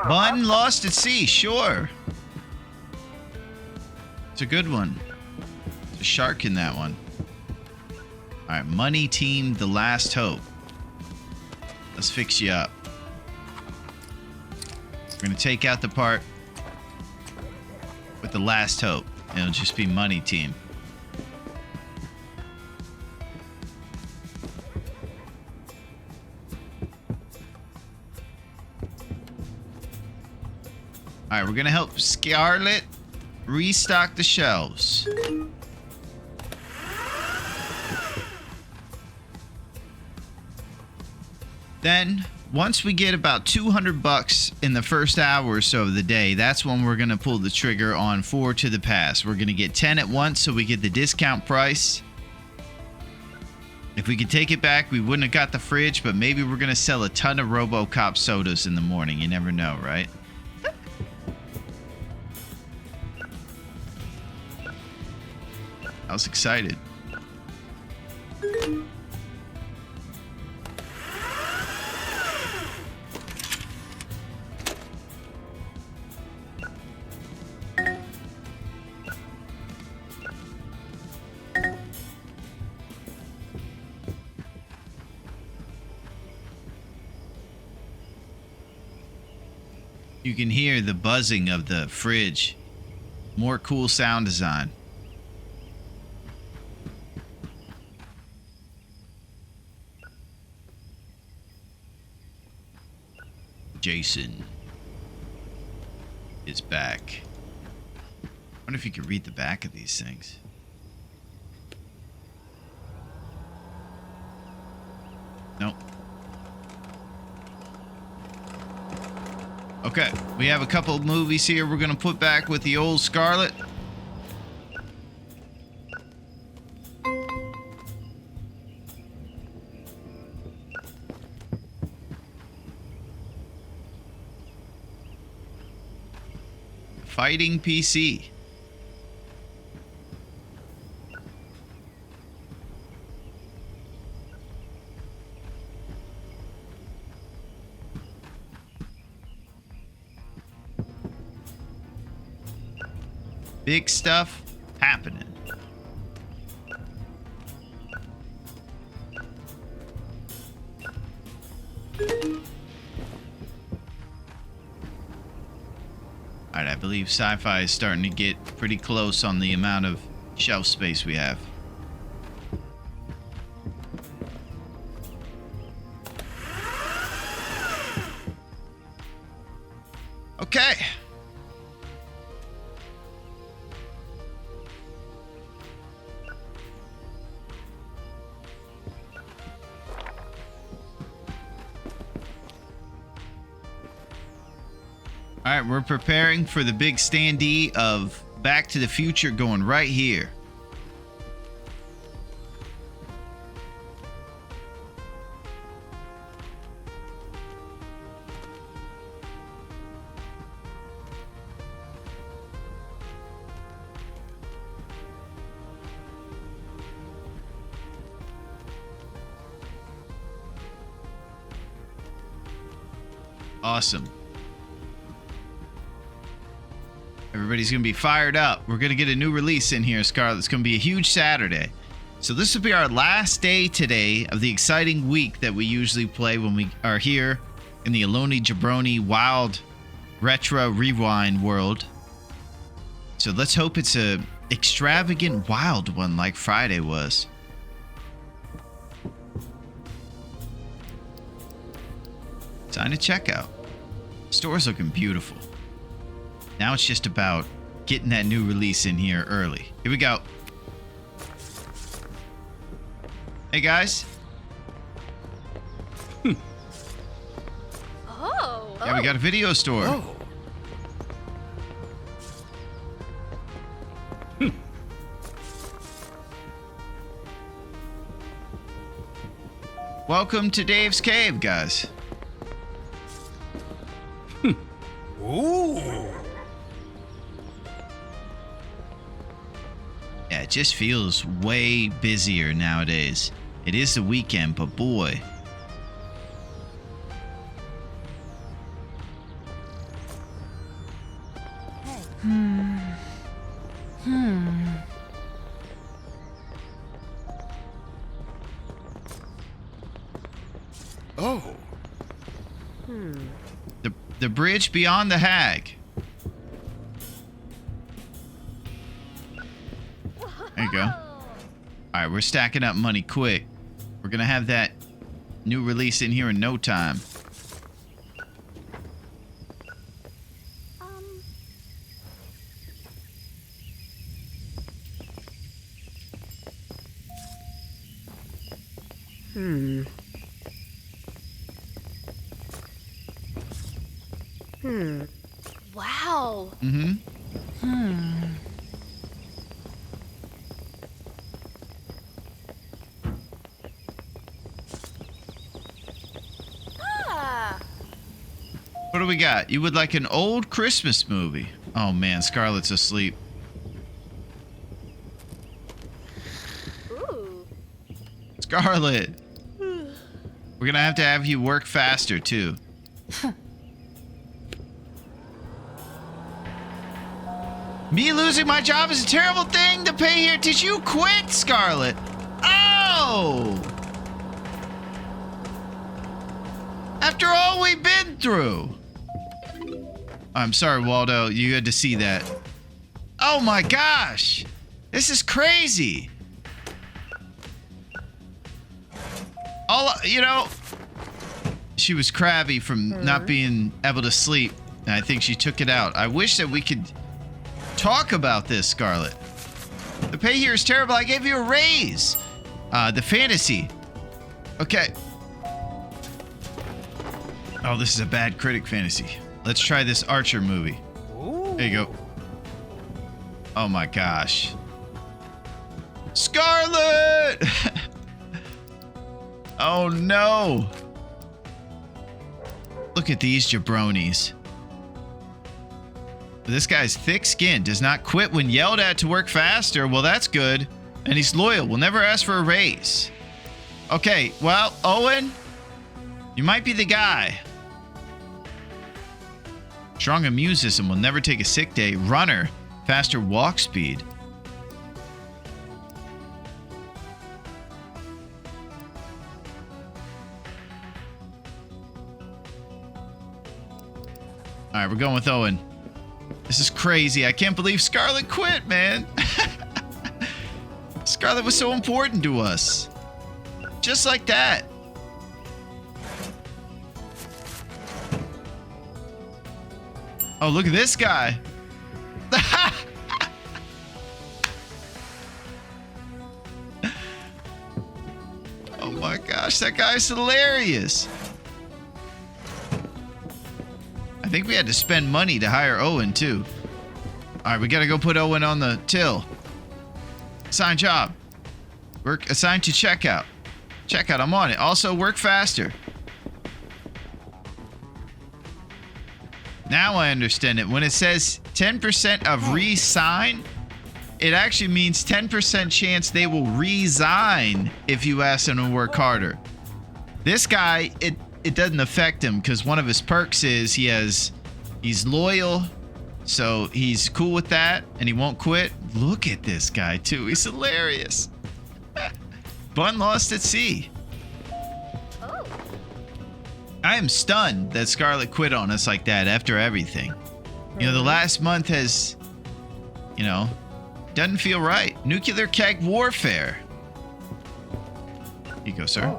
S1: Bun Lost at Sea, sure. It's a good one. There's a shark in that one. Alright, Money Team, The Last Hope. Let's fix you up. We're gonna take out the part with the last hope. It'll just be money, team. All right, we're gonna help Scarlet restock the shelves. Then, once we get about $200 in the first hour or so of the day, that's when we're gonna pull the trigger on 4 to the pass. We're gonna get 10 at once so we get the discount price. If we could take it back, we wouldn't have got the fridge, but maybe we're gonna sell a ton of RoboCop sodas in the morning. You never know, right? I was excited. You can hear the buzzing of the fridge. More cool sound design. Jason is back. I wonder if you could read the back of these things. Nope. Okay, we have a couple of movies here we're gonna put back with the old Scarlet. Fighting PC. Big stuff happening. Alright, I believe sci-fi is starting to get pretty close on the amount of shelf space we have. Okay. All right, we're preparing for the big standee of Back to the Future going right here. Awesome. Everybody's going to be fired up. We're going to get a new release in here, Scarlet. It's going to be a huge Saturday. So this will be our last day today of the exciting week that we usually play when we are here in the Aloni Jabroni Wild Retro Rewind world. So let's hope it's a extravagant wild one like Friday was. Time to checkout. Store's looking beautiful. Now it's just about getting that new release in here early. Here we go. Hey, guys.
S3: Oh.
S1: Yeah, we got a video store.
S2: Oh.
S1: Welcome to Dave's Cave, guys.
S2: Ooh.
S1: Yeah, it just feels way busier nowadays. It is the weekend, but boy.
S2: Oh.
S1: The bridge beyond the hag. There you go. All right, we're stacking up money quick. We're gonna have that new release in here in no time.
S3: Wow. Ah.
S1: What do we got? You would like an old Christmas movie. Oh man, Scarlett's asleep.
S3: Ooh.
S1: Scarlett. We're gonna have to have you work faster too. Me losing my job is a terrible thing to pay here. Did you quit, Scarlett? Oh! After all we've been through. I'm sorry, Waldo. You had to see that. Oh my gosh. This is crazy. She was crabby from not being able to sleep. And I think she took it out. I wish that we could talk about this, Scarlett. The pay here is terrible. I gave you a raise. The fantasy. Okay. Oh, this is a bad critic fantasy. Let's try this Archer movie. There you go. Oh my gosh. Scarlett! Oh no. Look at these jabronis. This guy's thick-skinned, does not quit when yelled at to work faster. Well, that's good. And he's loyal, will never ask for a raise. Okay, well, Owen, you might be the guy. Strong immune system, will never take a sick day. Runner, faster walk speed. All right, we're going with Owen. This is crazy. I can't believe Scarlett quit, man. Scarlett was so important to us. Just like that. Oh, look at this guy. Oh my gosh, that guy's hilarious. I think we had to spend money to hire Owen, too. All right, we got to go put Owen on the till. Assign job. Work assigned to checkout. Checkout, I'm on it. Also, work faster. Now I understand it. When it says 10% of re-sign, it actually means 10% chance they will resign if you ask them to work harder. This guy, it doesn't affect him because one of his perks is he's loyal, so he's cool with that and he won't quit. Look at this guy too. He's hilarious. Bun lost at sea.
S3: Oh.
S1: I am stunned that Scarlett quit on us like that after everything. You know, the last month has, doesn't feel right. Nuclear keg warfare. Here you go, sir.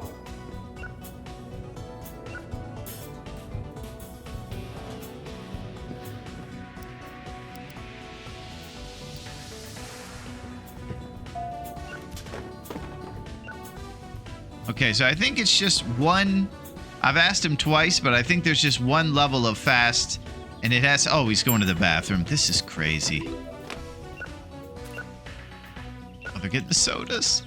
S1: Okay, so I think it's just one. I've asked him twice, but I think there's just one level of fast, and it has. Oh, he's going to the bathroom. This is crazy. Oh, they're getting the sodas.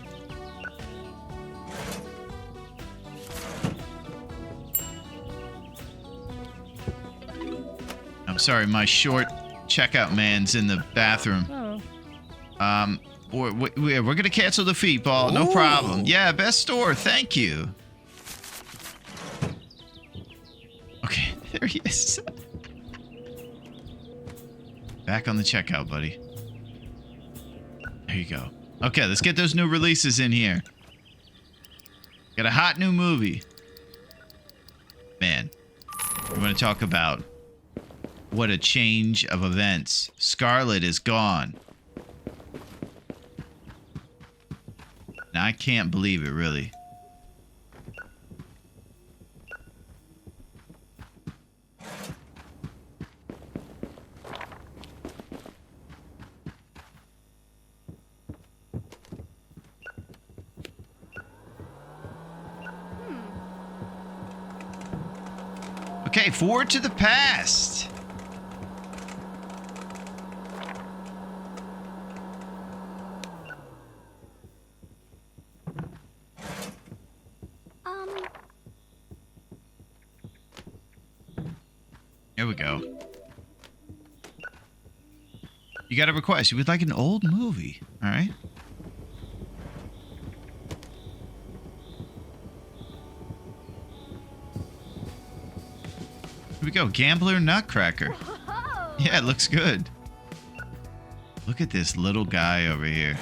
S1: I'm sorry, my short checkout man's in the bathroom.
S2: Oh.
S1: We're gonna cancel the fee, Paul. No problem. Yeah, best store. Thank you. Okay, there he is. Back on the checkout, buddy. There you go. Okay, let's get those new releases in here. Got a hot new movie. Man. We want to talk about what a change of events. Scarlet is gone. Now, I can't believe it, really. Okay, forward to the past. There we go. You got a request. You would like an old movie, all right? Here we go. Gambler Nutcracker.
S3: Whoa.
S1: Yeah, it looks good. Look at this little guy over here.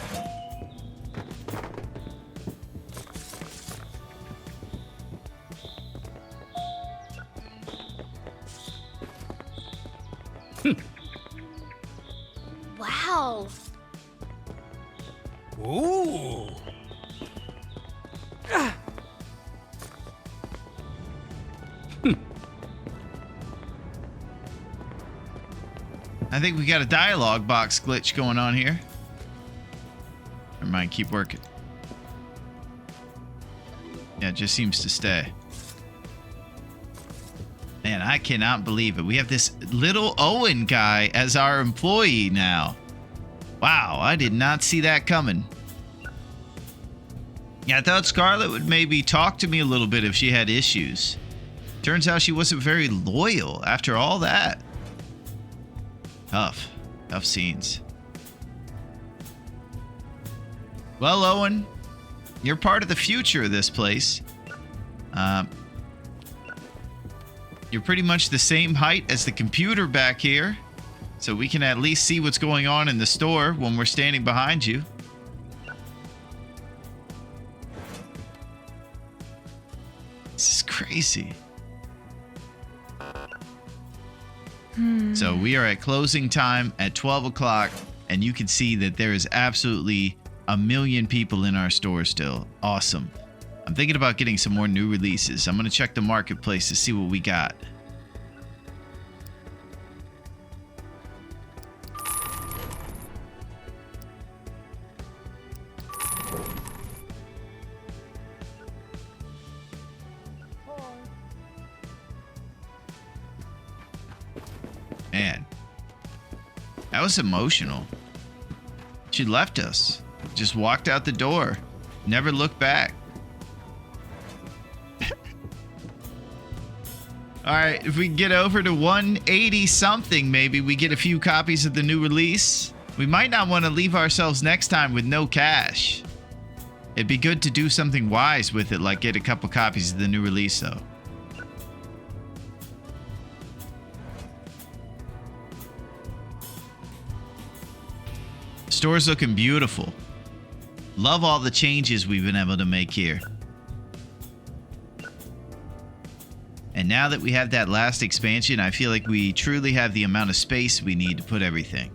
S3: Wow.
S2: Ooh.
S1: I think we got a dialogue box glitch going on here. Never mind, keep working. Yeah, it just seems to stay. Man, I cannot believe it. We have this little Owen guy as our employee now. Wow, I did not see that coming. Yeah, I thought Scarlet would maybe talk to me a little bit if she had issues. Turns out she wasn't very loyal after all that. Tough scenes. Well, Owen, you're part of the future of this place. You're pretty much the same height as the computer back here, so we can at least see what's going on in the store when we're standing behind you. This is crazy. So we are at closing time at 12 o'clock, and you can see that there is absolutely a million people in our store still. Awesome. I'm thinking about getting some more new releases. I'm going to check the marketplace to see what we got. Man, that was emotional. She left us. Just walked out the door. Never looked back. All right, if we can get over to 180 something, maybe we get a few copies of the new release. We might not want to leave ourselves next time with no cash. It'd be good to do something wise with it, like get a couple copies of the new release, though. Store's looking beautiful. Love all the changes we've been able to make here. And now that we have that last expansion, I feel like we truly have the amount of space we need to put everything.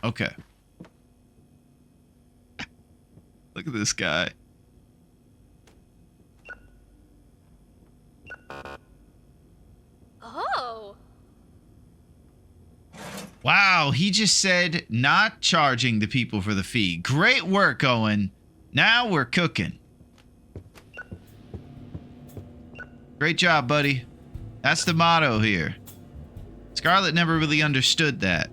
S1: Okay. Look at this guy.
S3: Oh.
S1: Wow, he just said not charging the people for the fee. Great work, Owen. Now we're cooking. Great job, buddy. That's the motto here. Scarlet never really understood that.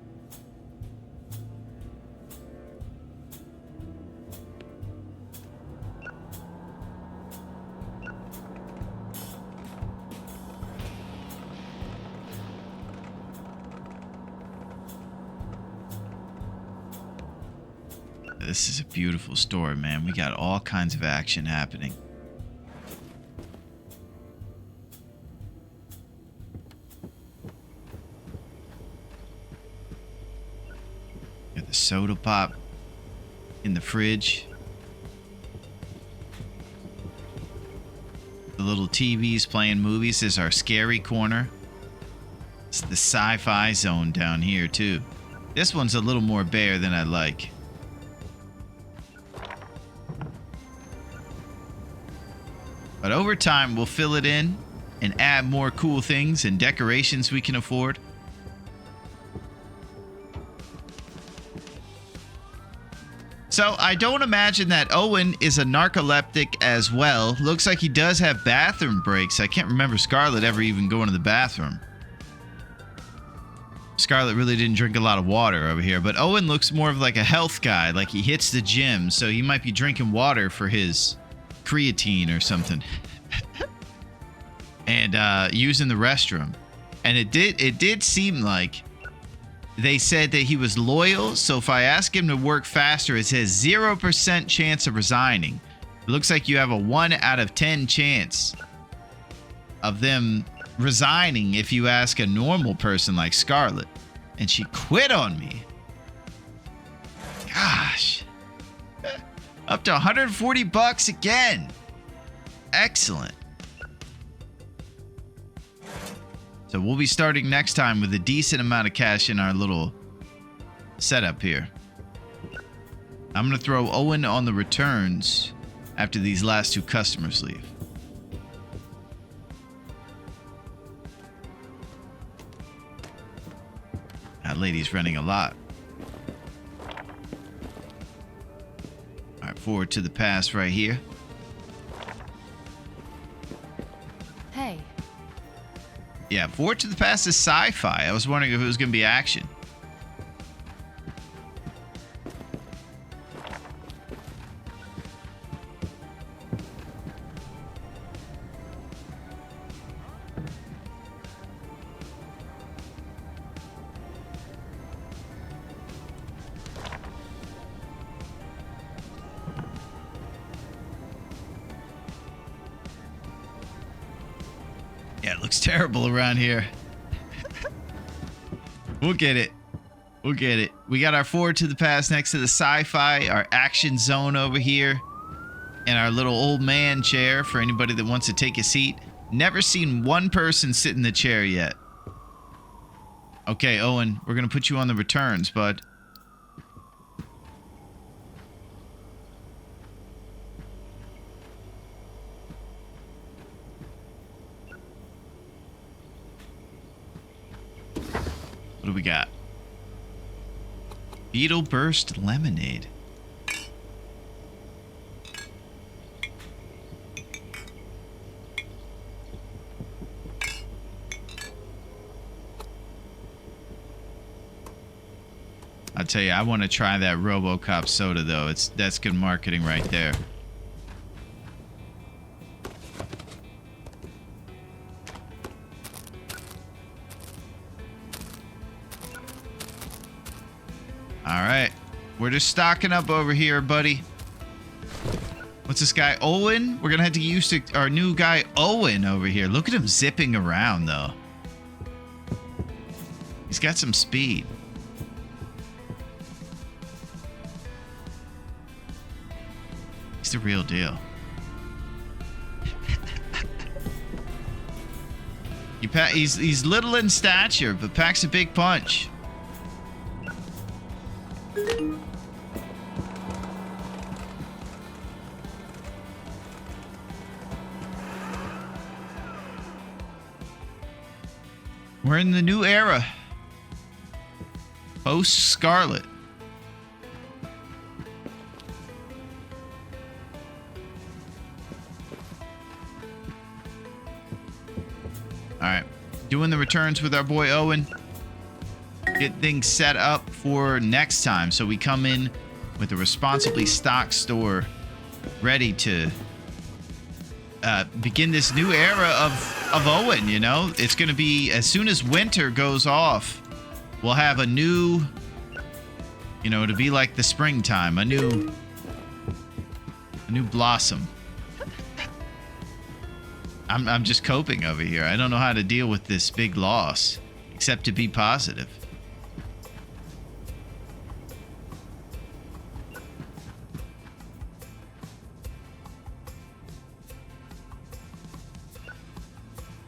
S1: This is a beautiful store, man. We got all kinds of action happening. Got the soda pop in the fridge. The little TV's playing movies. This is our scary corner. It's the sci-fi zone down here, too. This one's a little more bare than I like. But over time, we'll fill it in and add more cool things and decorations we can afford. So I don't imagine that Owen is a narcoleptic as well. Looks like he does have bathroom breaks. I can't remember Scarlett ever even going to the bathroom. Scarlett really didn't drink a lot of water over here, but Owen looks more of like a health guy, like he hits the gym, so he might be drinking water for his creatine or something. And using the restroom. And it did seem like they said that he was loyal, so if I ask him to work faster, it says 0% chance of resigning. It looks like you have a 1 out of 10 chance of them resigning if you ask a normal person like Scarlett. And she quit on me. Gosh. Up to $140 again. Excellent. So we'll be starting next time with a decent amount of cash in our little setup here. I'm going to throw Owen on the returns after these last 2 customers leave. That lady's running a lot. All right, forward to the pass right here.
S4: Hey.
S1: Yeah, forward to the pass is sci-fi. I was wondering if it was going to be action. Yeah, it looks terrible around here. We'll get it. We'll get it. We got our forward to the pass next to the sci-fi, our action zone over here, and our little old man chair for anybody that wants to take a seat. Never seen one person sit in the chair yet. Okay, Owen, we're going to put you on the returns, bud. What do we got? Beetle Burst Lemonade. I'll tell you, I want to try that RoboCop soda though. That's good marketing right there. Alright, we're just stocking up over here, buddy. What's this guy, Owen? We're gonna have to get used to our new guy, Owen, over here. Look at him zipping around, though. He's got some speed. He's the real deal. He's little in stature, but packs a big punch. We're in the new era. Post Scarlet. Alright. Doing the returns with our boy Owen. Get things set up for next time so we come in with a responsibly stocked store ready to begin this new era of Owen, you know? It's going to be, as soon as winter goes off, we'll have a new You know, to be like the springtime, a new blossom. I'm just coping over here. I don't know how to deal with this big loss, except to be positive.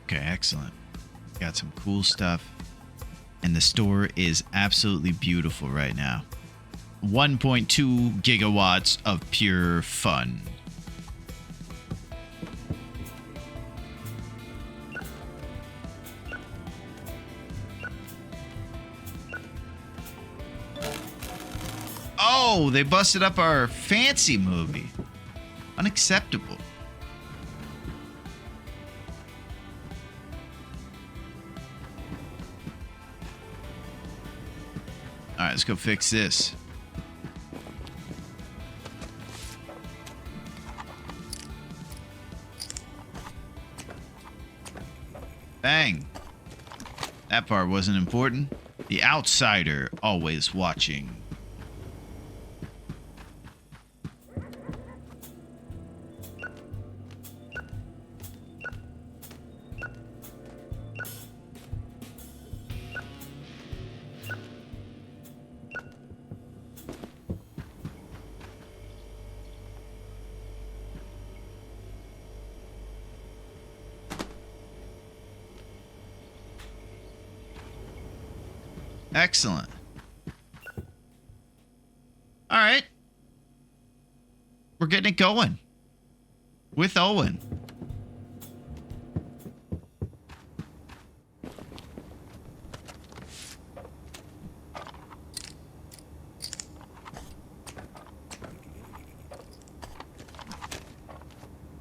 S1: Okay, excellent. Got some cool stuff. And the store is absolutely beautiful right now. 1.2 gigawatts of pure fun. Oh, they busted up our fancy movie. Unacceptable. All right, let's go fix this. Bang. That part wasn't important. The outsider always watching. Excellent. All right. We're getting it going. With Owen.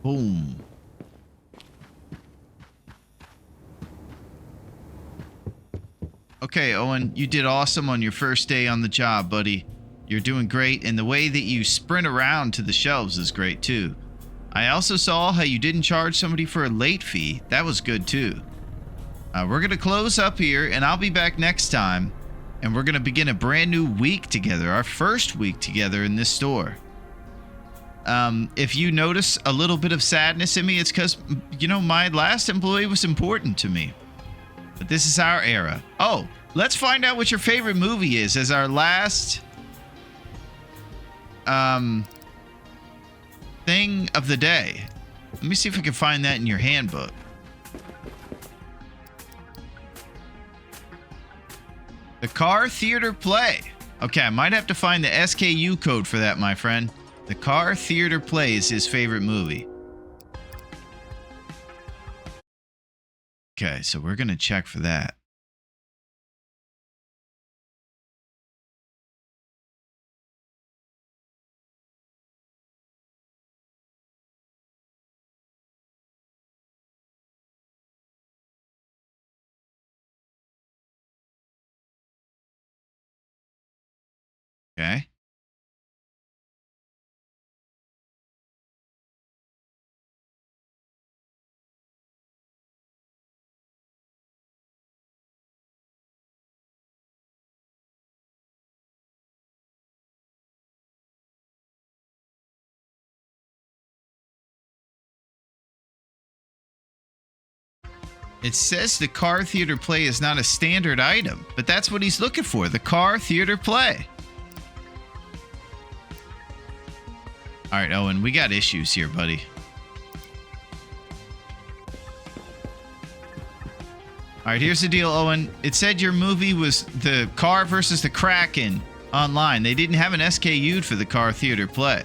S1: Boom. Okay, Owen, you did awesome on your first day on the job, buddy. You're doing great, and the way that you sprint around to the shelves is great, too. I also saw how you didn't charge somebody for a late fee. That was good, too. We're going to close up here, and I'll be back next time, and we're going to begin a brand new week together, our first week together in this store. If you notice a little bit of sadness in me, it's because, you know, my last employee was important to me. But this is our era. Oh, let's find out what your favorite movie is as our last thing of the day. Let me see if I can find that in your handbook. The Car Theater Play. Okay, I might have to find the SKU code for that, my friend. The Car Theater Play is his favorite movie. Okay, so we're going to check for that. Okay. It says the Car Theater Play is not a standard item, but that's what he's looking for, the Car Theater Play. All right, Owen, we got issues here, buddy. All right, here's the deal, Owen. It said your movie was the Car versus the Kraken online. They didn't have an SKU for the Car Theater Play.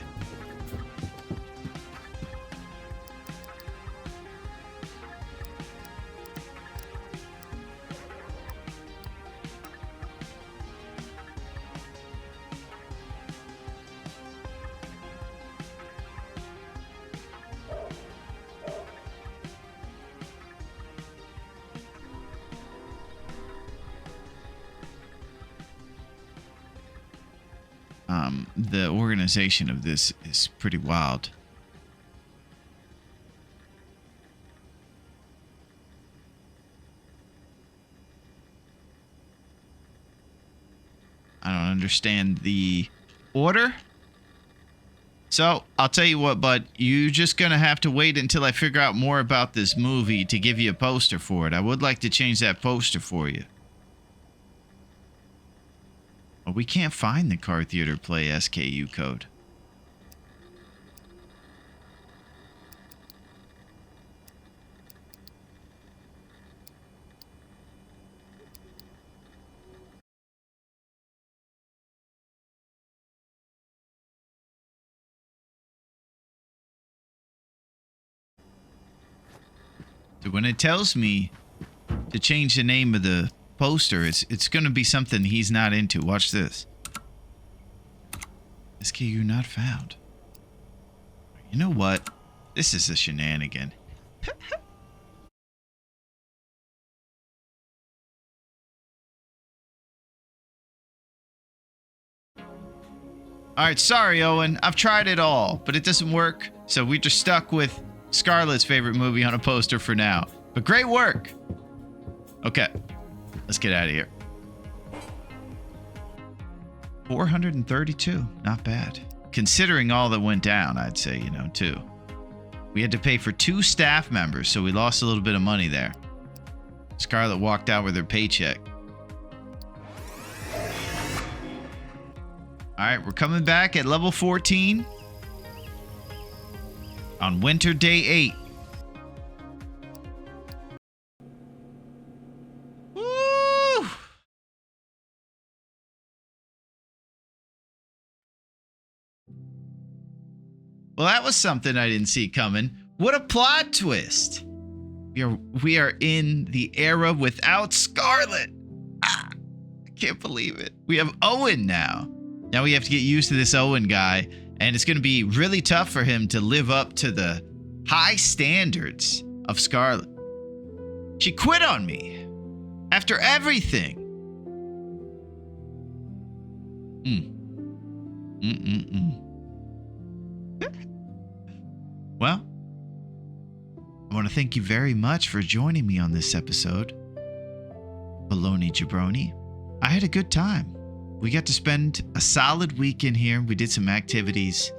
S1: The organization of this is pretty wild. I I don't understand the order. So, I'll tell you what, bud. You're just going to have to wait until I figure out more about this movie to give you a poster for it. I would like to change that poster for you. Well, we can't find the Car Theater Play SKU code. So when it tells me to change the name of the poster, it's going to be something he's not into. Watch this. SKU not found. You know what? This is a shenanigan. Alright, sorry, Owen. I've tried it all, but it doesn't work. So we're just stuck with Scarlett's favorite movie on a poster for now. But great work. Okay, let's get out of here. 432, not bad. Considering all that went down, I'd say, you know, too. We had to pay for 2 staff members, so we lost a little bit of money there. Scarlett walked out with her paycheck. Alright, we're coming back at level 14 on Winter Day 8. Woo! Well, that was something I didn't see coming. What a plot twist! We are in the era without Scarlett. I can't believe it. We have Owen now. Now we have to get used to this Owen guy, and it's going to be really tough for him to live up to the high standards of Scarlett. She quit on me after everything. Well, I want to thank you very much for joining me on this episode, Baloney Jabroni. I had a good time. We got to spend a solid week in here. We did some activities.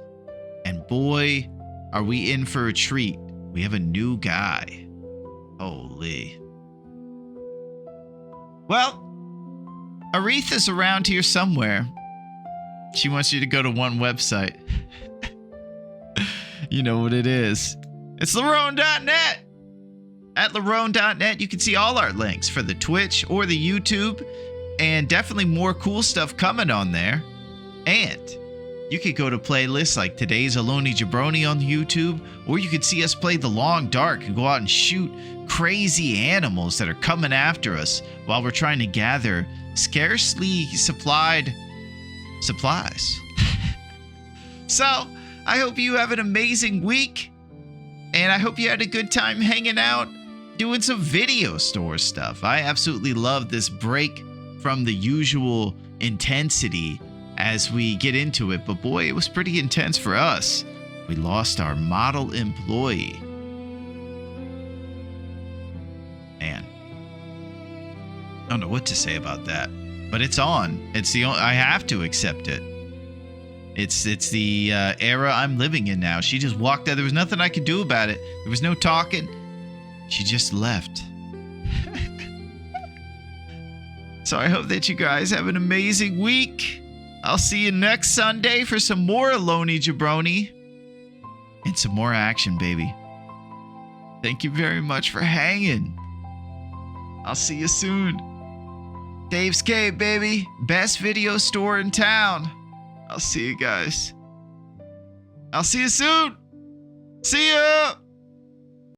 S1: And boy, are we in for a treat. We have a new guy. Holy. Well, Aretha's around here somewhere. She wants you to go to one website. You know what it is. It's Larone.net. At Larone.net, you can see all our links for the Twitch or the YouTube. And definitely more cool stuff coming on there. And you could go to playlists like today's Baloney Jabroni on the YouTube, or you could see us play The Long Dark and go out and shoot crazy animals that are coming after us while we're trying to gather scarcely supplied supplies. So, I hope you have an amazing week, and I hope you had a good time hanging out, doing some video store stuff. I absolutely love this break from the usual intensity as we get into it, but boy, it was pretty intense for us. We lost our model employee. Man, I don't know what to say about that, but it's on. It's the only, I have to accept it. It's the era I'm living in now. She just walked out. There was nothing I could do about it. There was no talking. She just left. So I hope that you guys have an amazing week. I'll see you next Sunday for some more Baloney Jabroni and some more action, baby. Thank you very much for hanging. I'll see you soon. Dave's Cave, baby. Best video store in town. I'll see you guys. I'll see you soon. See ya.